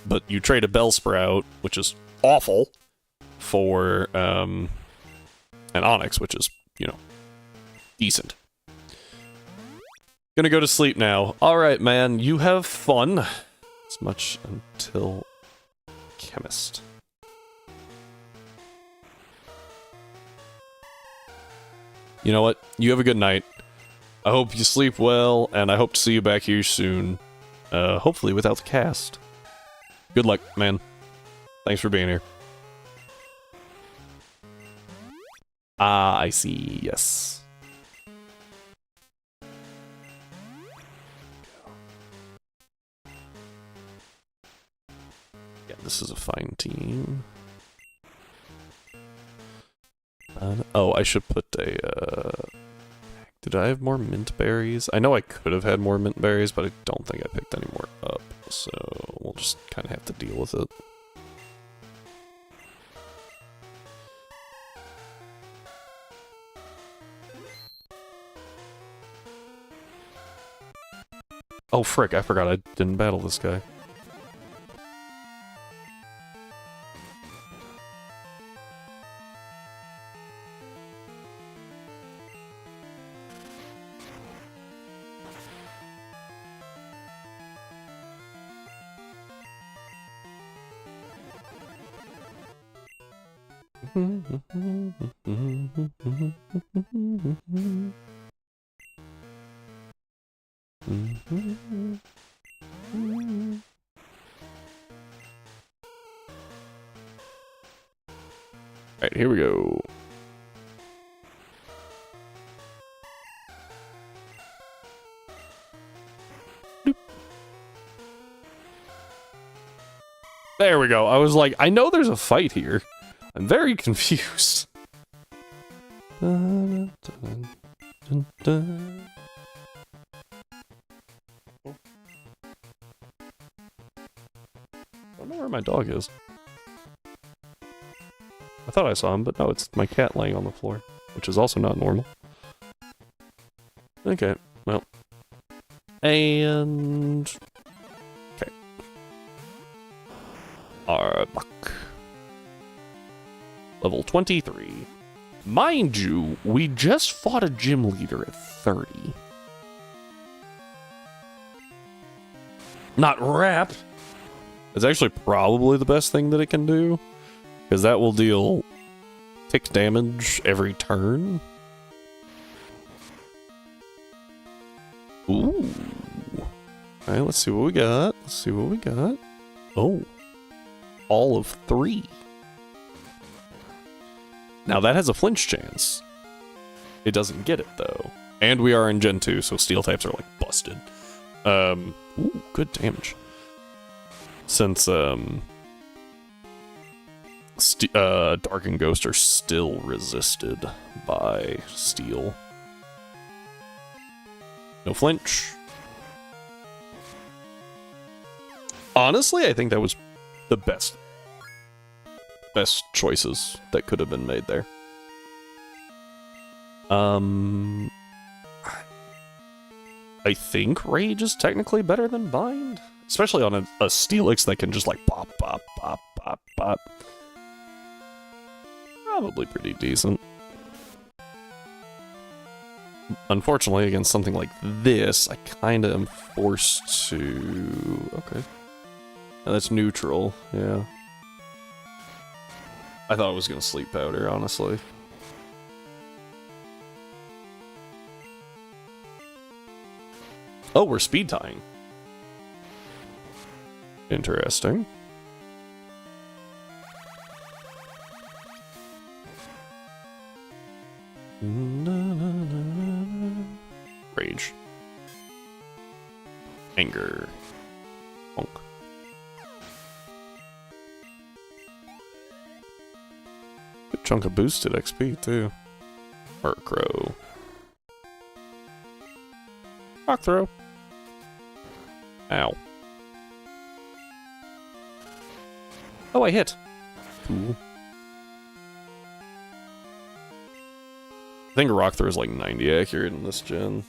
but you trade a Bellsprout, which is awful, for an Onix, which is, you know, decent. Gonna go to sleep now. Alright, man, you have fun. As much until Chemist. You know what? You have a good night. I hope you sleep well, and I hope to see you back here soon. Hopefully without the cast. Good luck, man. Thanks for being here. Ah, I see. Yes. Yeah, this is a fine team. Oh, I should put a, did I have more mint berries? I know I could have had more mint berries, but I don't think I picked any more up, so we'll just kind of have to deal with it. Oh, frick, I forgot I didn't battle this guy. Alright, here we go. Doop. There we go. I was like, I know there's a fight here. I'm very confused. Dun, dun, dun, dun. I don't know where my dog is. I thought I saw him, but no, it's my cat laying on the floor, which is also not normal. Okay, well. And... okay. Arbok. Level 23. Mind you, we just fought a gym leader at 30. Not wrap. It's actually probably the best thing that it can do, because that will deal tick damage every turn. Ooh. Alright, let's see what we got. Let's see what we got. Oh. All of 3. Now that has a flinch chance. It doesn't get it though. And we are in Gen 2, so steel types are like busted. Ooh, good damage. Since Dark and Ghost are still resisted by steel. No flinch. Honestly, I think that was the best choices that could have been made there. I think Rage is technically better than Bind, especially on a Steelix that can just like pop, pop, pop, pop, pop. Probably pretty decent. Unfortunately, against something like this, I kind of am forced to... okay. Oh, that's neutral, yeah. I thought it was going to Sleep Powder, honestly. Oh, we're speed tying. Interesting. Rage. Anger. Honk. Good chunk of boosted XP, too. Murkrow. Rock throw. Ow. Oh, I hit. Cool. I think Rock Throw is like 90 accurate in this gen.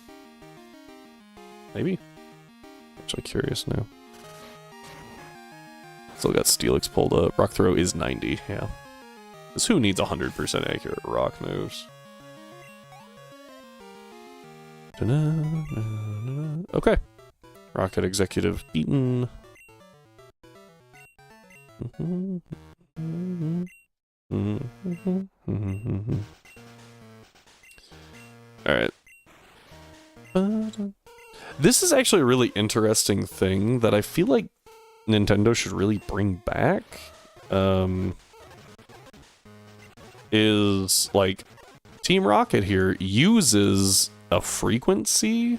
Maybe? Actually curious now. Still got Steelix pulled up. Rock Throw is 90, yeah. Because who needs 100% accurate rock moves? Okay. Rocket Executive beaten. Alright. This is actually a really interesting thing that I feel like Nintendo should really bring back is like Team Rocket here uses a frequency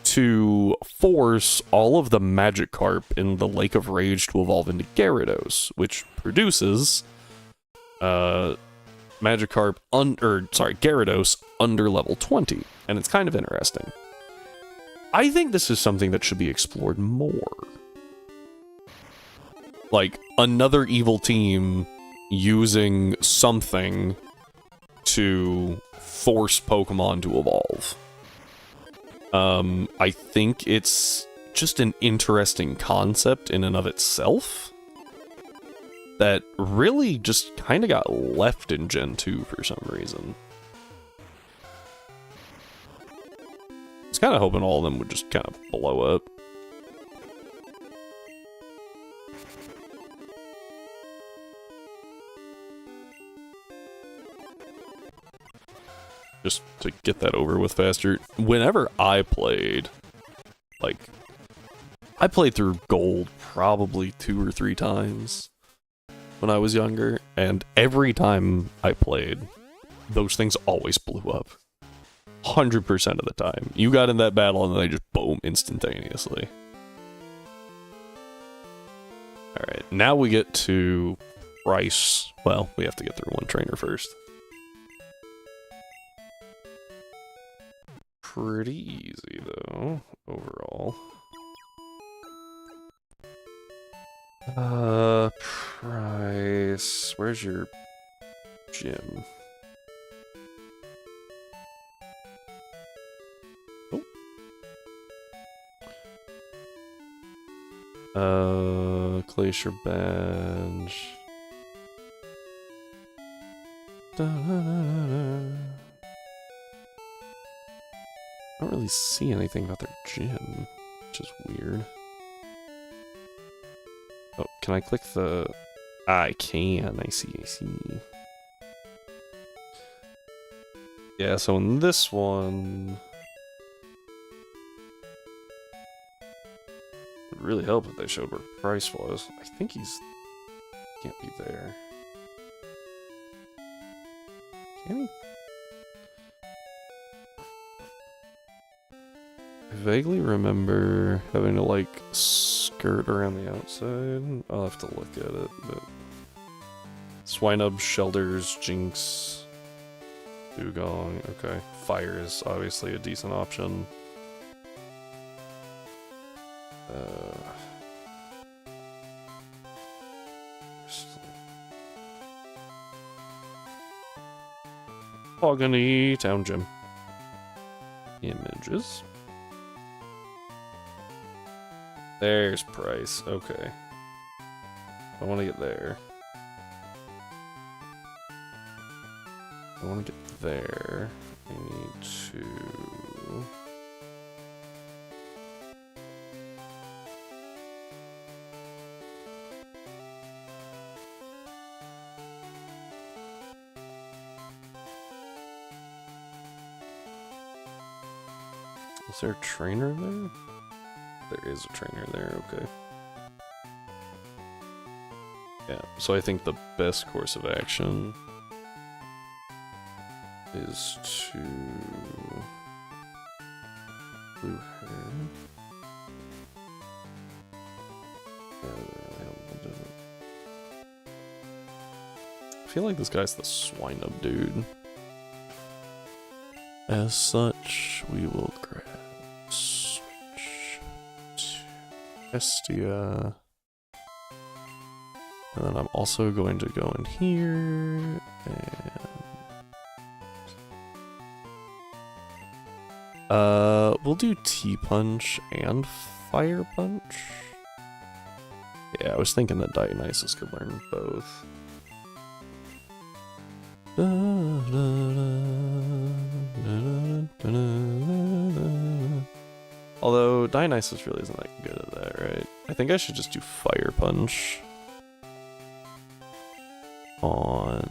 to force all of the Magikarp in the Lake of Rage to evolve into Gyarados, which produces Gyarados under level 20, and it's kind of interesting. I think this is something that should be explored more. Like, another evil team using something to force Pokemon to evolve. I think it's just an interesting concept in and of itself that really just kind of got left in Gen 2 for some reason. I was kind of hoping all of them would just kind of blow up. Just to get that over with faster. Whenever I played, like, I played through Gold probably 2 or 3 times when I was younger, and every time I played, those things always blew up. 100% of the time. You got in that battle and they just boom instantaneously. Alright, now we get to Rice. Well, we have to get through one trainer first. Pretty easy, though, overall. Price. Where's your gym? Oh. Glacier Badge. I don't really see anything about their gym, which is weird. Oh, can I click the... I can, I see. Yeah, so in this one... It would really help if they showed where Price was. I think he's... can't be there. Can he? I vaguely remember having to, like, skirt around the outside. I'll have to look at it, but... Swinub, Shelders, Jinx, Dugong, okay. Fire is obviously a decent option. Pogany Town Gym. Images. There's Price, okay. I want to get there. I want to get there. I need to... Is there a trainer there? There is a trainer there, okay. Yeah, so I think the best course of action is to... Blue hair. I feel like this guy's the Swinub dude. As such, we will grab switch to Estia. And then I'm also going to go in here and we'll do T-Punch and Fire Punch. Yeah, I was thinking that Dionysus could learn both. Although Dionysus really isn't that good at that, right? I think I should just do Fire Punch on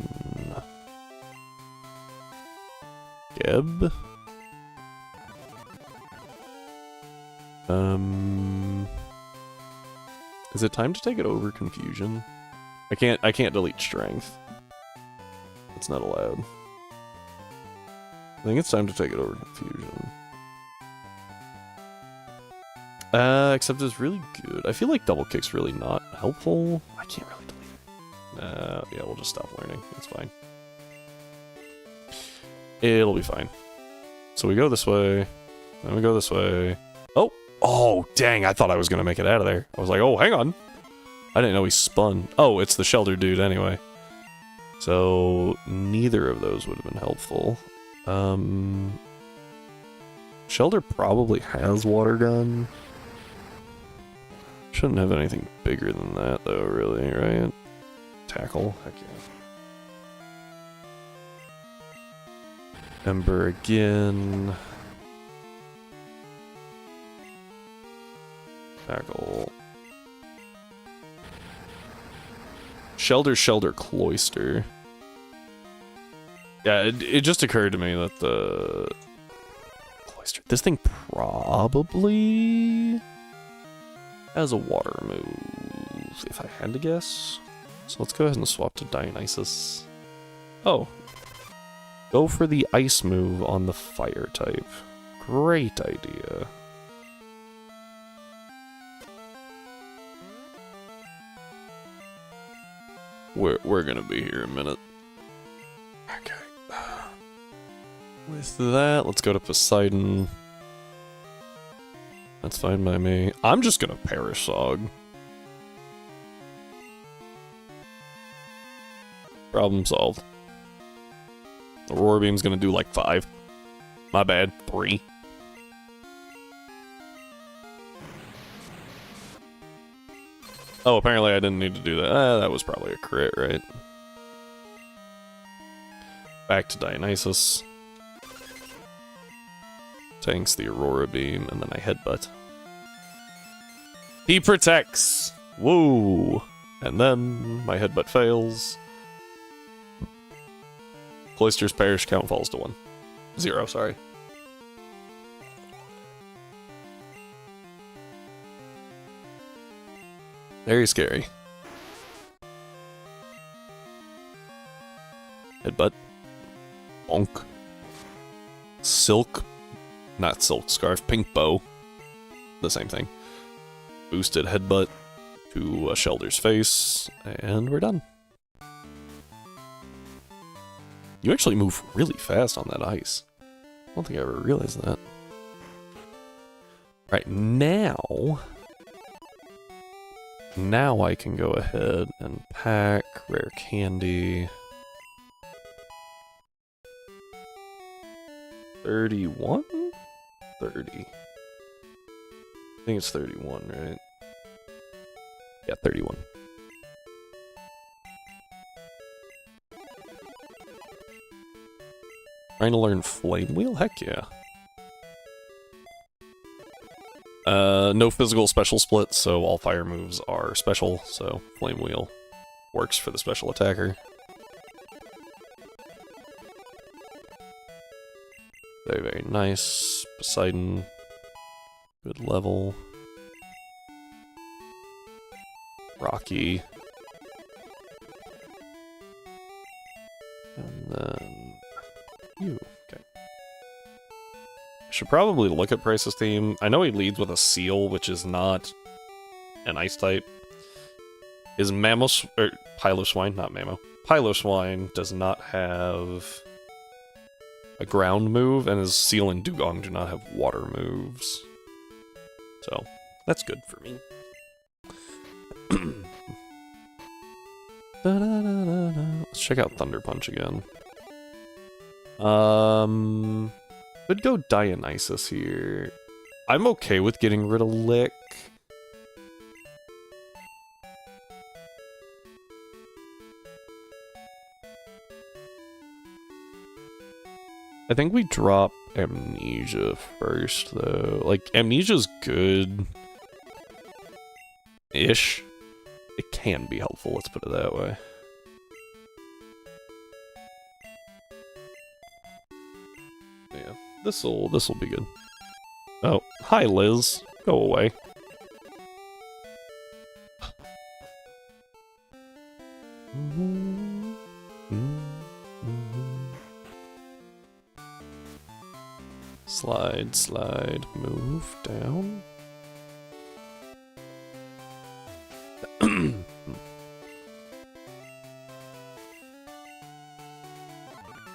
Geb. Is it time to take it over confusion? I can't delete strength. It's not allowed. I think it's time to take it over confusion. Except it's really good. I feel like double kick's really not helpful. I can't really delete it. Yeah, we'll just stop learning. It's fine. It'll be fine. So we go this way, then we go this way. Oh! Oh, dang, I thought I was gonna make it out of there. I was like, oh, hang on. I didn't know he spun. Oh, it's the shelter dude anyway. So, neither of those would have been helpful. Shelter probably has water gun. Shouldn't have anything bigger than that, though, really, right? Tackle? Heck yeah. Ember again. Tackle. Shelter, cloister. Yeah, it just occurred to me that the cloister. This thing probably has a water move, if I had to guess. So let's go ahead and swap to Dionysus. Oh. Go for the ice move on the fire type. Great idea. We're gonna be here a minute. Okay. With that, let's go to Poseidon. That's fine by me. I'm just gonna Perish Sog. Problem solved. Aurora Beam's gonna do like 5. My bad, 3. Oh, apparently I didn't need to do that. That was probably a crit, right? Back to Dionysus. Tanks the Aurora Beam, and then I headbutt. He protects! Woo! And then my headbutt fails. Cloister's Parish count falls to 1. 0, sorry. Very scary. Headbutt. Bonk. Silk. Not silk scarf. Pink bow. The same thing. Boosted headbutt to a Shelter's face. And we're done. You actually move really fast on that ice. I don't think I ever realized that. Right, now I can go ahead and pack rare candy. 31? 30. I think it's 31, right? Yeah, 31. Trying to learn Flame Wheel? Heck yeah. No physical special split, so all fire moves are special, so Flame Wheel works for the special attacker. Very, very nice. Poseidon. Good level. Rocky. And then you. Okay. Should probably look at Price's team. I know he leads with a seal, which is not an ice type. His Mammoth, or Piloswine, not Mammo. Piloswine does not have a ground move, and his Seal and Dugong do not have water moves. So, that's good for me. Let's check out Thunder Punch again. Could go Dionysus here. I'm okay with getting rid of Lick. I think we drop Amnesia first, though. Like, Amnesia's good-ish. It can be helpful, let's put it that way. Yeah, this'll be good. Oh, hi Liz. Go away. Slide, slide, move down.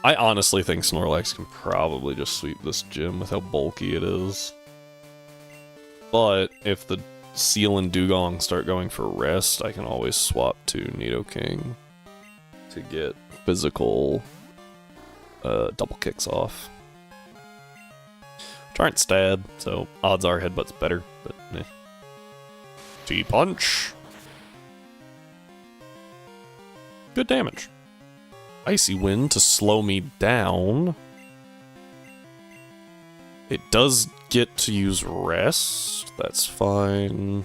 I honestly think Snorlax can probably just sweep this gym with how bulky it is. But if the Seal and Dugong start going for rest, I can always swap to Nidoking to get physical double kicks off. Which aren't stab, so odds are Headbutt's better, but eh. T-Punch! Good damage. Icy Wind to slow me down. It does get to use rest, that's fine.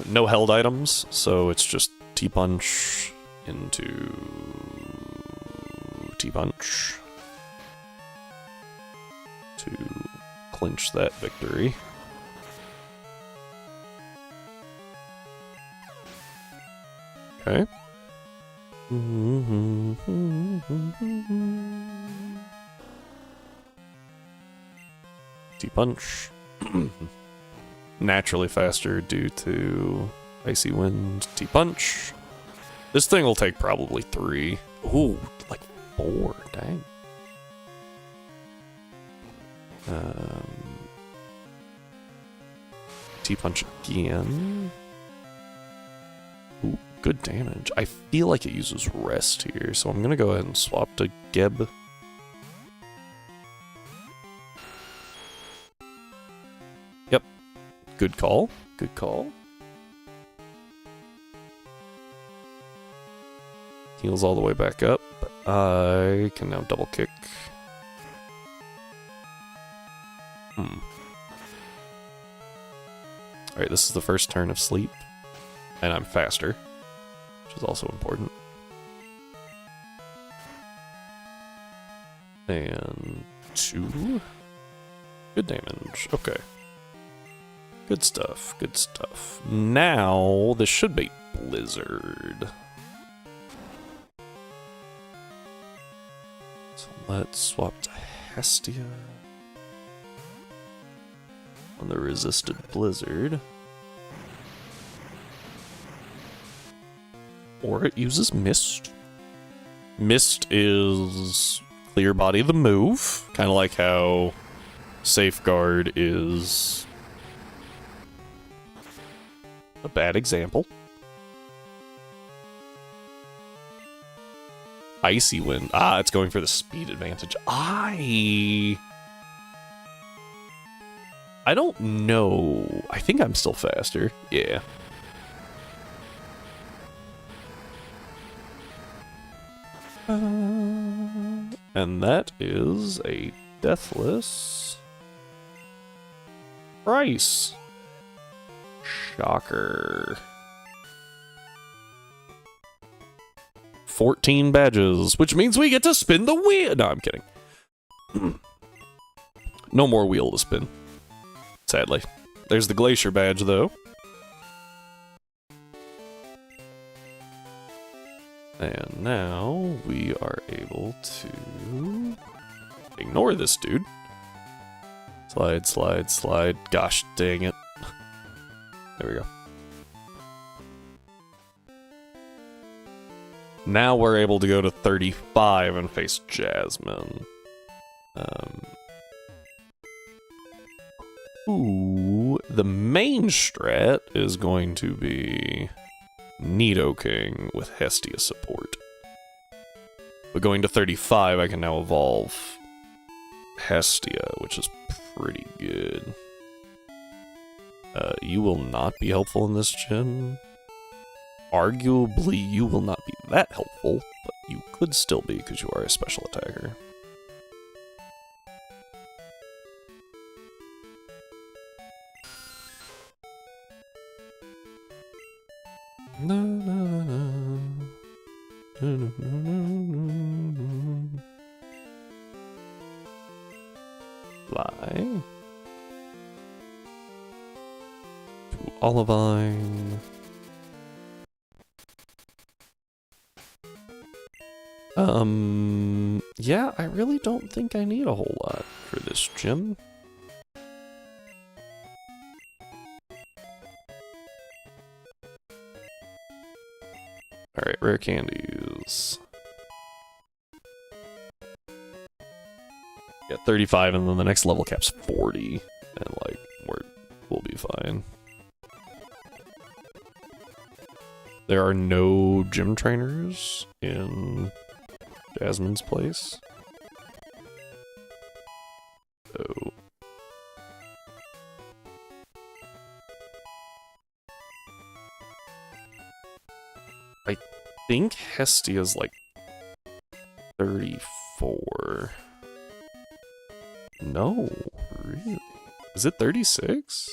No held items, so it's just T-Punch into T-Punch to clinch that victory. Okay. T-Punch. Naturally faster due to Icy Wind. T-Punch. This thing will take probably 3. Ooh, like 4, dang. T-Punch again. Ooh, good damage. I feel like it uses rest here, so I'm gonna go ahead and swap to Geb. Yep. Good call. Good call. Heals all the way back up. I can now double kick. Alright, this is the first turn of sleep. And I'm faster, which is also important. And 2. Good damage. Okay. Good stuff. Good stuff. Now, this should be Blizzard. So let's swap to Hestia on the resisted Blizzard. Or it uses Mist. Mist is Clear Body the move, kind of like how Safeguard is a bad example. Icy Wind. Ah, it's going for the speed advantage. I don't know. I think I'm still faster. Yeah. And that is a deathless price. Shocker. 14 badges, which means we get to spin the wheel. No, I'm kidding. No more wheel to spin. Sadly. There's the Glacier badge, though. And now we are able to ignore this dude. Slide, slide, slide. Gosh dang it. There we go. Now we're able to go to 35 and face Jasmine. Ooh, the main strat is going to be Nidoking with Hestia support. But going to 35, I can now evolve Hestia, which is pretty good. You will not be helpful in this gym. Arguably, you will not be that helpful, but you could still be because you are a special attacker. Na, na, na, na. Na, na, na, na. Fly to Olivine. Yeah, I really don't think I need a whole lot for this gym. Alright, rare candies. Yeah, 35, and then the next level cap's 40. And, like, we'll be fine. There are no gym trainers in Jasmine's place. Oh. I think Hestia's like 34. No, really? Is it 36?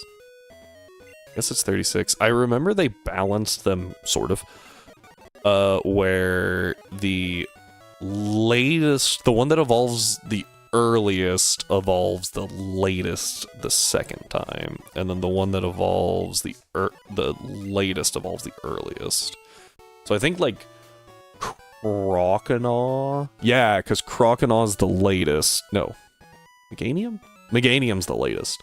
Guess it's 36. I remember they balanced them, sort of, where the latest, the one that evolves the earliest evolves the latest the second time, and then the one that evolves the latest evolves the earliest. So I think, like, Croconaw? Yeah, because Croconaw's the latest. No. Meganium? Meganium's the latest.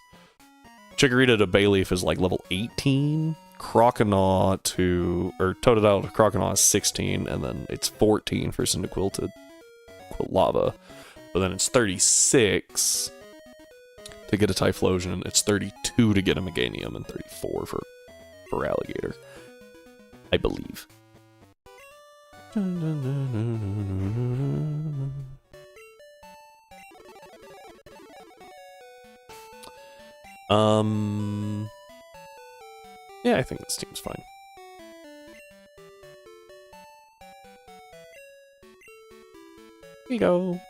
Chikorita to Bayleaf is like level 18. Croconaw to... or Totodile to Croconaw is 16, and then it's 14 for Cyndaquil to Quilava. But then it's 36 to get a Typhlosion, it's 32 to get a Meganium, and 34 for Alligator. I believe. Yeah, I think this team's fine. Here you go.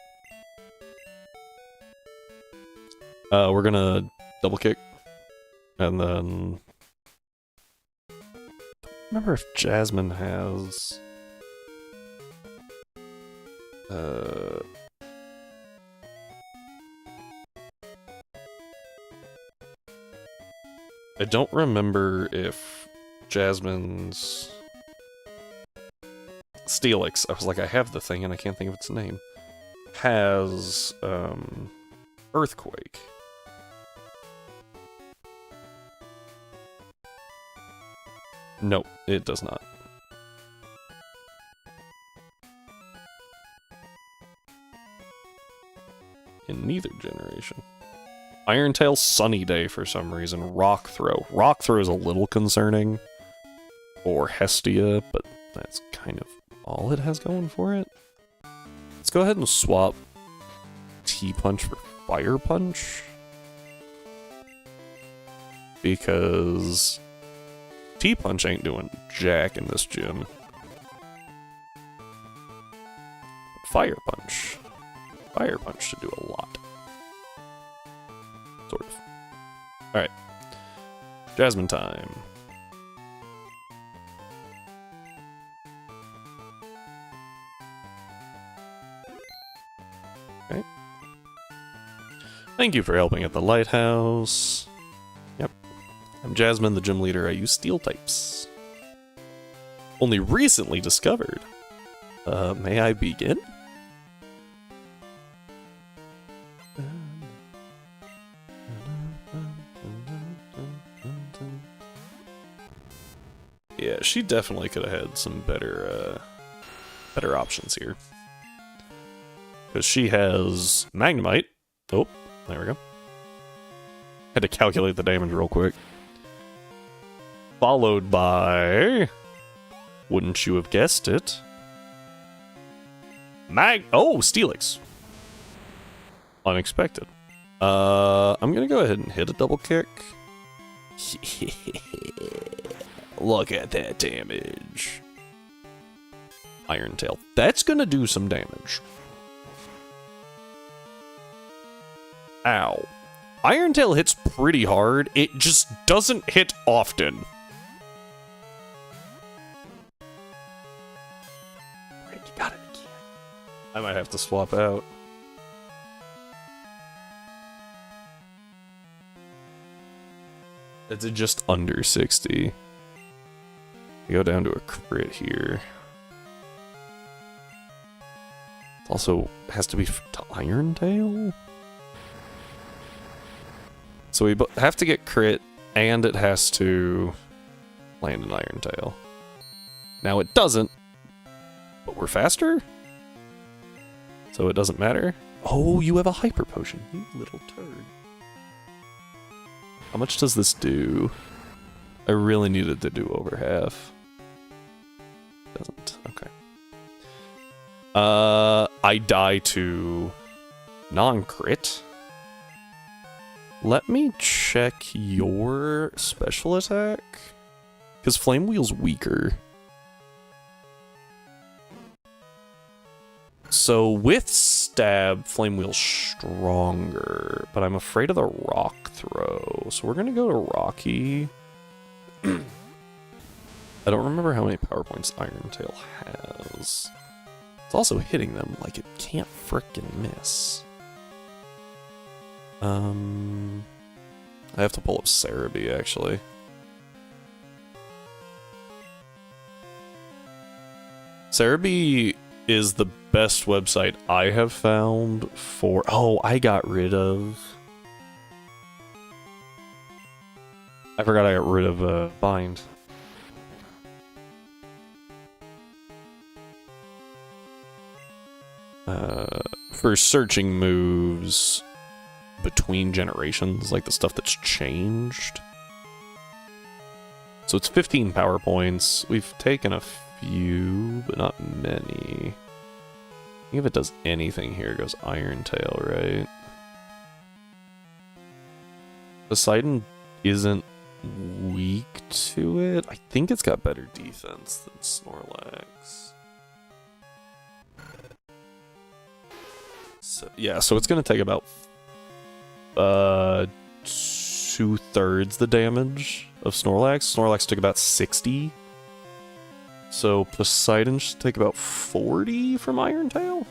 We're gonna double kick, and then remember if Jasmine has I don't remember if Jasmine's Steelix, I was like, I have the thing and I can't think of its name, has Earthquake. No, it does not. In neither generation. Iron Tail, Sunny Day for some reason. Rock Throw. Rock Throw is a little concerning. Or Hestia, but that's kind of all it has going for it. Let's go ahead and swap T-Punch for Fire Punch. Because T-Punch ain't doing jack in this gym. Fire Punch. Fire Punch should do a lot. Sort of. Alright. Jasmine time. Okay. Thank you for helping at the lighthouse. Yep. I'm Jasmine, the gym leader. I use steel types. Only recently discovered. May I begin? Yeah, she definitely could have had some better options here. Because she has Magnemite. Oh, there we go. Had to calculate the damage real quick. Followed by... wouldn't you have guessed it? Oh, Steelix. Unexpected. I'm gonna go ahead and hit a double kick. Look at that damage. Iron Tail. That's gonna do some damage. Ow. Iron Tail hits pretty hard. It just doesn't hit often. You got it again. I might have to swap out. It's just under 60. We go down to a crit here. It also has to be to Iron Tail. So we have to get crit, and it has to land an Iron Tail. Now it doesn't, but we're faster? So it doesn't matter? Oh, you have a Hyper Potion, you little turd. How much does this do? I really needed to do over half. Doesn't, okay. I die to non-crit. Let me check your special attack. Because Flame Wheel's weaker. So with stab, Flame Wheel's stronger, but I'm afraid of the rock throw. So we're gonna go to Rocky. I don't remember how many power points Iron Tail has. It's also hitting them like it can't frickin' miss. I have to pull up Cerebi actually. Cerebi is the best website I have found for... Oh, I got rid of... I forgot I got rid of Bind. For searching moves between generations, like the stuff that's changed. So it's 15 power points. We've taken a few, but not many. I think if it does anything here, it goes Iron Tail, right? Poseidon isn't weak to it. I think it's got better defense than Snorlax. So, yeah, so it's gonna take about 2/3 the damage of Snorlax. Snorlax took about 60. So Poseidon should take about 40 from Iron Tail?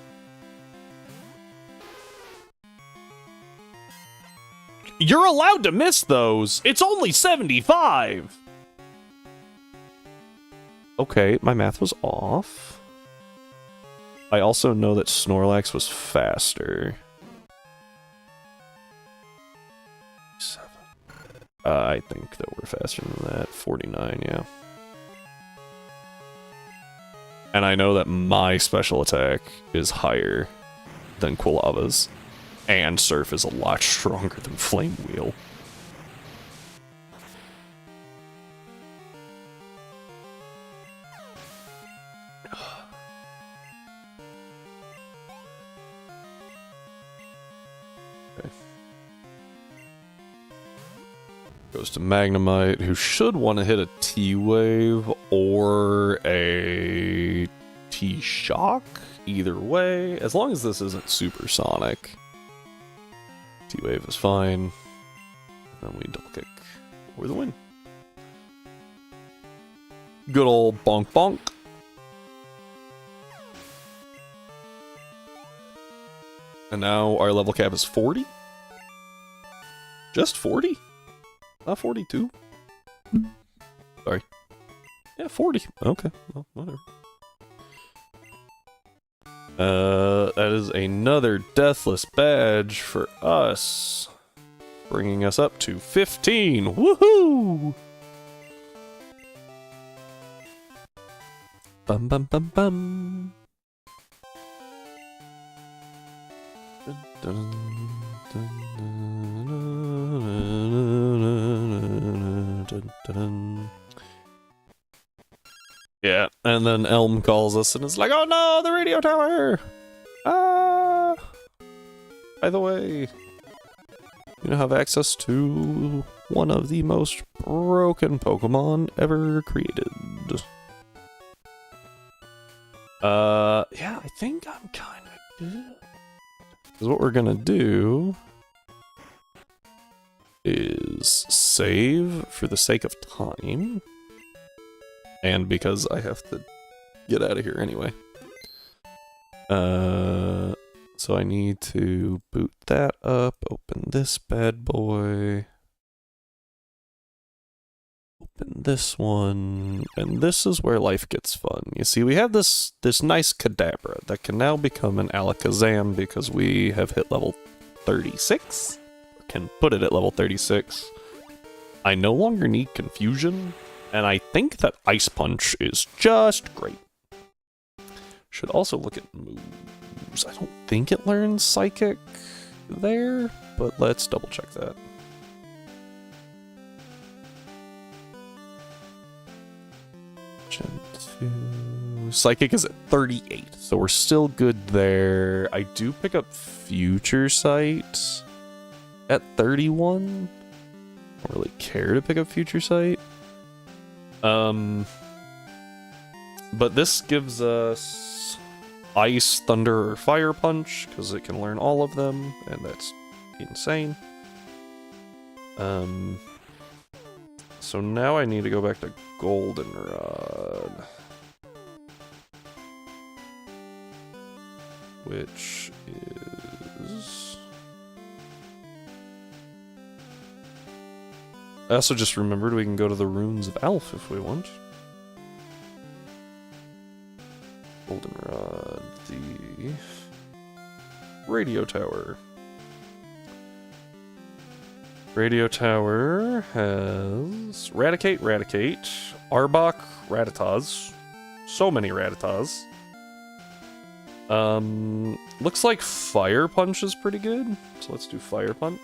You're allowed to miss those! It's only 75! Okay, my math was off. I also know that Snorlax was faster. 7. I think that we're faster than that. 49, yeah. And I know that my special attack is higher than Quilava's. And Surf is a lot stronger than Flame Wheel. Okay. Goes to Magnemite, who should want to hit a T-Wave or a T-Shock. Either way, as long as this isn't supersonic. T-Wave is fine. Then we double kick for the win. Good old bonk bonk. And now our level cap is 40? Just 40? Not 42? Sorry. Yeah, 40. Okay, well, whatever. That is another Deathless badge for us. Bringing us up to 15. Woohoo! Bum bum bum bum. Dun, dun, dun, dun, dun, dun. Yeah, and then Elm calls us and is like, "Oh no, the radio tower! Ah! By the way, you now have access to one of the most broken Pokemon ever created." Yeah, I think I'm kind of good. Because what we're gonna do is save for the sake of time. And because I have to get out of here anyway. So I need to boot that up, open this bad boy. open this one, and this is where life gets fun. You see, we have this nice Kadabra that can now become an Alakazam because we have hit level 36. Can put it at level 36. I no longer need Confusion, and I think that Ice Punch is just great. Should also look at moves. I don't think it learns Psychic there, but let's double check that. Gen 2. Psychic is at 38, so we're still good there. I do pick up Future Sight at 31. I don't really care to pick up Future Sight. But this gives us Ice, Thunder, or Fire Punch, because it can learn all of them, and that's insane. So now I need to go back to Goldenrod, which is... I also just remembered we can go to the Runes of Alph if we want. Goldenrod, the Radio Tower. Radio Tower has Raticate, Arbok, Rattatas. So many Rattatas. Looks like Fire Punch is pretty good, so let's do Fire Punch.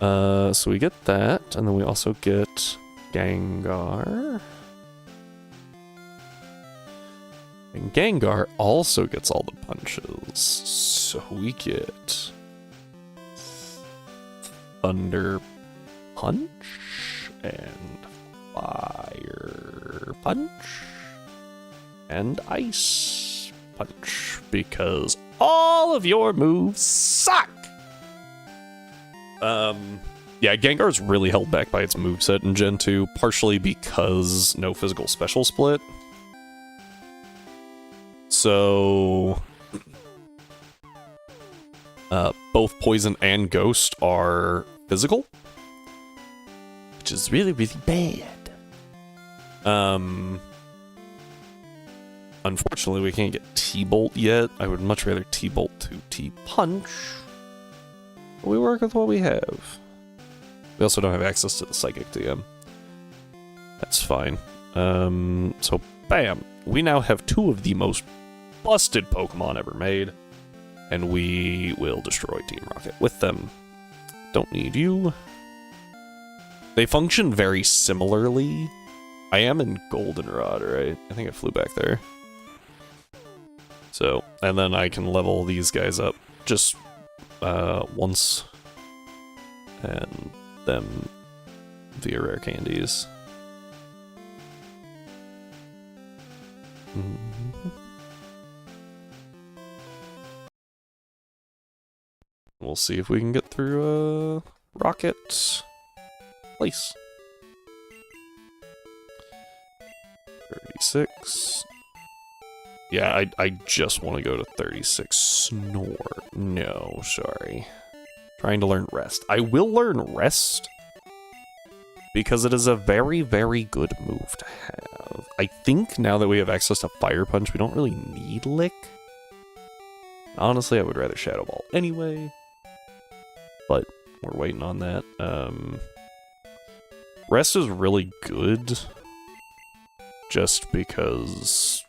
So we get that, and then we also get Gengar. And Gengar also gets all the punches, so we get Thunder Punch, and Fire Punch, and Ice Punch, because all of your moves suck! Yeah, Gengar's really held back by its moveset in Gen 2, partially because no physical special split. So... both Poison and Ghost are physical, which is really, really bad. Unfortunately, we can't get T-Bolt yet. I would much rather T-Bolt to T-Punch. We work with what we have. We also don't have access to the Psychic TM. That's fine. So, bam! We now have two of the most busted Pokemon ever made. And we will destroy Team Rocket with them. Don't need you. They function very similarly. I am in Goldenrod, right? I think I flew back there. So, and then I can level these guys up just once. And them via rare candies. We'll see if we can get through Rocket Place. 36. Yeah, I just want to go to 36. Snore. No, sorry. Trying to learn Rest. I will learn Rest because it is a very, very good move to have. I think now that we have access to Fire Punch, we don't really need Lick. Honestly, I would rather Shadow Ball anyway. But we're waiting on that. Rest is really good just because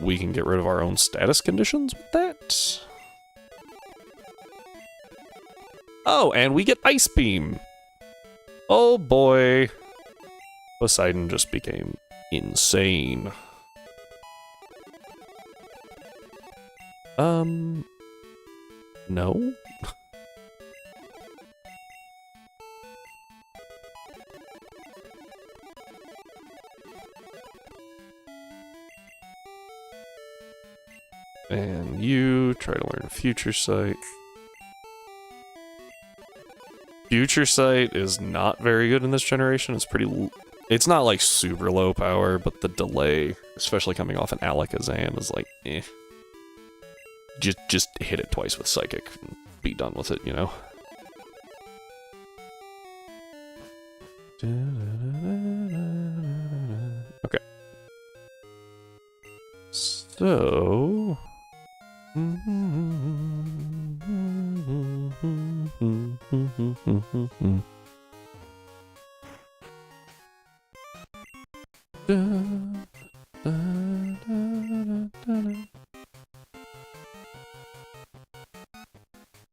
we can get rid of our own status conditions with that. Oh, and we get Ice Beam. Oh boy. Poseidon just became insane. No? And you try to learn Future Sight. Future Sight is not very good in this generation. It's pretty... It's not like super low power, but the delay, especially coming off an Alakazam, is like, eh. Just hit it twice with Psychic and be done with it, you know? Okay. So...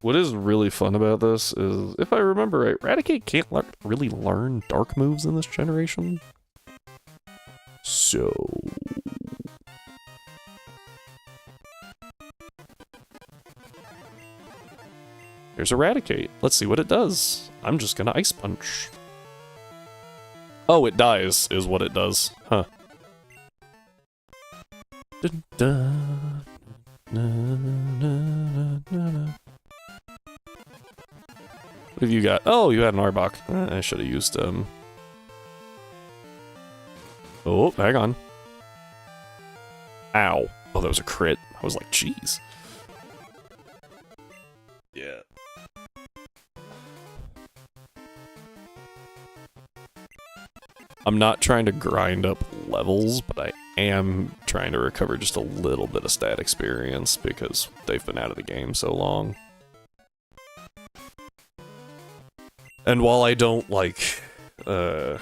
What is really fun about this is, if I remember right, Raticate can't really learn dark moves in this generation. So... Here's Eradicate. Let's see what it does. I'm just gonna Ice Punch. Oh, it dies, is what it does. Huh. Dun, dun, na, na, na, na. What have you got? Oh, you had an Arbok. I should have used Oh, hang on. Ow. Oh, that was a crit. I was like, jeez. Yeah. I'm not trying to grind up levels, but I am trying to recover just a little bit of stat experience because they've been out of the game so long. And while I don't like, you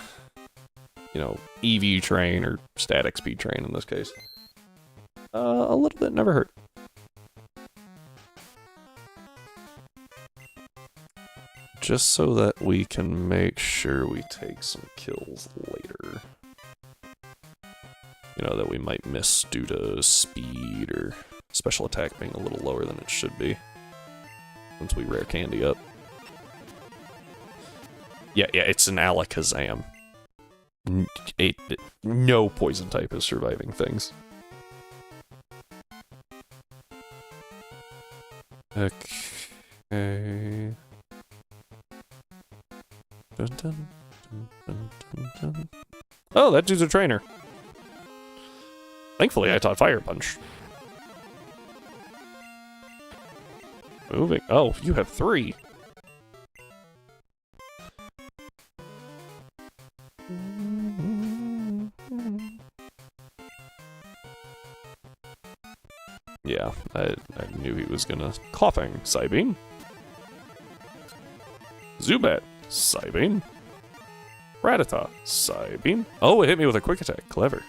know, EV train or stat XP train in this case, a little bit never hurt. Just so that we can make sure we take some kills later. You know, that we might miss due to speed or special attack being a little lower than it should be. Once we rare candy up. Yeah, it's an Alakazam. No poison type is surviving things. Okay. Dun, dun, dun, dun, dun, dun. Oh, that dude's a trainer. Thankfully, I taught Fire Punch. Moving. Oh, you have 3. Yeah, I knew he was gonna... Coughing, Psybeam. Zubat, Psybeam. Rattata, Psybeam. Oh, it hit me with a quick attack. Clever.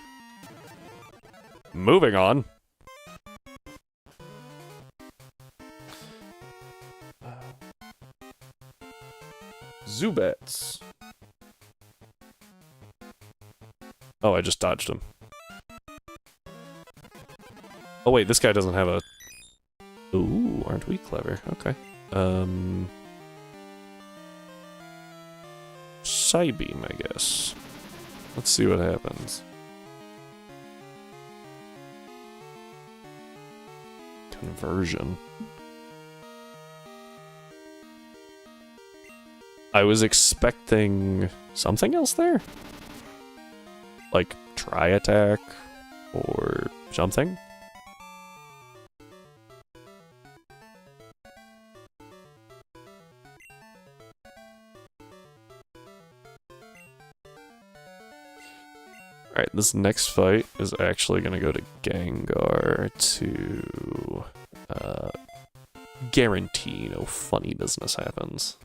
Moving on. Zubats. Oh, I just dodged him. Oh wait, this guy doesn't have a... Ooh, aren't we clever? Okay. Psybeam, I guess. Let's see what happens. Conversion. I was expecting something else there? Like, try attack? Or something? Alright, this next fight is actually gonna go to Gengar to guarantee no funny business happens.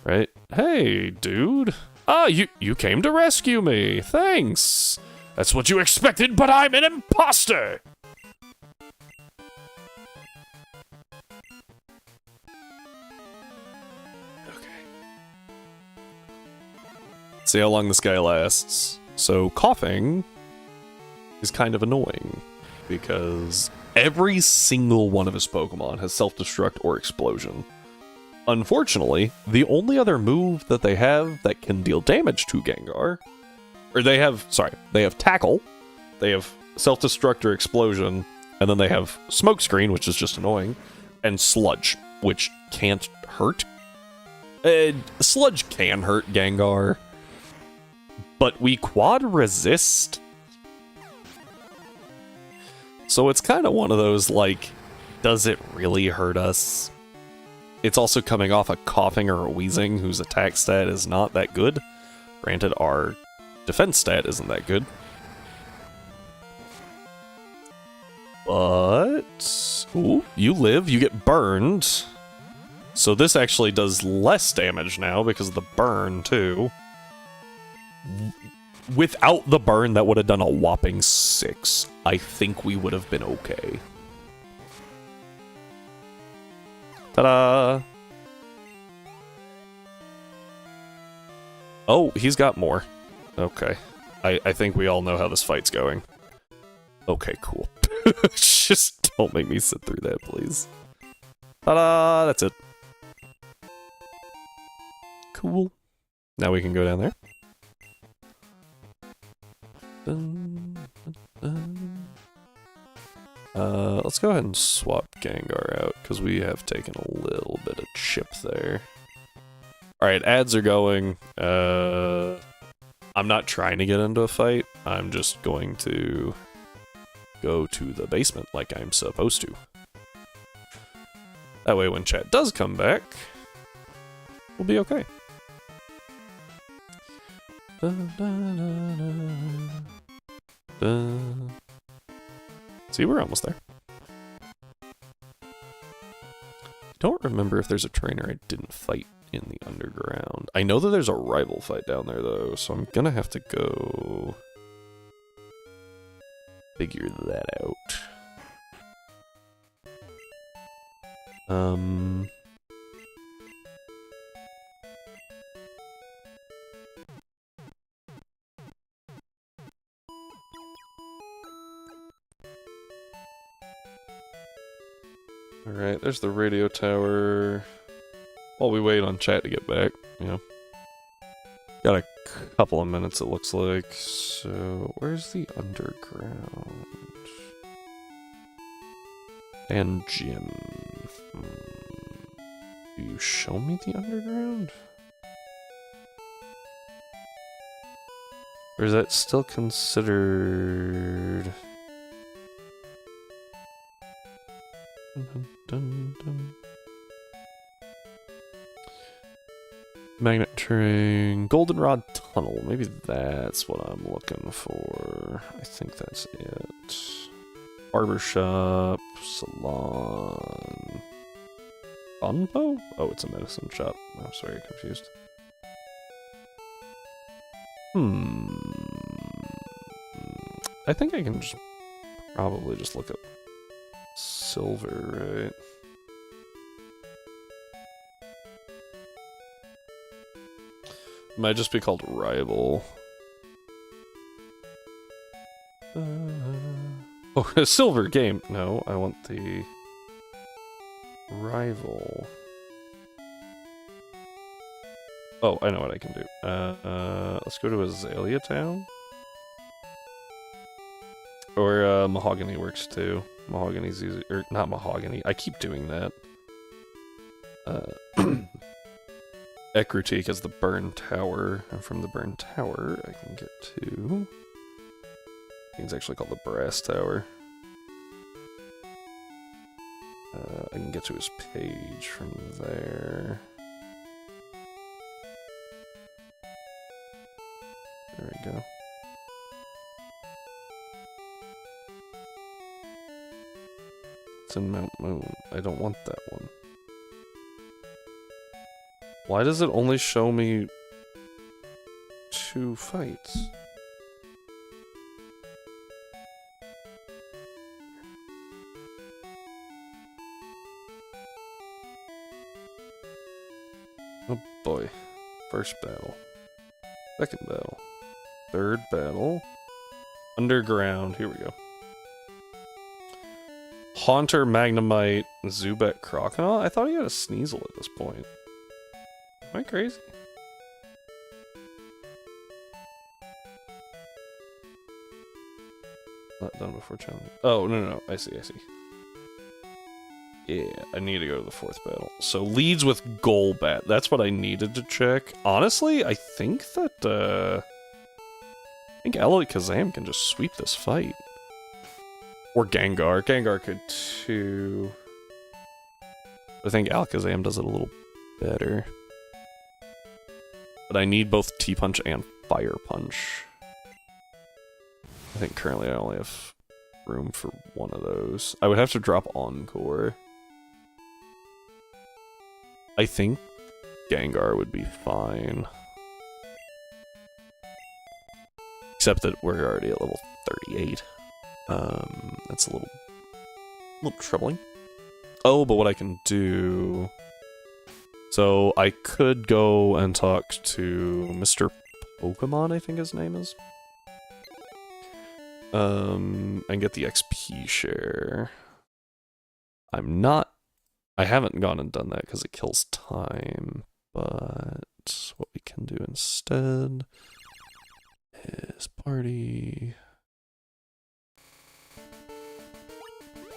Right? Hey, dude! Ah, you came to rescue me! Thanks! That's what you expected, but I'm an imposter! See how long this guy lasts. So, coughing is kind of annoying, because every single one of his Pokemon has self-destruct or explosion. Unfortunately, the only other move that they have that can deal damage to Gengar, or they have Tackle, they have self-destruct or explosion, and then they have Smokescreen, which is just annoying, and Sludge, which can't hurt. Sludge can hurt Gengar, but we quad resist. So it's kind of one of those, like, does it really hurt us? it's also coming off a coughing or a wheezing whose attack stat is not that good. Granted, our defense stat isn't that good. But... Ooh, you live, you get burned. So this actually does less damage now because of the burn, too. Without the burn, that would have done a whopping 6. I think we would have been okay. Ta-da! Oh, he's got more. Okay. I think we all know how this fight's going. Okay, cool. Just don't make me sit through that, please. Ta-da! That's it. Cool. Now we can go down there. Let's go ahead and swap Gengar out, because we have taken a little bit of chip there. Alright, ads are going. I'm not trying to get into a fight. I'm just going to go to the basement like I'm supposed to. That way when chat does come back, we'll be okay. See, we're almost there. Don't remember if there's a trainer I didn't fight in the underground. I know that there's a rival fight down there, though, so I'm gonna have to go figure that out. Alright, there's the radio tower. While we wait on chat to get back, you know. Got a couple of minutes, it looks like. So, where's the underground? And gym. Do you show me the underground? Or is that still considered... Dun, dun, dun. Magnet train, goldenrod tunnel. Maybe that's what I'm looking for. I think that's it. Barbershop, salon. Funpo? Oh, it's a medicine shop. I'm sorry, confused. I think I can just probably just look up silver, right? Might just be called rival. Oh, a silver game. No, I want the rival. Oh, I know what I can do. Let's go to Azalea Town. Or Mahogany works too. Mahogany's easy, or not Mahogany. I keep doing that. Ekrutique is the Burn Tower, and from the Burn Tower, I can get to... I think it's actually called the Brass Tower. I can get to his page from there. There we go. It's in Mount Moon. I don't want that one. Why does it only show me 2 fights? Oh boy. First battle. Second battle. Third battle. Underground. Here we go. Haunter, Magnemite, Zubat, Crocodile? I thought he had a Sneasel at this point. Am I crazy? Not done before challenge. Oh, no. I see. Yeah, I need to go to the 4th battle. So, leads with Golbat. That's what I needed to check. Honestly, I think that, I think Alakazam can just sweep this fight. Or Gengar. Gengar could too. I think Alakazam does it a little better. But I need both T-Punch and Fire Punch. I think currently I only have room for one of those. I would have to drop Encore. I think Gengar would be fine. Except that we're already at level 38. That's a little troubling. Oh, but what I can do... So, I could go and talk to Mr. Pokemon, I think his name is. And get the XP share. I haven't gone and done that because it kills time, but what we can do instead is party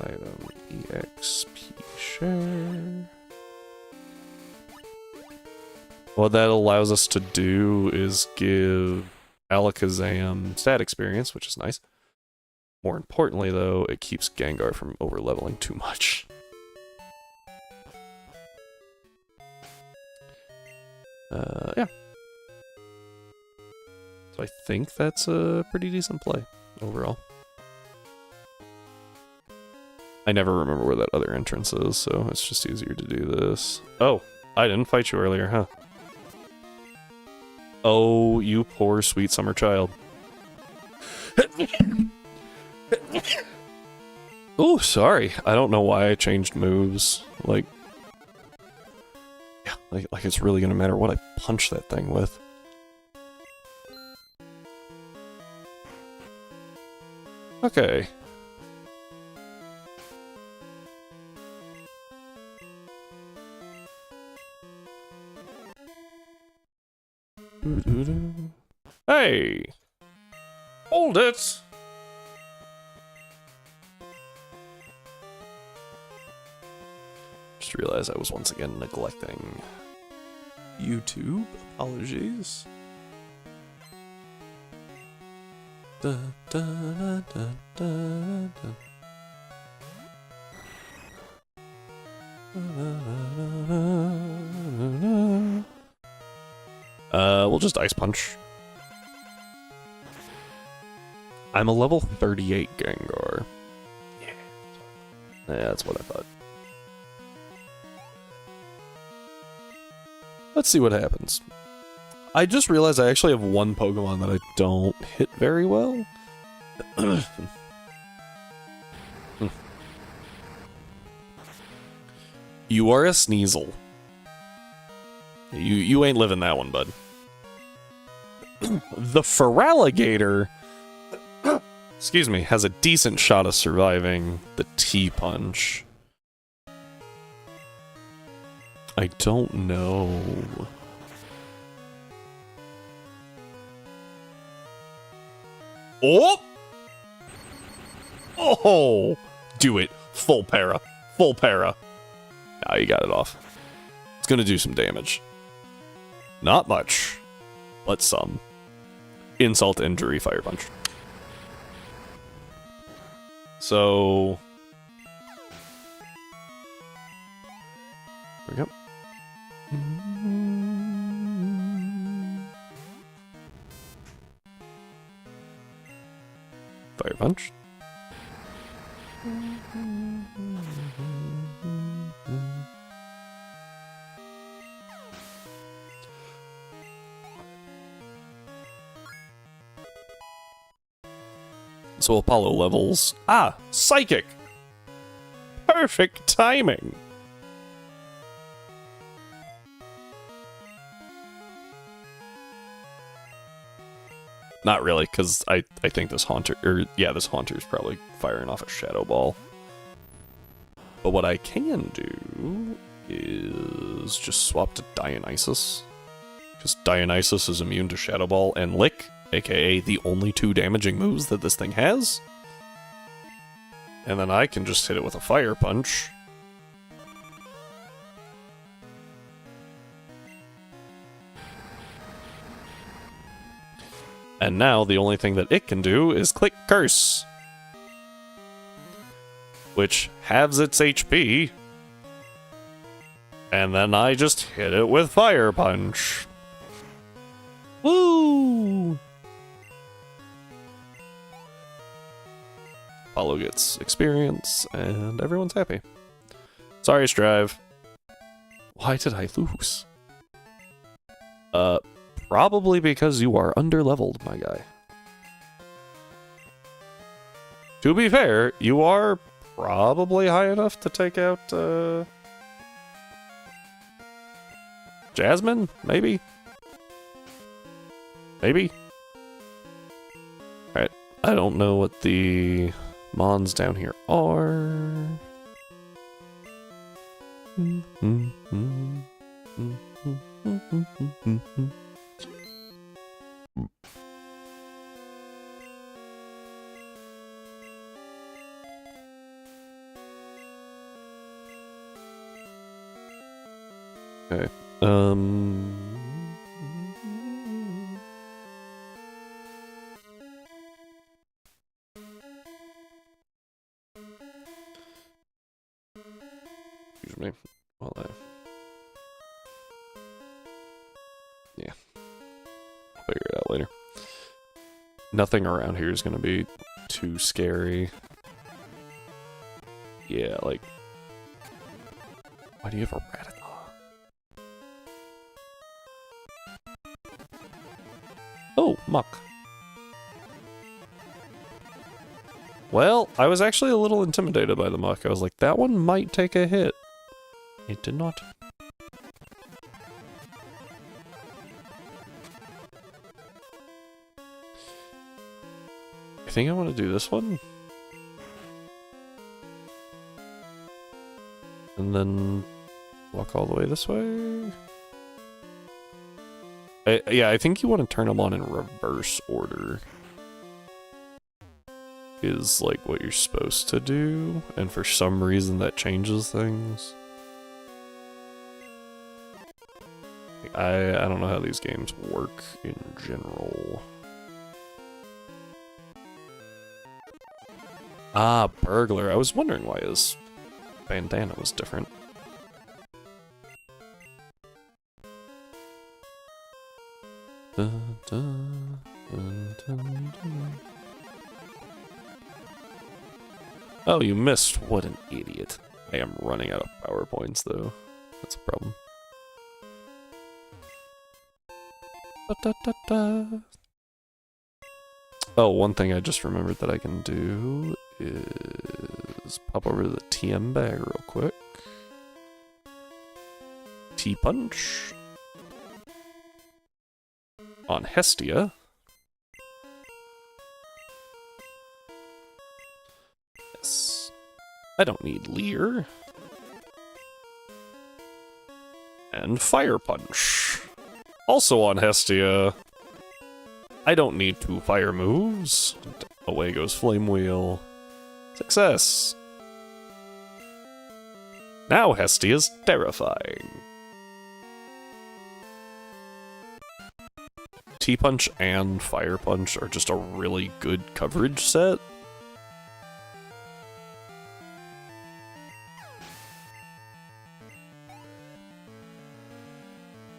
item EXP share. What that allows us to do is give Alakazam stat experience, which is nice. More importantly, though, it keeps Gengar from over-leveling too much. Yeah. So I think that's a pretty decent play, overall. I never remember where that other entrance is, so it's just easier to do this. Oh, I didn't fight you earlier, huh? Oh, you poor sweet summer child. Oh, sorry. I don't know why I changed moves. Like, yeah, like it's really gonna matter what I punch that thing with. Okay. Hey! Hold it! Just realized I was once again neglecting YouTube. Apologies. Da, da, da, da, da, da. We'll just Ice Punch. I'm a level 38 Gengar. Yeah, that's what I thought. Let's see what happens. I just realized I actually have one Pokemon that I don't hit very well. You are a Sneasel. You ain't living that one, bud. The Feraligatr, excuse me, has a decent shot of surviving the T-Punch. I don't know. Oh! Oh! Do it. Full para. Full para. Now you got it off. It's gonna do some damage. Not much, but some. Insult, injury, Fire Punch. So... There we go. Fire Punch. So Apollo levels... Ah! Psychic! Perfect timing! Not really, because I think this Haunter... this Haunter's probably firing off a Shadow Ball. But what I can do is just swap to Dionysus. Because Dionysus is immune to Shadow Ball and Lick, aka the only two damaging moves that this thing has. And then I can just hit it with a Fire Punch. And now the only thing that it can do is click Curse. Which halves its HP. And then I just hit it with Fire Punch. Woo! Apollo gets experience, and everyone's happy. Sorry, Strive. Why did I lose? Probably because you are underleveled, my guy. To be fair, you are probably high enough to take out, Jasmine? Maybe? Maybe? Alright, I don't know what the mons down here are. Okay. Excuse me. Well, yeah. I'll figure it out later. Nothing around here is gonna be too scary. Yeah, like... Why do you have a Rattata? Oh, Muck. Well, I was actually a little intimidated by the Muck. I was like, that one might take a hit. It did not. I think I want to do this one. And then walk all the way this way. Yeah, I think you want to turn them on in reverse order. Is like what you're supposed to do, and for some reason that changes things. I don't know how these games work in general. Ah, burglar. I was wondering why his bandana was different. Dun, dun, dun, dun, dun. Oh, you missed. What an idiot. I am running out of PowerPoints, though. That's a problem. Da, da, da, da. Oh, one thing I just remembered that I can do is pop over to the TM bag real quick. T-Punch. On Hestia. Yes. I don't need Leer. And Fire Punch. Also on Hestia. I don't need 2 fire moves. Away goes Flame Wheel. Success. Now Hestia's terrifying. T-Punch and Fire Punch are just a really good coverage set.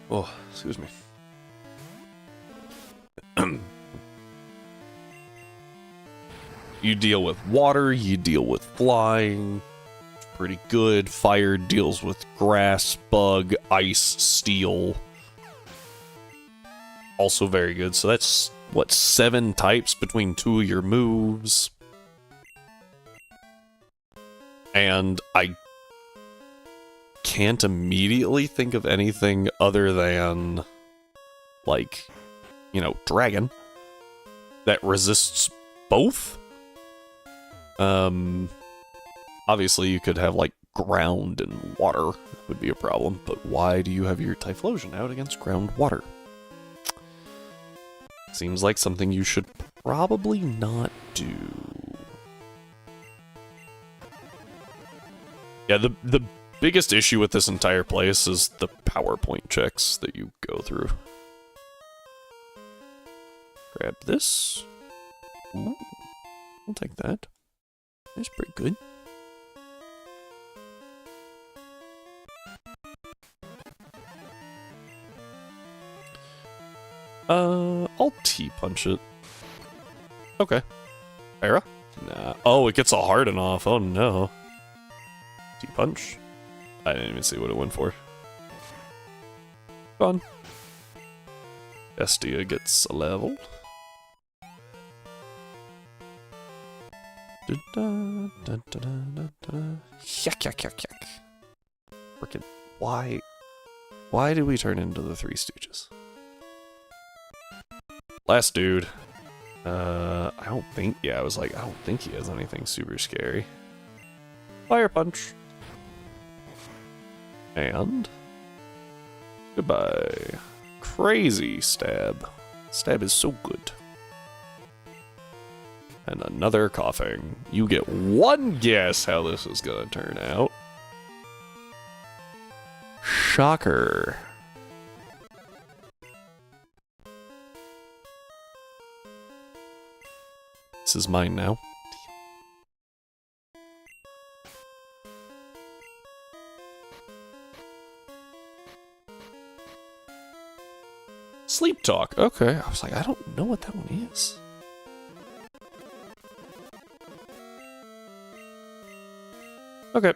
Oh, excuse me. You deal with water, you deal with flying. Pretty good. Fire deals with grass, bug, ice, steel. Also very good. So that's, what, 7 types between 2 of your moves. And I can't immediately think of anything other than, like, you know, dragon that resists both. Obviously you could have, like, ground and water would be a problem, but why do you have your Typhlosion out against ground water? Seems like something you should probably not do. Yeah, the biggest issue with this entire place is the PowerPoint checks that you go through. Grab this. Ooh, I'll take that. That's pretty good. I'll T-punch it. Okay. Era? Nah. Oh, it gets a harden off. Oh no. T-punch? I didn't even see what it went for. Fun. Estia gets a level. Yuck, yuck, yuck, yuck. Frickin' why? Why did we turn into the Three Stooges? Last dude. I don't think. Yeah, I was like, I don't think he has anything super scary. Fire punch. And goodbye. Crazy stab. Stab is so good. And another coughing. You get one guess how this is gonna turn out. Shocker. This is mine now. Sleep talk. Okay. I was like, I don't know what that one is. Okay.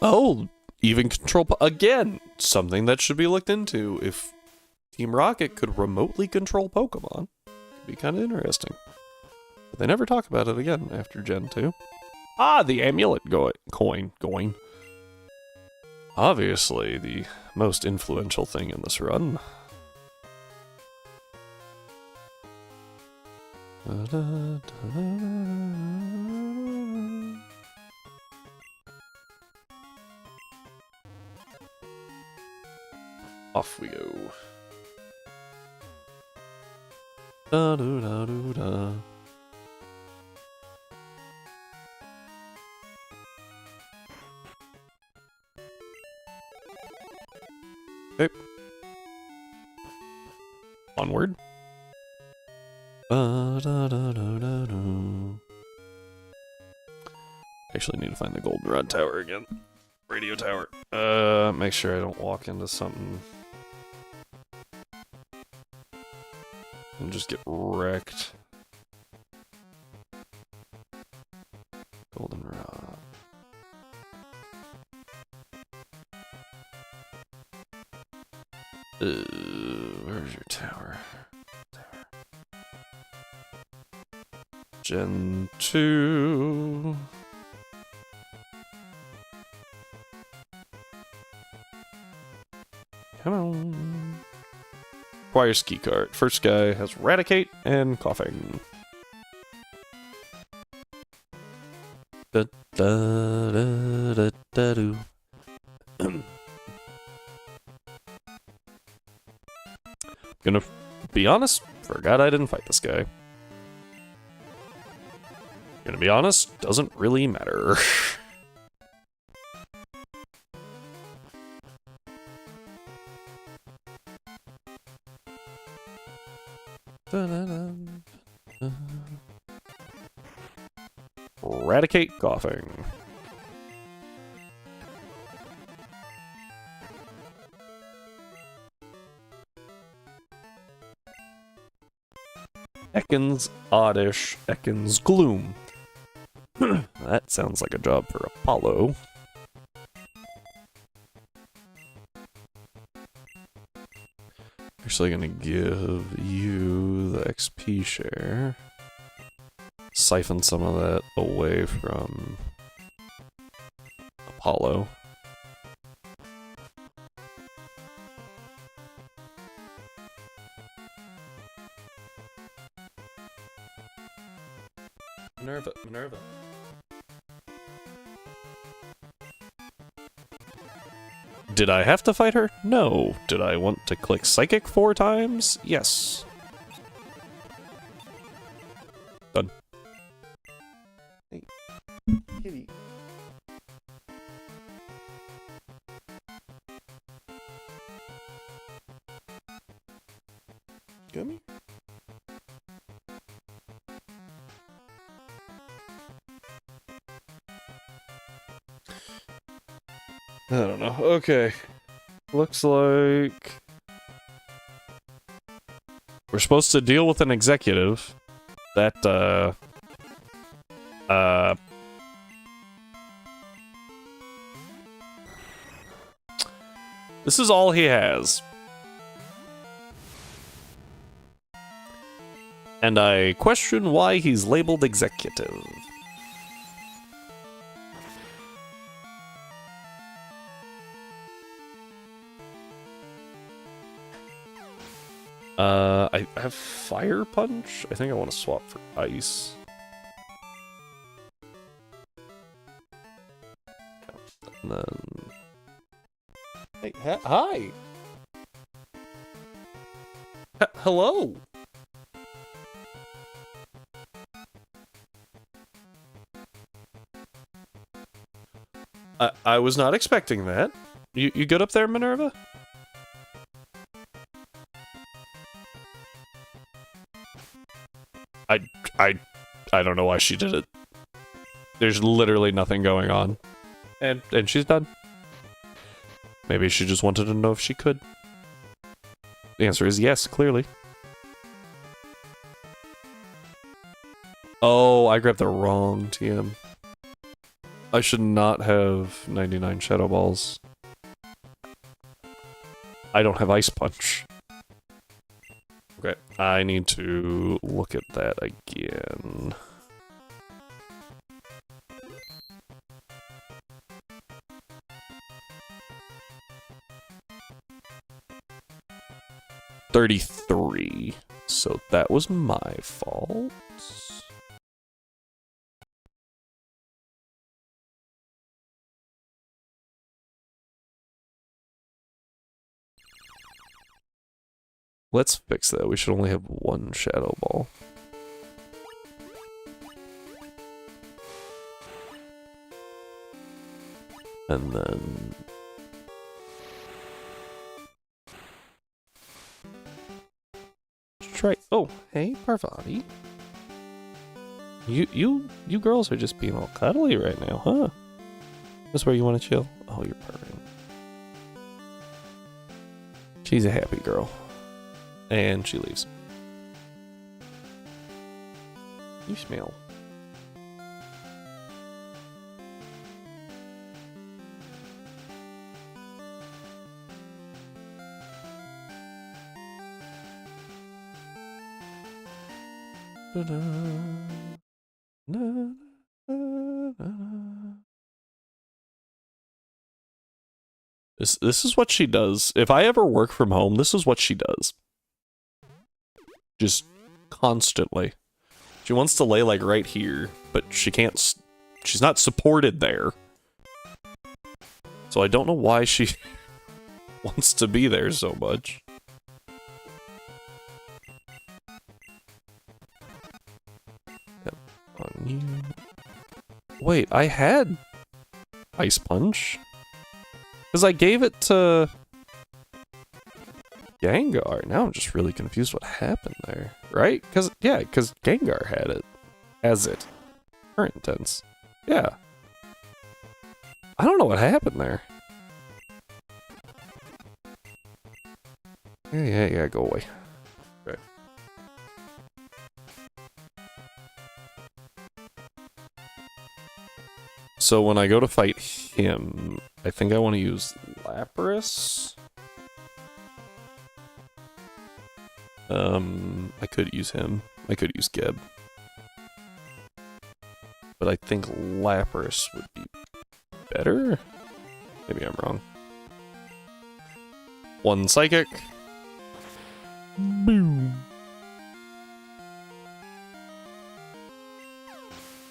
Oh, even control again. Something that should be looked into. If Team Rocket could remotely control Pokemon, it'd be kind of interesting. But they never talk about it again after Gen 2. Ah, the amulet coin. Obviously, the most influential thing in this run. Off we go. Da do da do da. Okay. Onward. Da, da, da, da, da, da. Actually need to find the goldenrod tower again. Radio tower. Make sure I don't walk into something and just get wrecked. Goldenrod. Where's your tower? Gen 2. Come on. Requires key card. First guy has Raticate and Coughing. Da, da, da, da, da, do. Gonna be honest, forgot I didn't fight this guy. Gonna be honest, doesn't really matter. Eradicate Coughing. Ekans Oddish, Ekans Gloom. That sounds like a job for Apollo. Actually gonna give you the XP share. Siphon some of that away from Apollo. Minerva. Did I have to fight her? No. Did I want to click Psychic 4 times? Yes. Done. Hey, kitty. Gummy? I don't know. Okay. looks like we're supposed to deal with an executive that, this is all he has. And I question why he's labeled executive. I have Fire Punch? I think I want to swap for Ice. And then... Hey, hi! Hello! I was not expecting that. You good up there, Minerva? I don't know why she did it. There's literally nothing going on. And she's done. Maybe she just wanted to know if she could. The answer is yes, clearly. Oh, I grabbed the wrong TM. I should not have 99 Shadow Balls. I don't have Ice Punch. Okay, I need to look at that again. $33. So that was my fault. Let's fix that. We should only have one Shadow Ball. And then... try... Oh, hey, Parvati. You girls are just being all cuddly right now, huh? This where you want to chill? Oh, you're purring. She's a happy girl. And she leaves. You smell. This is what she does. If I ever work from home, this is what she does. Just constantly. She wants to lay like right here, but she can't. She's not supported there. So I don't know why she wants to be there so much. Yep, on you. Wait, I had Ice Punch. Because I gave it to Gengar. Now I'm just really confused what happened there. Right? Because Gengar had it. As it. Current tense. Yeah. I don't know what happened there. Yeah, go away. Right. So when I go to fight him, I think I want to use Lapras. I could use him. I could use Geb. But I think Lapras would be better? Maybe I'm wrong. One Psychic. Boom.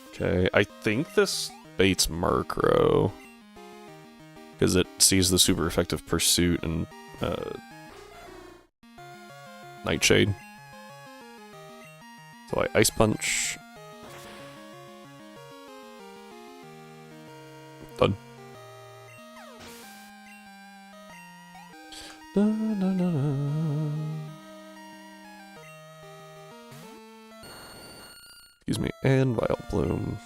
Okay, I think this baits Murkrow. Because it sees the super effective Pursuit and Nightshade. So I Ice Punch. Done. Da, da, da, da. Excuse me, and Vileplume.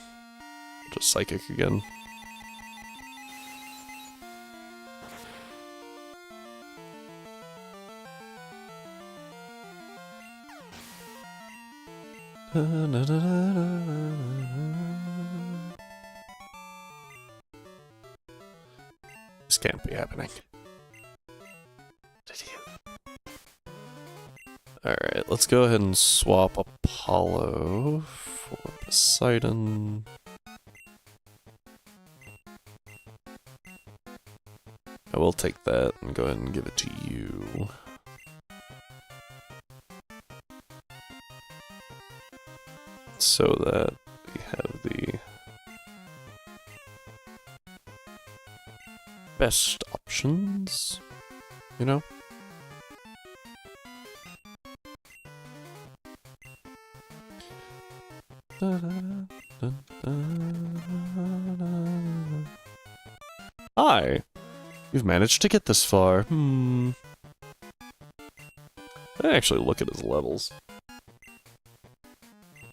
Just Psychic again. This can't be happening. Alright, let's go ahead and swap Apollo for Poseidon. I will take that and go ahead and give it to you. So that we have the best options, you know? Hi! You've managed to get this far. I actually look at his levels.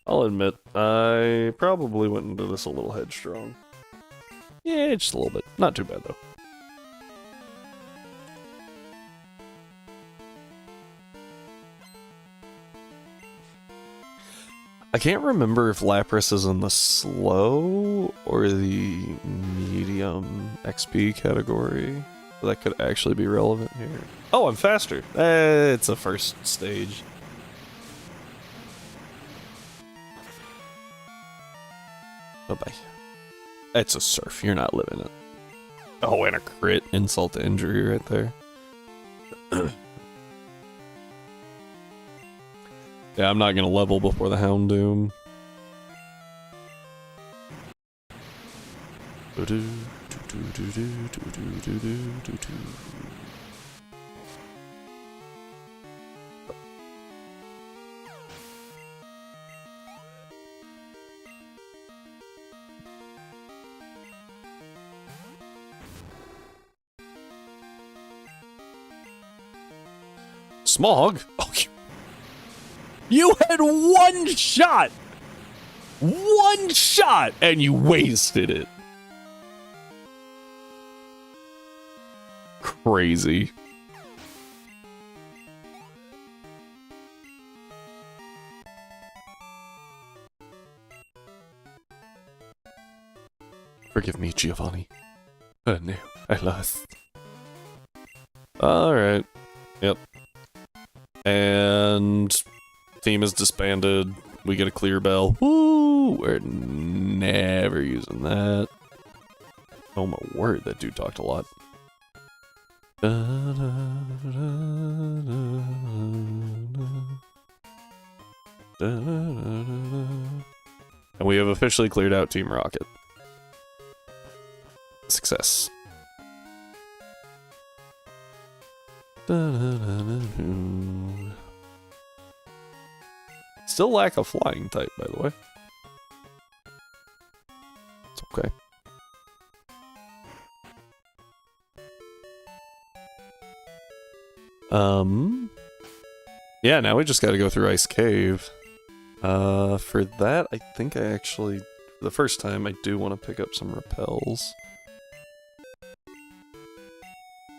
I'll admit, I probably went into this a little headstrong. Yeah, just a little bit. Not too bad, though. I can't remember if Lapras is in the slow or the medium XP category. That could actually be relevant here. Oh, I'm faster. It's a first stage. Bye-bye. It's a surf. You're not living it. Oh, and a crit. Insult to injury right there. Yeah, I'm not gonna level before the Houndoom. Smog? Oh, you had one shot! One shot! And you wasted it. Crazy. Forgive me, Giovanni. Oh no, I lost. Alright. Yep. And team is disbanded. We get a clear bell. Woo! We're never using that. Oh my word, that dude talked a lot. And we have officially cleared out Team Rocket. Success. Still lack a flying type, by the way. It's okay. Yeah, now we just gotta go through Ice Cave. For that, I think I actually, for the first time, I do want to pick up some repels.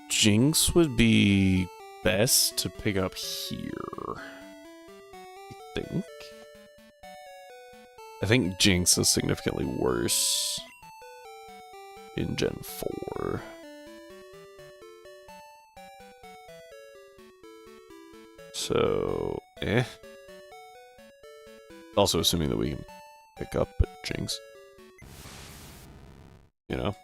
Jinx would be best to pick up here. I think Jinx is significantly worse in Gen 4. So, Also assuming that we can pick up a Jinx. You know?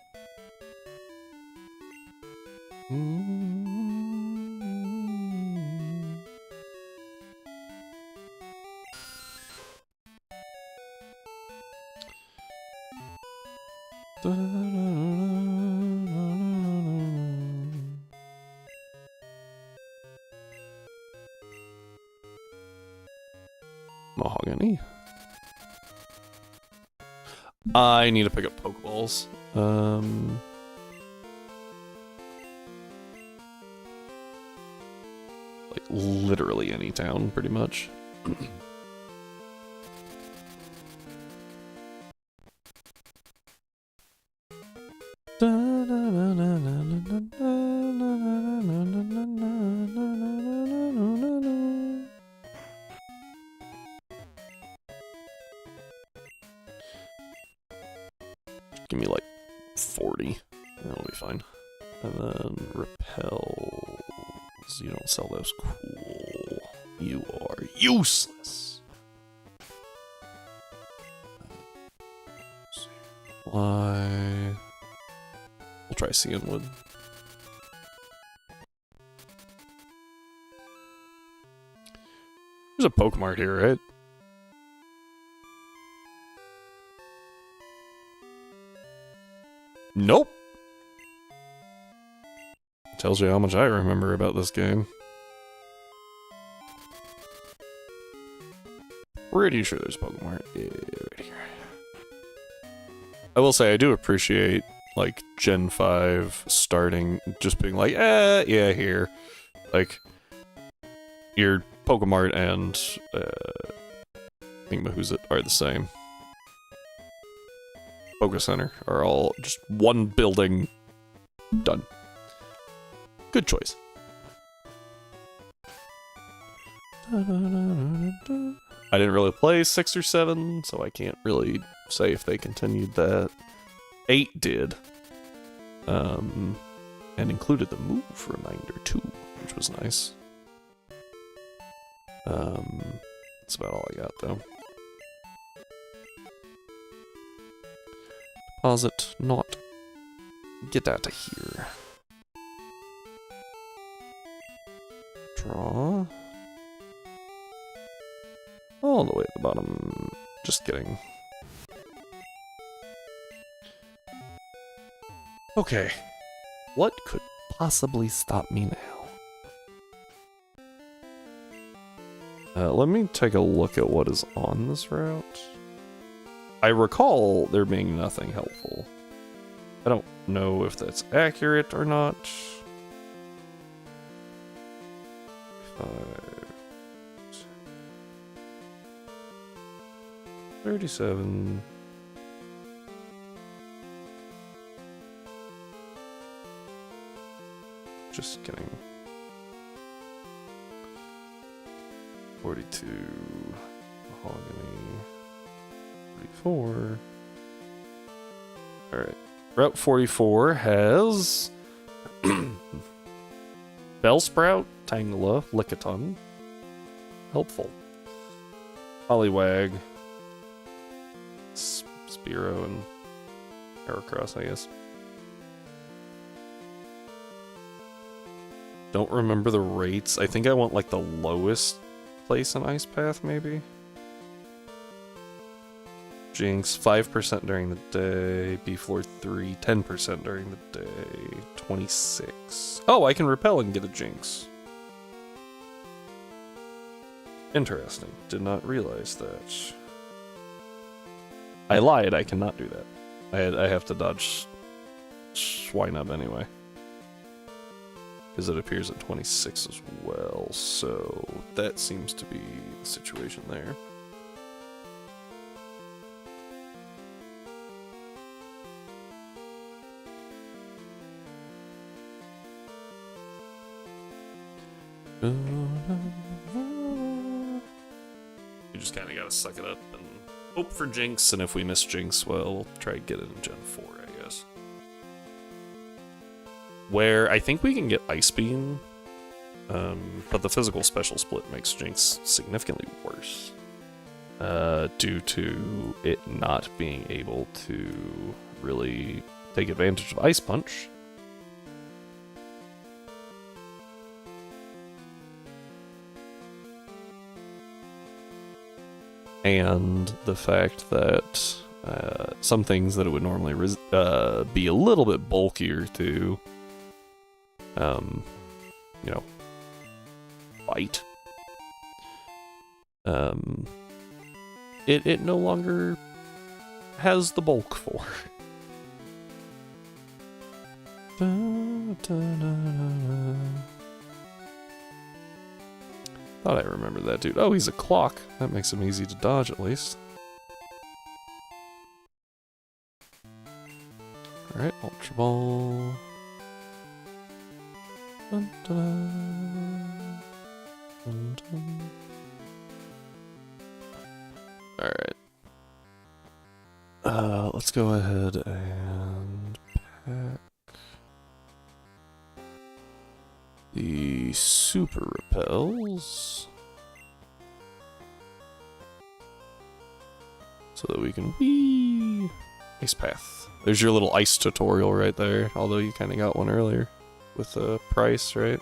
Mahogany. I need to pick up Pokeballs. Like literally any town, pretty much. fine. And then repels. You don't sell those. Cool. You are useless. Why? We'll try Cianwood. There's a Pokemart here, right? Nope. Tells you how much I remember about this game. Pretty sure there's Pokemart. Yeah, right here. I will say I do appreciate like Gen 5 starting just being like, yeah, here. Like your Pokemart and Thingamahoosit are the same. Focus Center are all just one building. Done. Good choice. I didn't really play 6 or 7, so I can't really say if they continued that. 8 did. And included the move reminder too, which was nice. That's about all I got though. Deposit not. Get out of here. Draw. All the way at the bottom. Just kidding. Okay. What could possibly stop me now? Let me take a look at what is on this route. I recall there being nothing helpful. I don't know if that's accurate or not. 5, 37. Just kidding. 42. Mahogany. 44. Alright. Route 44 has Bellsprout, Tangela, Lickitung. Helpful. Poliwag. Spearow and Heracross, I guess. Don't remember the rates. I think I want like the lowest place in Ice Path, maybe? Jinx, 5% during the day. B-Floor 3, 10% during the day. 26. Oh, I can repel and get a Jinx. Interesting. Did not realize that. I lied, I cannot do that. I have to dodge Swinub anyway. Because it appears at 26 as well, so that seems to be the situation there. You just kind of gotta suck it up and hope for Jinx, and if we miss Jinx, well, we'll try to get it in Gen 4, I guess. Where I think we can get Ice Beam, but the physical special split makes Jinx significantly worse. Due to it not being able to really take advantage of Ice Punch. And the fact that some things that it would normally be a little bit bulkier to, you know, fight, it no longer has the bulk for. Thought I remembered that dude. Oh, he's a clock. That makes him easy to dodge, at least. Alright, Ultra Ball. Dun, dun, dun, dun. Alright. Let's go ahead and pack the super repels so that we can whee ice path. There's your little ice tutorial right there, although you kind of got one earlier with the price, right?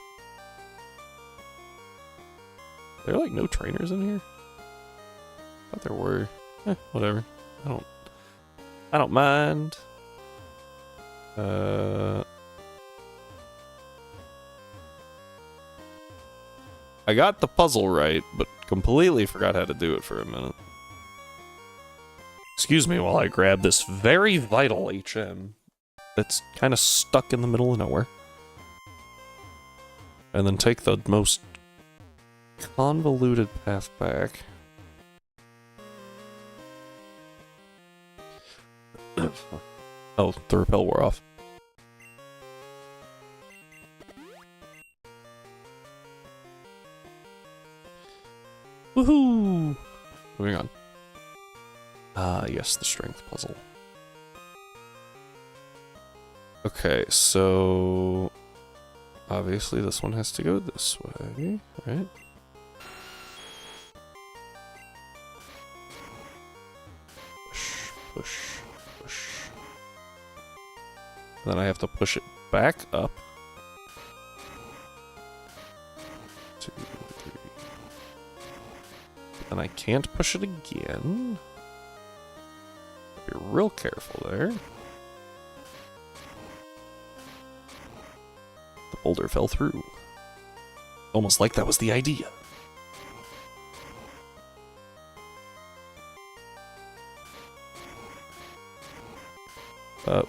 There are like no trainers in here? I thought there were. Whatever. I don't mind. I got the puzzle right, but completely forgot how to do it for a minute. Excuse me while I grab this very vital HM that's kind of stuck in the middle of nowhere. And then take the most convoluted path back. Oh, the repel wore off. Woohoo! Moving on. Yes, the strength puzzle. Okay, so obviously this one has to go this way, right? Push, push. Then I have to push it back up. 2, 3. Then I can't push it again. Be real careful there. The boulder fell through. Almost like that was the idea. Up.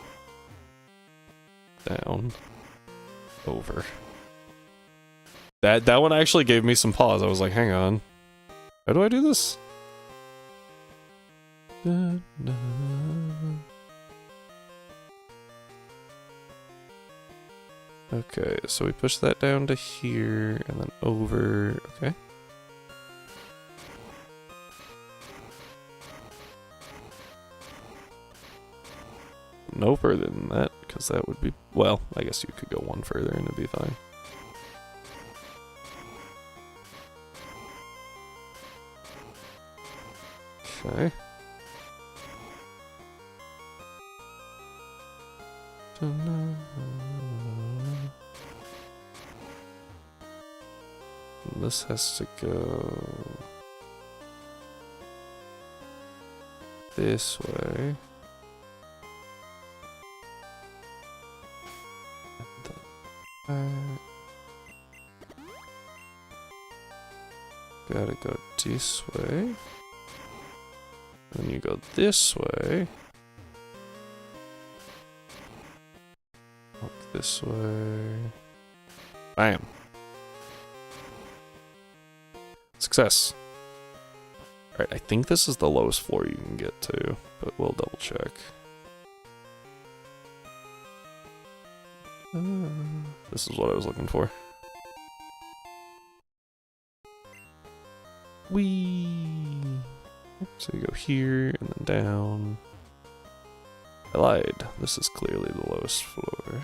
Down. Over. That one actually gave me some pause. I was like, hang on. How do I do this? Okay, so we push that down to here and then over. Okay. No further than that, because that would be... Well, I guess you could go one further and it'd be fine. Okay. This has to go this way. Gotta go this way. Then you go this way. Walk this way. Bam. Success. Alright, I think this is the lowest floor you can get to, but we'll double check. This is what I was looking for. Whee! So you go here and then down. I lied. This is clearly the lowest floor.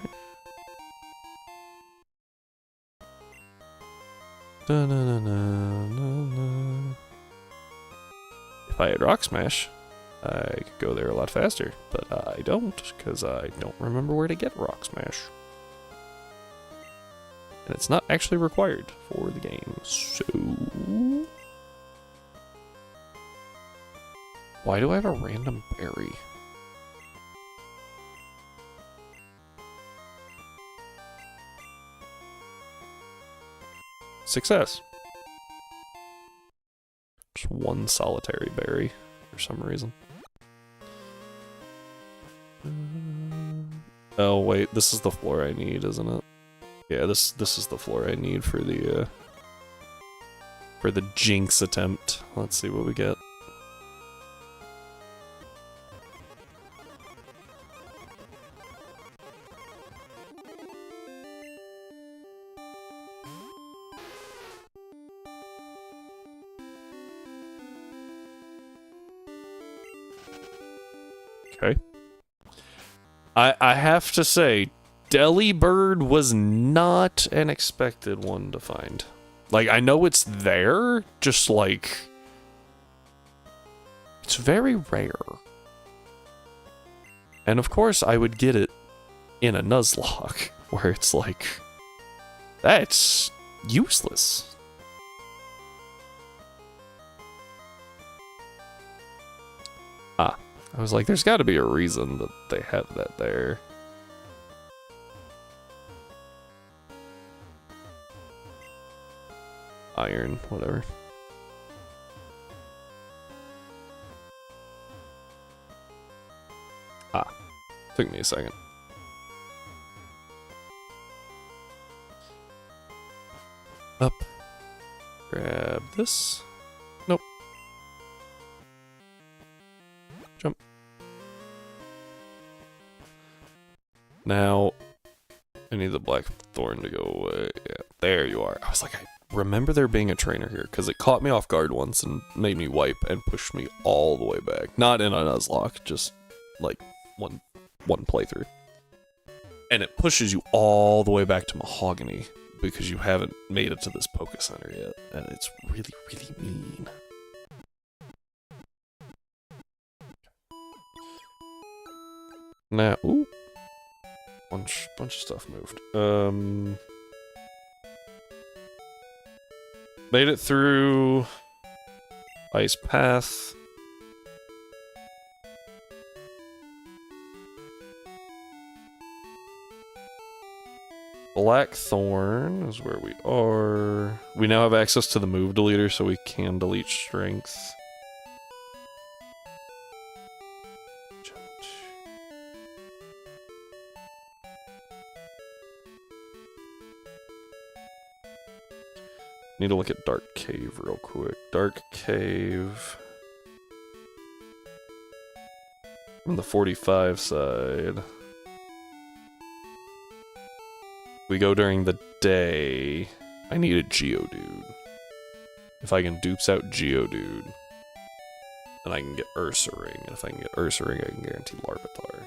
If I had Rock Smash, I could go there a lot faster, but I don't, because I don't remember where to get Rock Smash. And it's not actually required for the game, so... Why do I have a random berry? Success. Just one solitary berry for some reason. Oh wait, this is the floor I need, isn't it? Yeah, this is the floor I need for the Jinx attempt. Let's see what we get. Okay. I have to say, Delibird was not an expected one to find. Like, I know it's there, just like... It's very rare. And of course, I would get it in a Nuzlocke, where it's like... That's useless. I was like, there's got to be a reason that they have that there. Iron, whatever. Took me a second. Up. Grab this. Nope. Jump. Now, I need the black thorn to go away. Yeah, there you are. I was like, I remember there being a trainer here, because it caught me off guard once and made me wipe and pushed me all the way back. Not in a Nuzlocke, just like one playthrough. And it pushes you all the way back to Mahogany, because you haven't made it to this Poké Center yet, and it's really, really mean. Now, ooh. Bunch of stuff moved. Made it through Ice Path. Blackthorn is where we are. We now have access to the move deleter, so we can delete strength. Need to look at Dark Cave real quick. Dark Cave. From the 45 side. We go during the day. I need a Geodude. If I can dupes out Geodude, then I can get Ursaring. And if I can get Ursaring, I can guarantee Larvitar.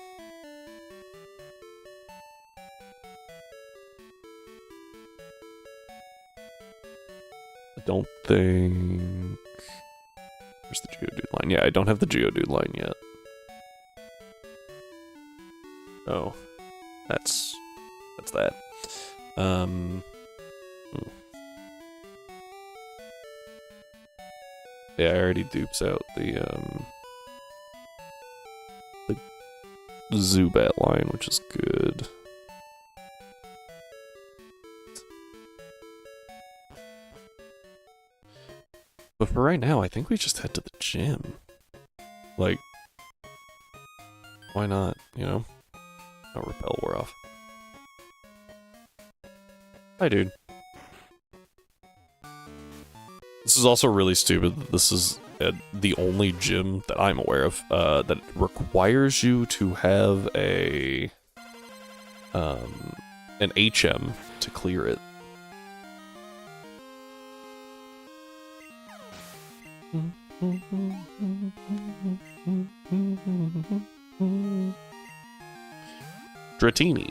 I don't think... Where's the Geodude line? Yeah, I don't have the Geodude line yet. Oh. That's that. Yeah, I already dupes out the Zubat line, which is good. But for right now, I think we just head to the gym. Like, why not, you know? Oh, Repel wore off. Hi, dude. This is also really stupid. This is the only gym that I'm aware of that requires you to have a an HM to clear it. Dratini.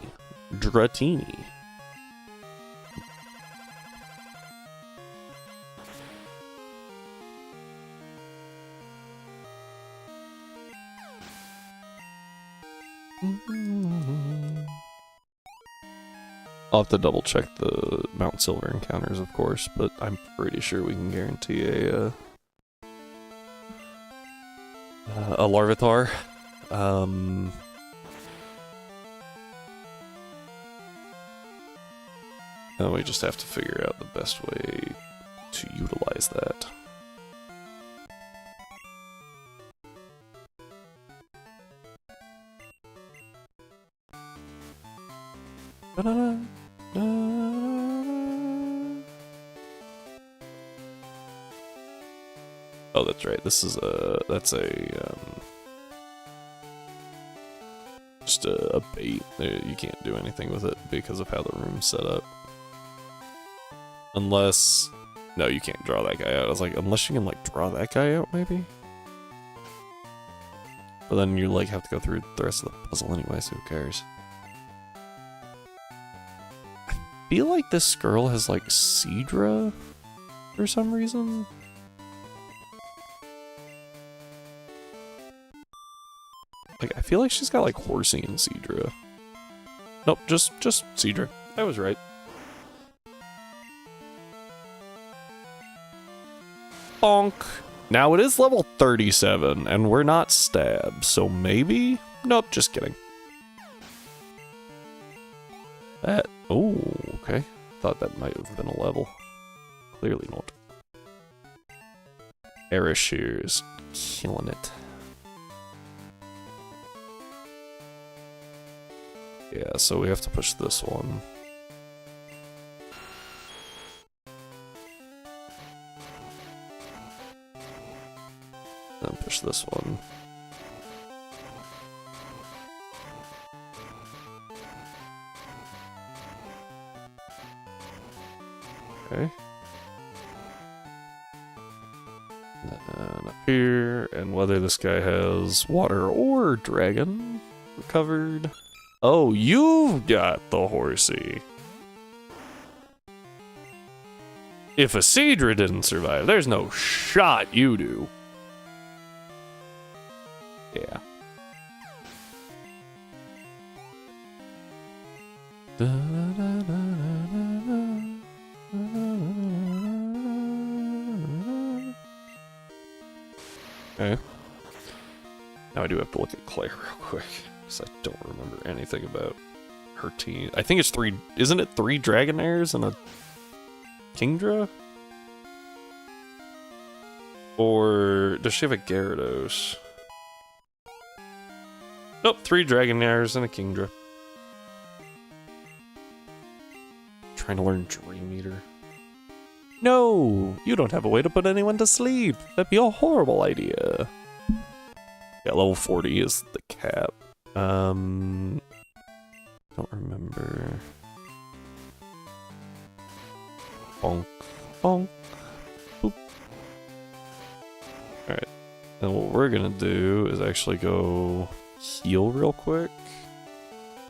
I'll have to double check the Mount Silver encounters, of course, but I'm pretty sure we can guarantee a Larvitar. And we just have to figure out the best way to utilize that. Oh, that's right. This is just a bait. You can't do anything with it because of how the room's set up. Unless... No, you can't draw that guy out. I was like, unless you can, like, draw that guy out, maybe? But then you, like, have to go through the rest of the puzzle anyway, so who cares? feel like this girl has like Seadra for some reason. Like, I feel like she's got like Horsey and Seadra. Nope, just Seadra. I was right. Bonk. Now it is level 37, and we're not stabbed, so maybe? Nope, just kidding. That, oh, okay. Thought that might have been a level. Clearly not. Arishear is killing it. Yeah, so we have to push this one. Then push this one. Okay. And up here, and whether this guy has water or dragon recovered. Oh, you've got the Horsey. If a Seadra didn't survive, there's no shot you do. Yeah. Okay. Now I do have to look at Claire real quick, because I don't remember anything about her team. I think it's three, isn't it 3 Dragonairs and a Kingdra? Or does she have a Gyarados? Nope, 3 Dragonairs and a Kingdra. Trying to learn Dream Eater. No, you don't have a way to put anyone to sleep. That'd be a horrible idea. Yeah, level 40 is the cap. Don't remember. Bonk, bonk, boop. Alright, and what we're gonna do is actually go heal real quick.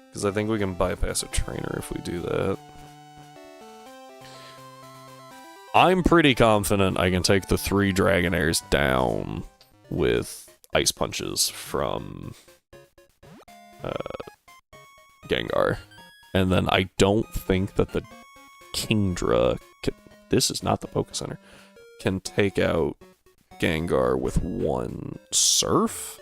Because I think we can bypass a trainer if we do that. I'm pretty confident I can take the 3 Dragonairs down with Ice Punches from Gengar. And then I don't think that the Kingdra, this is not the Poké Center, can take out Gengar with 1 Surf.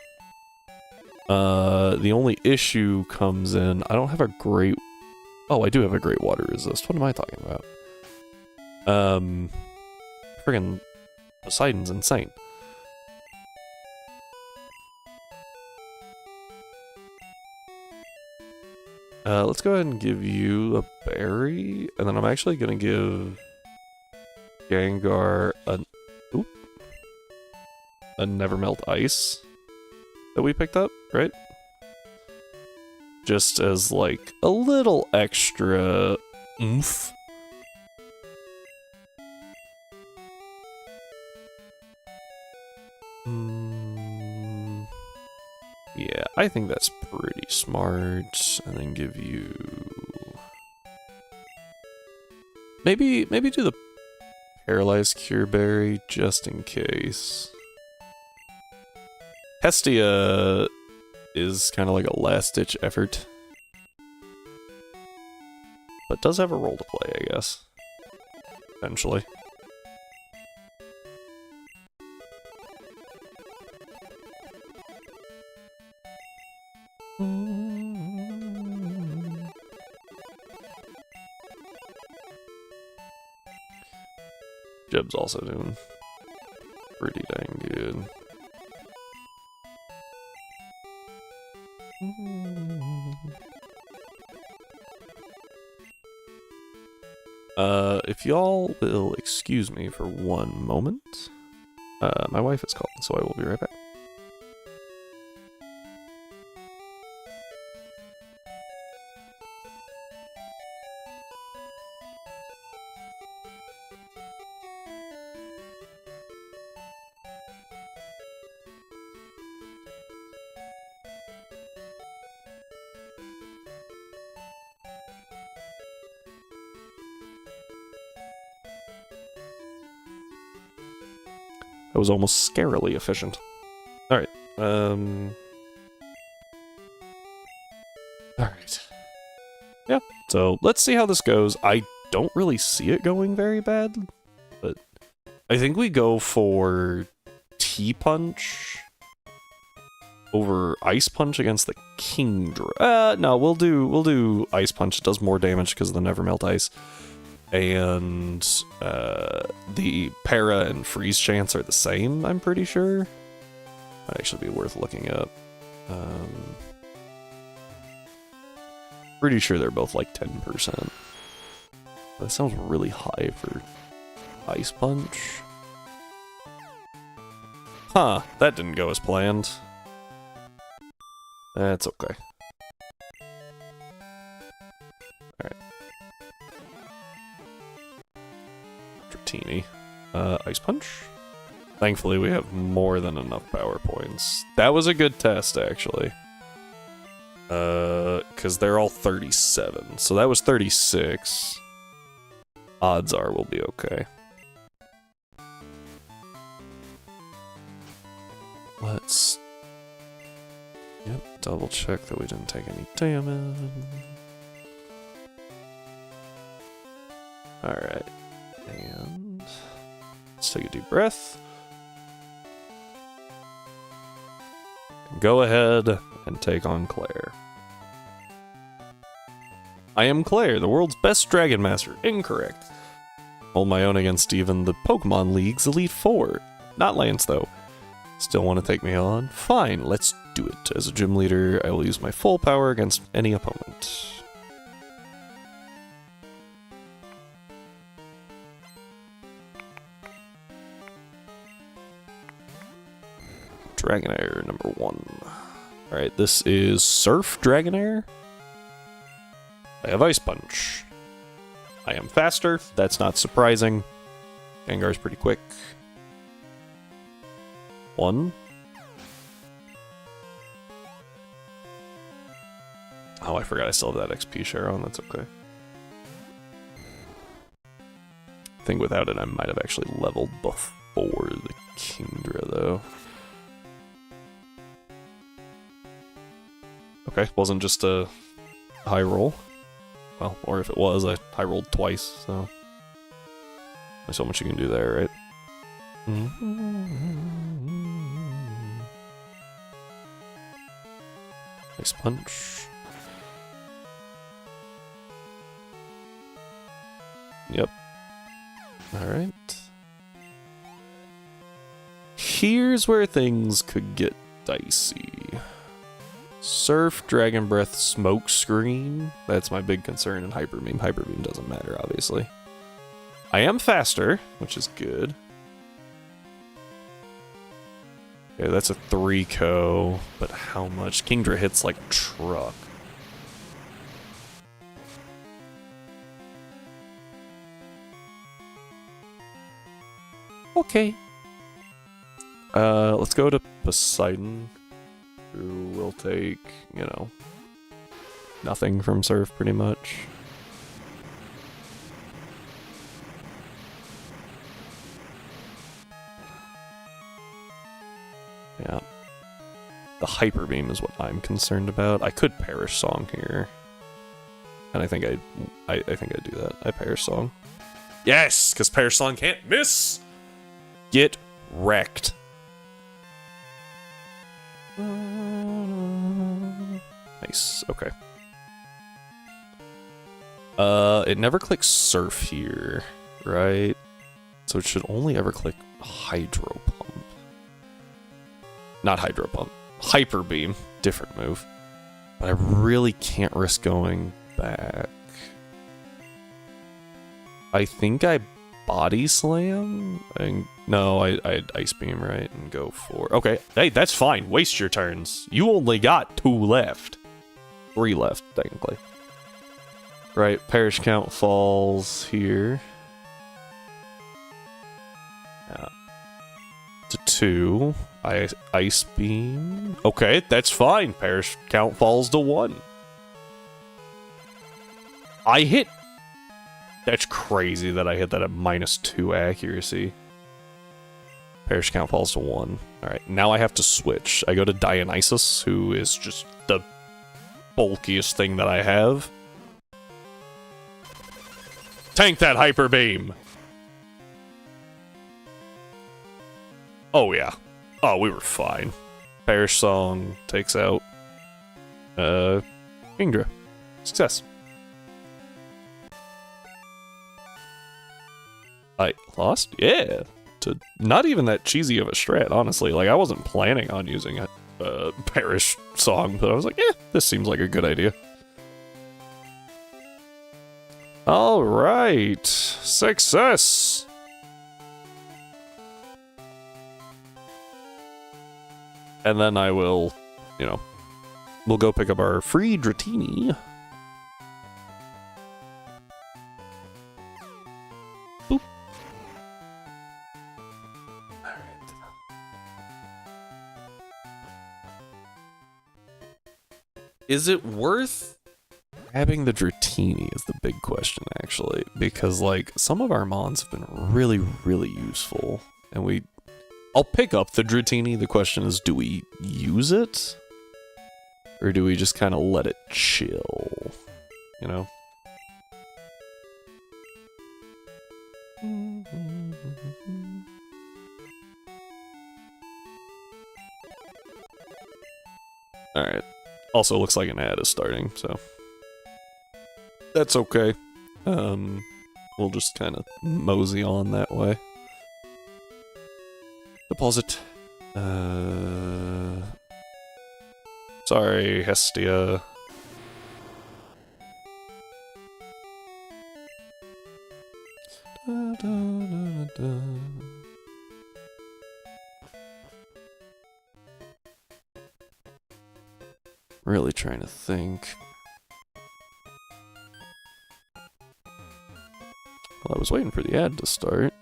The only issue comes in, I don't have a great, oh, I do have a great water resist. What am I talking about? Friggin' Poseidon's insane. Let's go ahead and give you a berry, and then I'm actually gonna give Gengar a Nevermelt Ice that we picked up, right? Just as like a little extra oomph. Yeah, I think that's pretty smart. And then give you maybe do the Paralyzed Cure Berry just in case. Hestia is kind of like a last-ditch effort, but does have a role to play, I guess. Eventually. Jeb's also doing pretty dang good. If y'all will excuse me for one moment, my wife is calling, so I will be right back. That was almost scarily efficient. Alright. Alright. Yeah, so let's see how this goes. I don't really see it going very bad, but I think we go for T-Punch over Ice Punch against the Kingdra. No, we'll do Ice Punch. It does more damage because of the Never Melt Ice. And the Para and Freeze chance are the same, I'm pretty sure. Might actually be worth looking up. Pretty sure they're both like 10%. That sounds really high for Ice Punch. Huh, that didn't go as planned. That's okay. Alright. Dratini. Ice Punch? Thankfully, we have more than enough power points. That was a good test, actually. Because they're all 37. So that was 36. Odds are we'll be okay. Let's... Yep, double check that we didn't take any damage. Alright. And... let's take a deep breath. Go ahead and take on Claire. I am Claire, the world's best Dragon Master. Incorrect. Hold my own against even the Pokemon League's Elite Four. Not Lance, though. Still want to take me on? Fine, let's do it. As a gym leader, I will use my full power against any opponent. Dragonair number 1. Alright, this is Surf Dragonair. I have Ice Punch. I am faster, that's not surprising. Gengar's pretty quick. 1. Oh, I forgot I still have that XP share on, that's okay. I think without it I might have actually leveled before the Kingdra, though. Okay, wasn't just a high roll. Well, or if it was, I high rolled twice, so... There's so much you can do there, right? Nice punch. Yep. Alright. Here's where things could get dicey. Surf, Dragon Breath, Smoke Screen. That's my big concern in Hyper Beam. Hyper Beam doesn't matter, obviously. I am faster, which is good. Okay, that's a 3-co, but how much? Kingdra hits like truck. Okay. Let's go to Poseidon, who will take, you know, nothing from Surf pretty much. Yeah. The Hyper Beam is what I'm concerned about. I could Perish Song here. And I think I think I'd do that. I Perish Song. Yes! Because Perish Song can't miss! Get wrecked. Nice, okay. It never clicks Surf here, right? So it should only ever click Hydro Pump. Not Hydro Pump. Hyper Beam. Different move. But I really can't risk going back. I think I Body Slam? No, I'd Ice Beam, right? And go for... Okay, hey, that's fine. Waste your turns. You only got 2 left. 3 left, technically. Right, Perish Count falls here. Yeah. To 2. Ice Beam. Okay, that's fine. Perish Count falls to 1. I hit... That's crazy that I hit that at -2 accuracy. Parish count falls to 1. Alright, now I have to switch. I go to Dionysus, who is just the bulkiest thing that I have. Tank that Hyper Beam! Oh yeah. Oh, we were fine. Parish Song takes out Kingdra. Success. I lost? Yeah. To not even that cheesy of a strat, honestly. Like, I wasn't planning on using a Parish Song, but I was like, this seems like a good idea. Alright. Success! And then I will, we'll go pick up our free Dratini. Boop. Alright. Is it worth grabbing the Dratini is the big question, actually. Because, like, some of our Mons have been really, really useful. And I'll pick up the Dratini. The question is, do we use it? Or do we just kind of let it chill? You know? Alright. Also, looks like an ad is starting, so... That's okay. We'll just kind of mosey on that way. Deposit. Sorry, Hestia. Really trying to think. Well, I was waiting for the ad to start.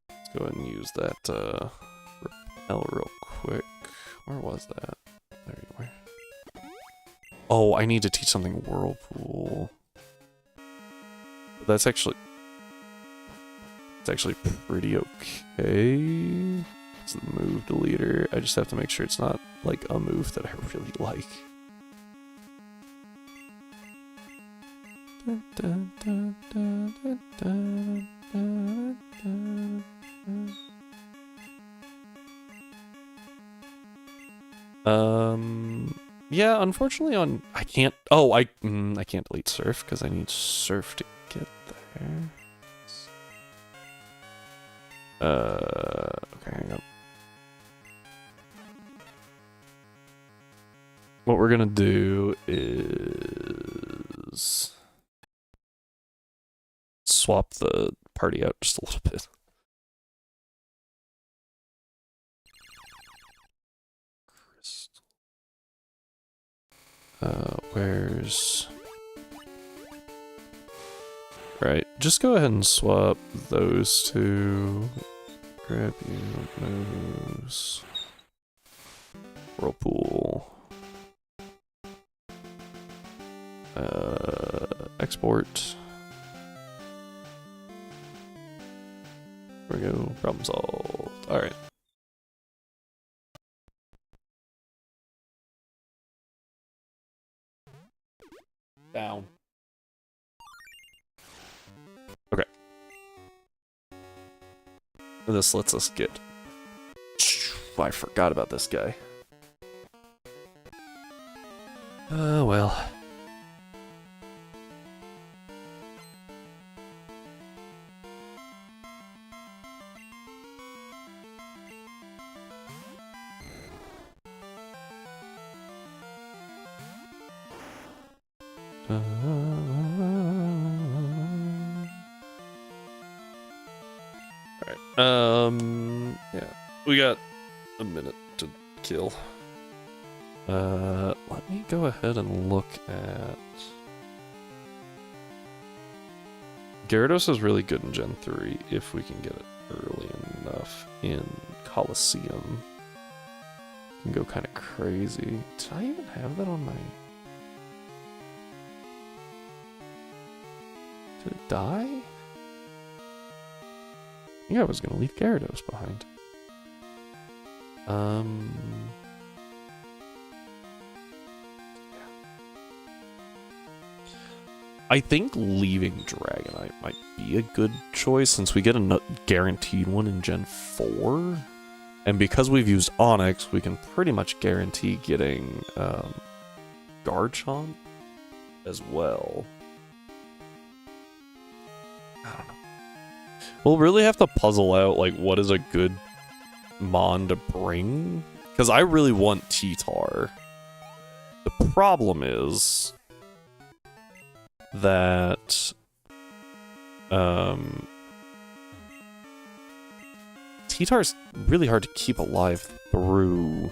Let's go ahead and use that repel real quick. Where was that? There you are. Oh, I need to teach something Whirlpool. But that's actually... It's actually pretty okay. It's the move deleter. I just have to make sure it's not, like, a move that I really like. Yeah, unfortunately I can't, I can't delete Surf, because I need Surf to get there. Okay, hang on. What we're gonna do is swap the party out just a little bit. Where's... Right, just go ahead and swap those two. Grab you, moves. Whirlpool. Export. There we go, problem solved. Alright. Down. Okay. This lets us get... I forgot about this guy. Oh, well. Yeah, we got a minute to kill. Let me go ahead and look at... Gyarados is really good in Gen 3 if we can get it early enough in Colosseum. Can go kind of crazy. Did I even have that on my... die? I think I was gonna leave Gyarados behind. I think leaving Dragonite might be a good choice since we get a guaranteed one in Gen 4. And because we've used Onix, we can pretty much guarantee getting Garchomp as well. I don't know. We'll really have to puzzle out like what is a good Mon to bring. Because I really want T-Tar. The problem is that T-Tar's really hard to keep alive through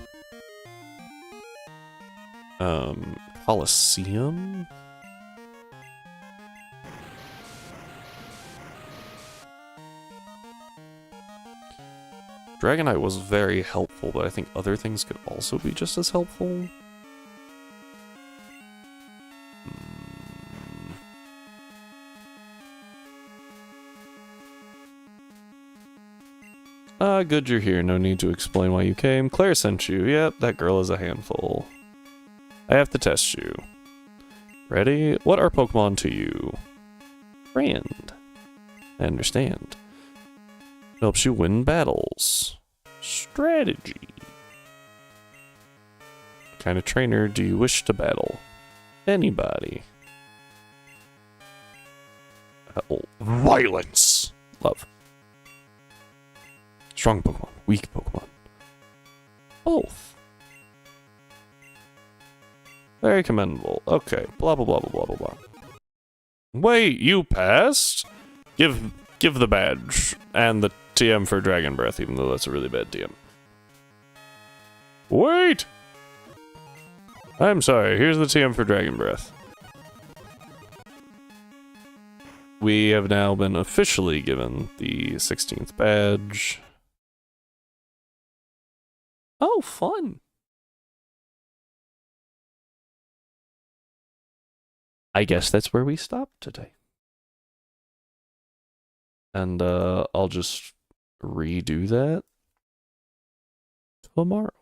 Coliseum. Dragonite was very helpful, but I think other things could also be just as helpful. Good you're here. No need to explain why you came. Claire sent you. Yep, that girl is a handful. I have to test you. Ready? What are Pokemon to you? Friend. I understand. Helps you win battles. Strategy. What kind of trainer do you wish to battle? Anybody. Violence. Love. Strong Pokemon, weak Pokemon. Both. Very commendable. Okay, blah blah blah blah blah blah. Wait, you passed? Give the badge and the TM for Dragon Breath, even though that's a really bad TM. Wait! I'm sorry, here's the TM for Dragon Breath. We have now been officially given the 16th badge. Oh, fun. I guess that's where we stopped today. And I'll just redo that tomorrow.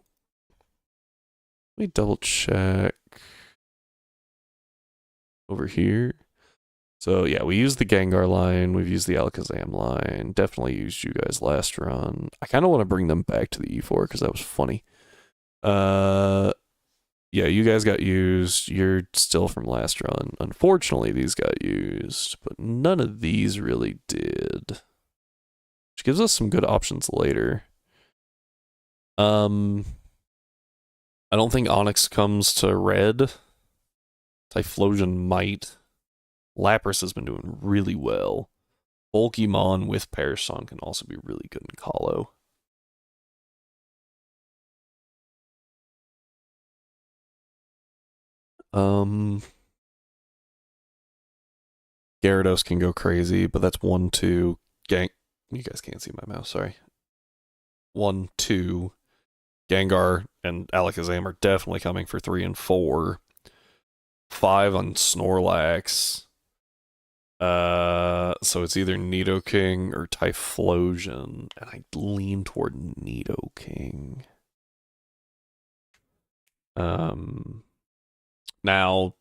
Let me double check over here. So yeah, we used the Gengar line, we've used the Alakazam line, definitely used you guys last run. I kind of want to bring them back to the E4 because that was funny. Yeah, you guys got used, you're still from last run. Unfortunately, these got used, but none of these really did. Which gives us some good options later. I don't think Onix comes to red. Typhlosion might. Lapras has been doing really well. Bulkymon with Parasong can also be really good in Colo. Gyarados can go crazy, but that's 1-2. You guys can't see my mouse, sorry. 1-2. Gengar and Alakazam are definitely coming for 3 and 4. 5 on Snorlax. So it's either Nidoking or Typhlosion, and I lean toward Nidoking. Now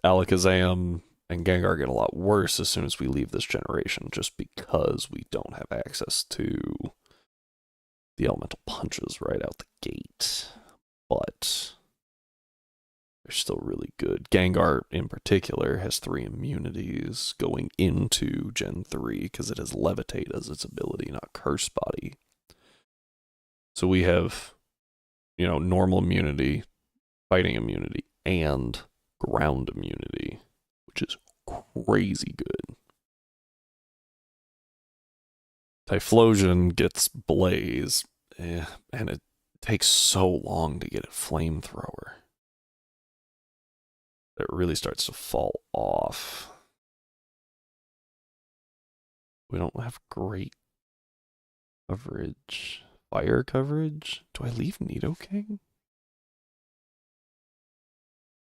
Alakazam and Gengar get a lot worse as soon as we leave this generation, just because we don't have access to the elemental punches right out the gate. But they're still really good. Gengar, in particular, has 3 immunities going into Gen 3 because it has Levitate as its ability, not Curse Body. So we have, normal immunity, fighting immunity, and ground immunity, which is crazy good. Typhlosion gets Blaze, and it takes so long to get it Flamethrower. It really starts to fall off. We don't have great coverage. Fire coverage? Do I leave Nidoking?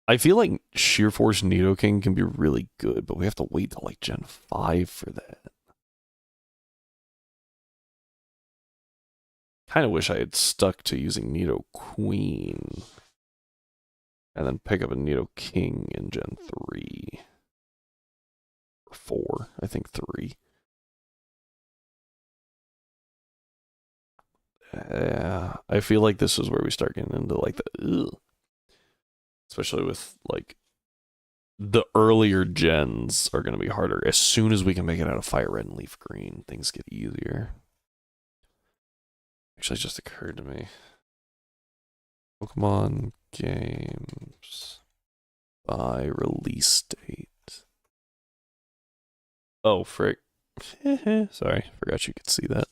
I feel like Sheer Force Nidoking can be really good, but we have to wait till like Gen 5 for that. Kind of wish I had stuck to using Nidoqueen. And then pick up a Nidoking in Gen 3. Or 4, I think 3. Yeah, I feel like this is where we start getting into like the ugh. Especially with like the earlier gens are going to be harder. As soon as we can make it out of Fire Red and Leaf Green, things get easier. Actually, it just occurred to me. Pokemon games by release date. Oh, frick. Sorry, forgot you could see that.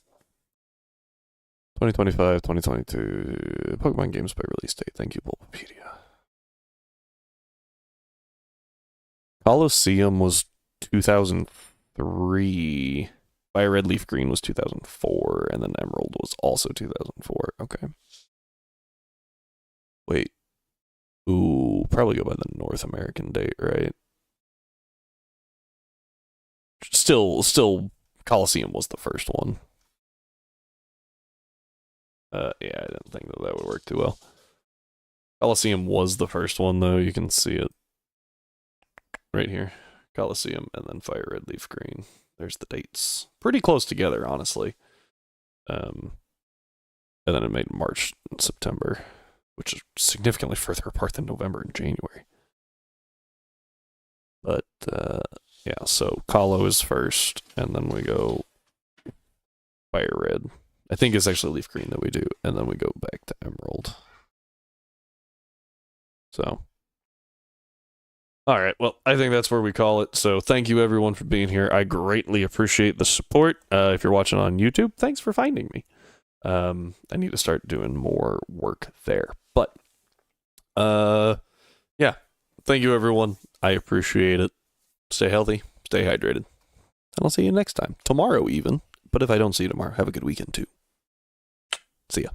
2025, 2022. Pokemon games by release date. Thank you, Bulbapedia. Colosseum was 2003. Fire Red Leaf Green was 2004, and then Emerald was also 2004. Okay. Wait. Ooh, probably go by the North American date, right? Still, Colosseum was the first one. Yeah, I didn't think that would work too well. Colosseum was the first one, though. You can see it right here. Colosseum and then Fire Red Leaf Green. There's the dates. Pretty close together, honestly. And then it made March and September, which is significantly further apart than November and January. But, yeah, so Colo is first, and then we go Fire Red. I think it's actually Leaf Green that we do, and then we go back to Emerald. So, all right, well, I think that's where we call it. So thank you, everyone, for being here. I greatly appreciate the support. If you're watching on YouTube, thanks for finding me. I need to start doing more work there. But, yeah, thank you, everyone. I appreciate it. Stay healthy, stay hydrated, and I'll see you next time. Tomorrow, even. But if I don't see you tomorrow, have a good weekend, too. See ya.